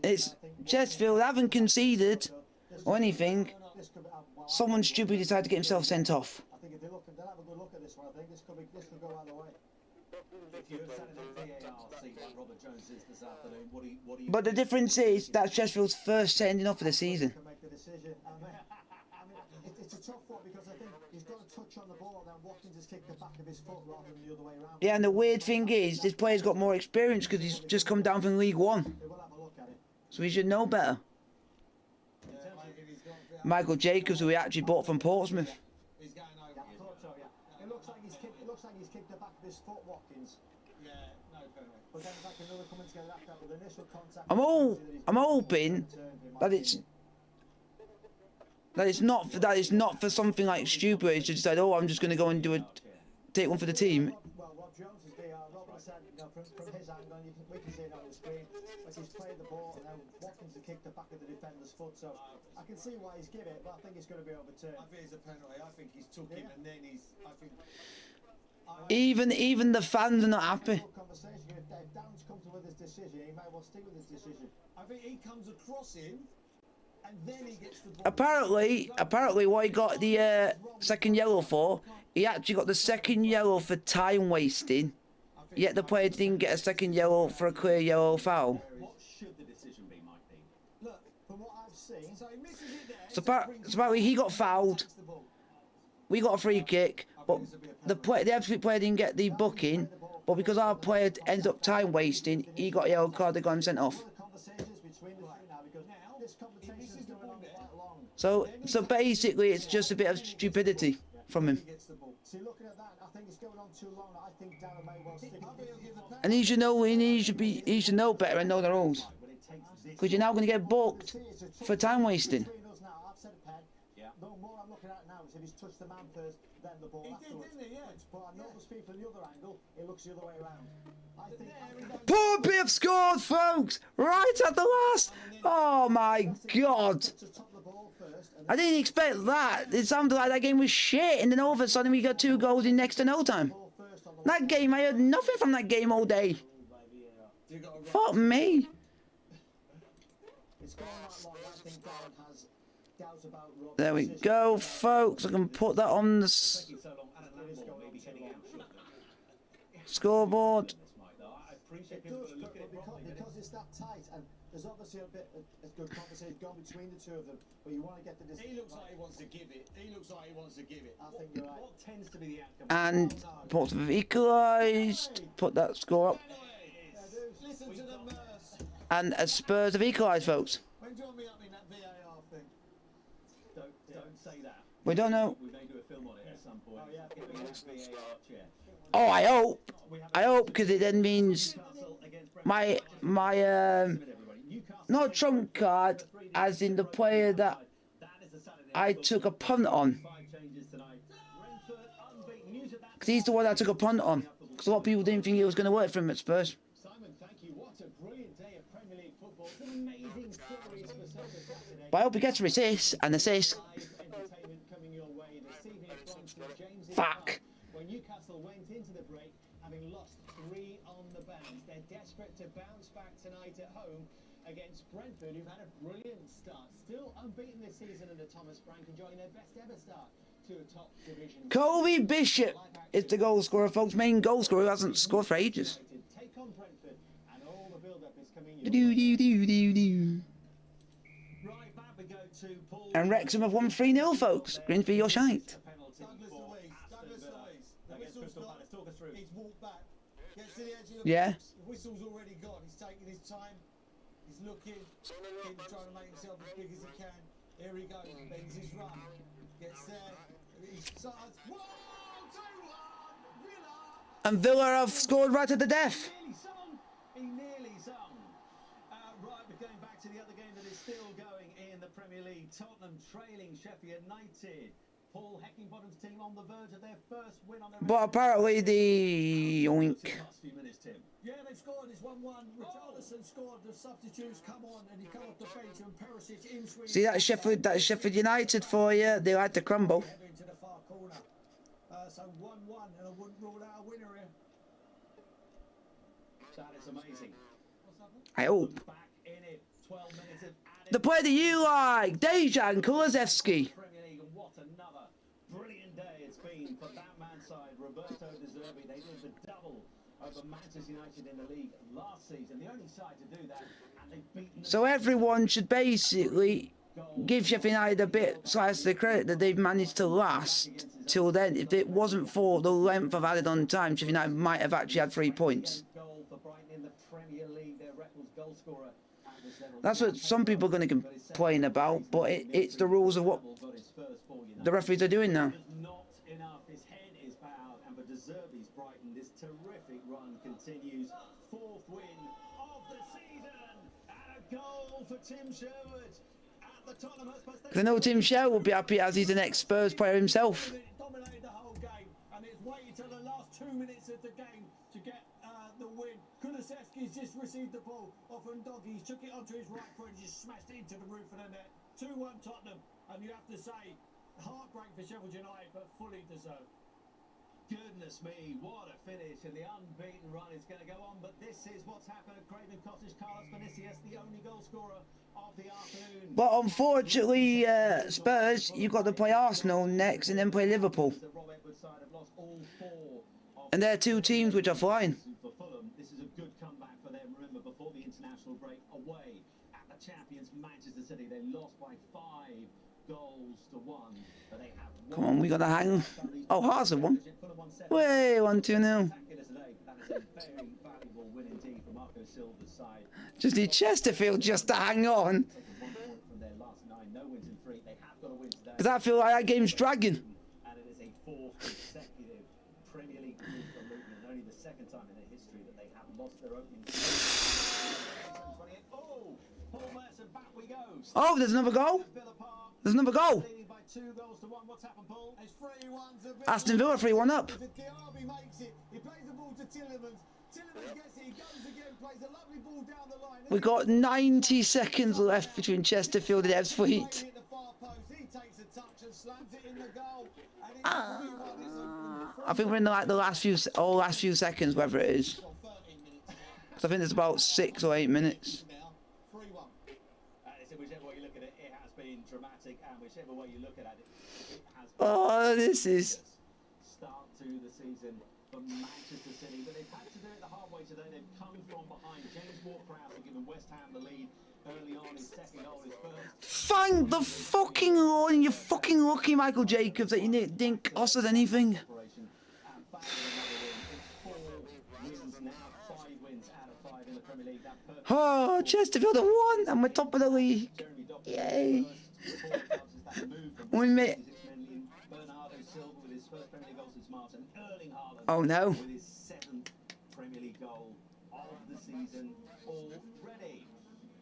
It's Chesterfield haven't conceded or anything. Someone stupid decided to get himself sent off. I think if they'll have a good look at this one. I think this could go either way. If you had sat in a VAR seat like Robert Jones is this afternoon, what do you But the difference is that's Chesterfield's first sending off for the season. Make the decision. It's a tough one because I think he's got a touch on the ball, and then Watkins has kicked the back of his foot rather than the other way around. Yeah, and the weird thing is, this player's got more experience because he's just come down from League One. So he should know better. Michael Jacobs, who we actually bought from Portsmouth. He's going over. Yeah, I thought so, yeah. It looks like he's kicked the back of his foot, Watkins. Yeah, no penalty. But then like another coming together after that with initial contact. I'm hoping that it's not for something like stupid. Where he's just said, oh, I'm just going to go and take one for the team. Well, Rob Jones is there. Robert said, from his angle, we can see it on the screen. Like he's played the ball, and then Watkins has kicked the back of the defender's foot. So I can see why he's given it, but I think it's going to be overturned. I think it's a penalty. I think he's took him, and then he's. I think. Even the fans are not happy. Conversation. If Dan's come to with his decision, he might well stick with his decision. I think he comes across him, and then he gets the ball. Apparently, what he got the second yellow for, he actually got the second yellow for time wasting. Yet the player didn't get a second yellow for a clear yellow foul. What should the decision be, Mike Dean? Look, from what I've seen, so he misses it there. So apparently he got fouled. We got a free kick, but the absolute player didn't get the booking. But because our player ended up time wasting, he got a yellow card and got sent off. So basically, it's just a bit of stupidity from him. See, looking at that, I think it's going on too long. I think Darren may well stick. And he should know better and know the rules. Because you're now going to get booked for time wasting. The more I'm looking at it now is if he's touched the man first, then the ball afterwards. Didn't he? Yeah. But I notice people in the other angle, it looks the other way around. I think Poor Biff scored, folks! Right at the last! Oh my god! I didn't expect that. It sounded like that game was shit, and then all of a sudden we got 2 goals in next to no time. That game, I heard nothing from that game all day. Fuck me. There we go, folks. I can put that on the scoreboard. Because it's that tight, and there's obviously a bit of good conversation going between the two of them, but you want to get the decision. He looks like he wants to give it. I think you're right. What tends to be the outcome? And Portsmouth equalised. Put that score up. Listen to the Merce. And Spurs have equalised, folks. When do you want me up in that VAR thing? Don't say that. We don't know. We may do a film on it at some point. Oh, yeah. Getting that VAR chair. Oh, I hope, because it then means my not trump card, as in the player that I took a punt on. Because he's the one I took a punt on. Because a lot of people didn't think it was going to work for him at Spurs. Simon, thank you. What a brilliant day of Premier League football. Some amazing stories for Saturday. But I hope he gets assists and assists. Fuck. When Newcastle went into the break, having lost 3 on the bounce, they're desperate to bounce back tonight at home against Brentford, who've had a brilliant start. Still unbeaten this season under Thomas Frank, enjoying their best ever start to a top division. Colby Bishop is the goal scorer, folks. Main goal scorer who hasn't scored for ages. Take on Brentford, and all the build-up is coming. And Wrexham have won 3-0, folks. Grimsby, your shite. Douglas Louise. The whistle's gone. He's walked back. Gets to the edge of the Yeah. box. The whistle's already gone. He's taking his time. He's looking. He's trying to make himself as big as he can. Here he goes. Bends his run. Gets there. He starts. 1-2-1. Villa. And Villa have scored right at the death. He nearly sung. Right, we're going back to the other game that is still going in the Premier League. Tottenham trailing Sheffield United. Paul Heckingbottom's team on the verge of their first win on their... But apparently the oink. Yeah, they've scored. It's 1-1. Richarlison scored. The substitutes come on and he come off the bench and Perisic in swing. See that Sheffield United for you. They like to crumble. Into the far corner. So 1-1 and I wouldn't rule out a winner here. That is amazing. I hope. Back in it. 12 minutes of added... The player that you like, Dejan Kulusevski. Premier League, and what another brilliant day it's been for that man's side. Roberto De Zerbi, they did the double over Manchester United in the league last season. The only side to do that, and they've beaten... So everyone should basically give Sheffield United a bit slice of the credit that they've managed to last till then. If it wasn't for the length of added on time, Sheffield United might have actually had 3 points. Goal for Brighton in the Premier League, their records goal scorer at this level. That's what some people are going to complain about, but it's the rules of what the referees are doing now. Not enough. His head is bowed, and for De Zerbi's Brighton, this terrific run continues. 4th win of the season, and a goal for Tim Sherwood at the Tottenham Hotspur. Because I know Tim Sherwood will be happy as he's an ex-Spurs player himself. Dominated the whole game and it's waited till the last 2 minutes of the game to get the win. Kulusevski's just received the ball off Ndoggy. He's took it onto his right foot and just smashed it into the roof of the net. 2-1 Tottenham, and you have to say, heartbreak for Sheffield United, but fully deserved. Goodness me, what a finish, and the unbeaten run is going to go on, but this is what's happened at Craven Cottage. Carlos Vinicius, the only goal scorer of the afternoon. But unfortunately, Spurs, you've got to play Arsenal next and then play Liverpool. The Rob Edwards side have lost all 4 of... And they're 2 teams which are flying. For Fulham, this is a good comeback for them. Remember, before the international break, away at the champions Manchester City, they lost by 5 goals to 1. But they have Come on, we got to hang. Oh, Hearts have won. Way 1-2-0. Just need Chesterfield just to hang on. Because I feel like that game's dragging. And it is a 4th consecutive Premier League win for Luton, and only the 2nd time in their history that they have lost their opening. Oh, Paul Merson, back we go. Oh, there's another goal. There's another goal. By 2 goals to 1. What's happened, Paul? It's 3-1. Aston Villa 3-1 up. Diaby makes it. He plays the ball to Tillemans. Tillemans gets it. He goes again. Plays a lovely ball down the line. We got 90 seconds left between Chesterfield and Ebbsfleet. He takes a touch and slams it in the goal. I think we're in the last few seconds, whether it is. So I think it's about 6 or 8 minutes. Whichever way you look at it, it has been dramatic, and whichever way you look at it, it has been... Oh, this is... Start to the season for Manchester City, but they've had to do it the hard way today. They've come from behind. James Ward-Prowse given West Ham the lead early on. His 2nd goal, his 1st. Thank the fucking Lord, and you're fucking lucky, Michael Jacobs, that you didn't cost us anything. Oh, Chesterfield have won, and we're top of the league. Yay. We made... Oh no. With his 7th Premier League goal of the season already.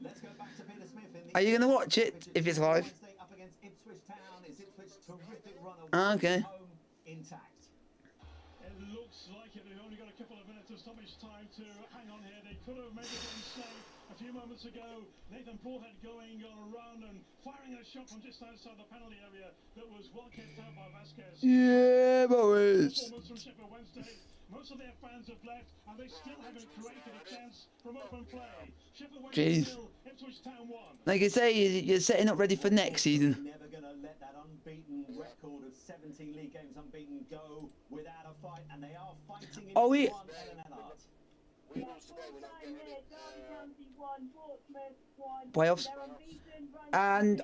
Let's go back to Peter Smith in the... Are you going to watch it if it's live? Up against Ipswich Town. Is Ipswich terrific run Okay. home intact? It looks like it. They've only got a couple of minutes of stoppage time to hang on here. They could have made it inside a few moments ago. Nathan Broadhead going on a run and firing a shot from just outside the penalty area that was well kept out by Vasquez. Yeah, boys. Performance from Sheffield Wednesday. Most of their fans have left, and they still haven't created a chance from open play. Sheffield Wednesday nil, Ipswich Town 1. Like I say, you're setting up ready for next season. Never going to let that unbeaten record of 17 league games unbeaten go without a fight, and they are fighting in we... Playoffs. And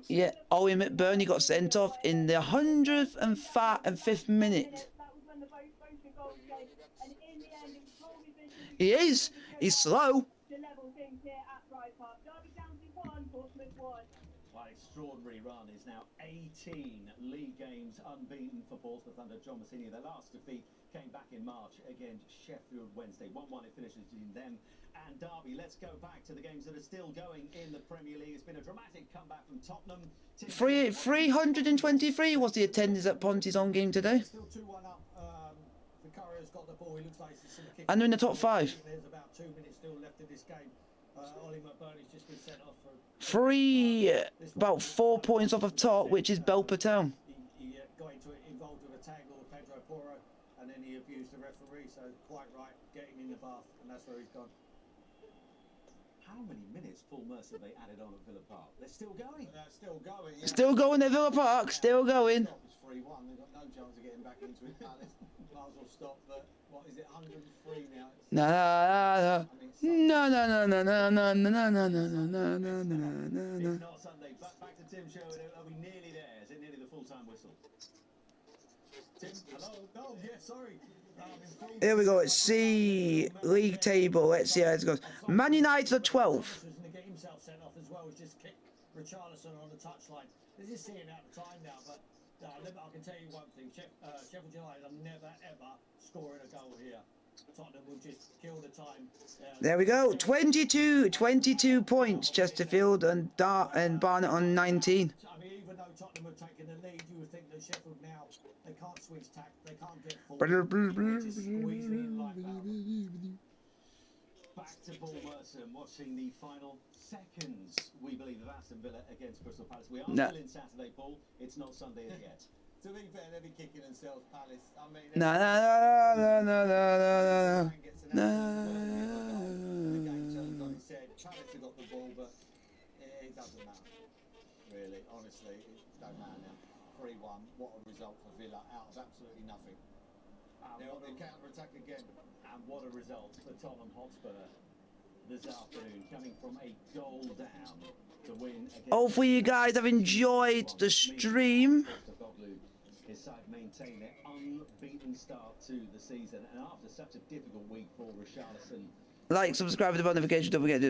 Yeah, Owen McBurney got sent off in the 105th minute. He is. He's slow. Well, extraordinary run is now 18 league games unbeaten for Portsmouth under John Massini. Their last defeat came back in March against Sheffield Wednesday. 1-1 it finishes between them and Derby. Let's go back to the games that are still going in the Premier League. It's been a dramatic comeback from Tottenham. 323 was the attendance at Ponty's home game today. Still 2-1 up. Vicario's got the ball. He looks like he's sort of kicking. And they're in the top 5. There's about 2 minutes still left in this game. Ollie McBurney's just been sent off for about 4 points off of top, which is Belper Town. He got involved with a tangle with Pedro Porro, and then he abused the referee. So quite right, getting in the bath, and that's where he's gone. How many minutes Paul Mercer they added on at Villa Park? They're still going. Still going. Yeah. Still going at Villa Park. Still going. It's 3-1. They've got no chance of getting back into it. Might as well stop. But what is it? 103 now. No. It's not Sunday. Back to Tim Sherwood. Are we nearly there? Is it nearly the full-time whistle? Tim, hello. Oh yeah, sorry. Here we go. Let's see league table. Let's see how it goes. Man United are 12th. To get himself sent off as well. He's just kicked Richarlison on the touchline. They're just seeing out the time now, but I can tell you one thing. Sheffield United are never ever scoring a goal here. Tottenham will just kill the time. There we go. 22 points. Chesterfield and Barnet on 19. I mean, even though Tottenham have taken the lead, you would think that Sheffield now they can't switch tack, they can't get forward. They're just squeezing in like that. Back to Paul Merson, watching the final seconds, we believe, of Aston Villa against Crystal Palace. We are still in Saturday, Paul. It's not Sunday as yet. To be fair, they'll be kicking themselves, Palace. I mean, No. the game turns on its head. Palace have got the ball, but it doesn't matter. Really, honestly, it don't matter now. 3-1, what a result for Villa out of absolutely nothing. They're on the counter-attack again. And what a result for Tottenham Hotspur this afternoon, coming from a goal down to win against... Hopefully you guys have enjoyed the stream. His side maintained their unbeaten start to the season, and after such a difficult week for Richarlison... Like, subscribe to the notification, don't forget to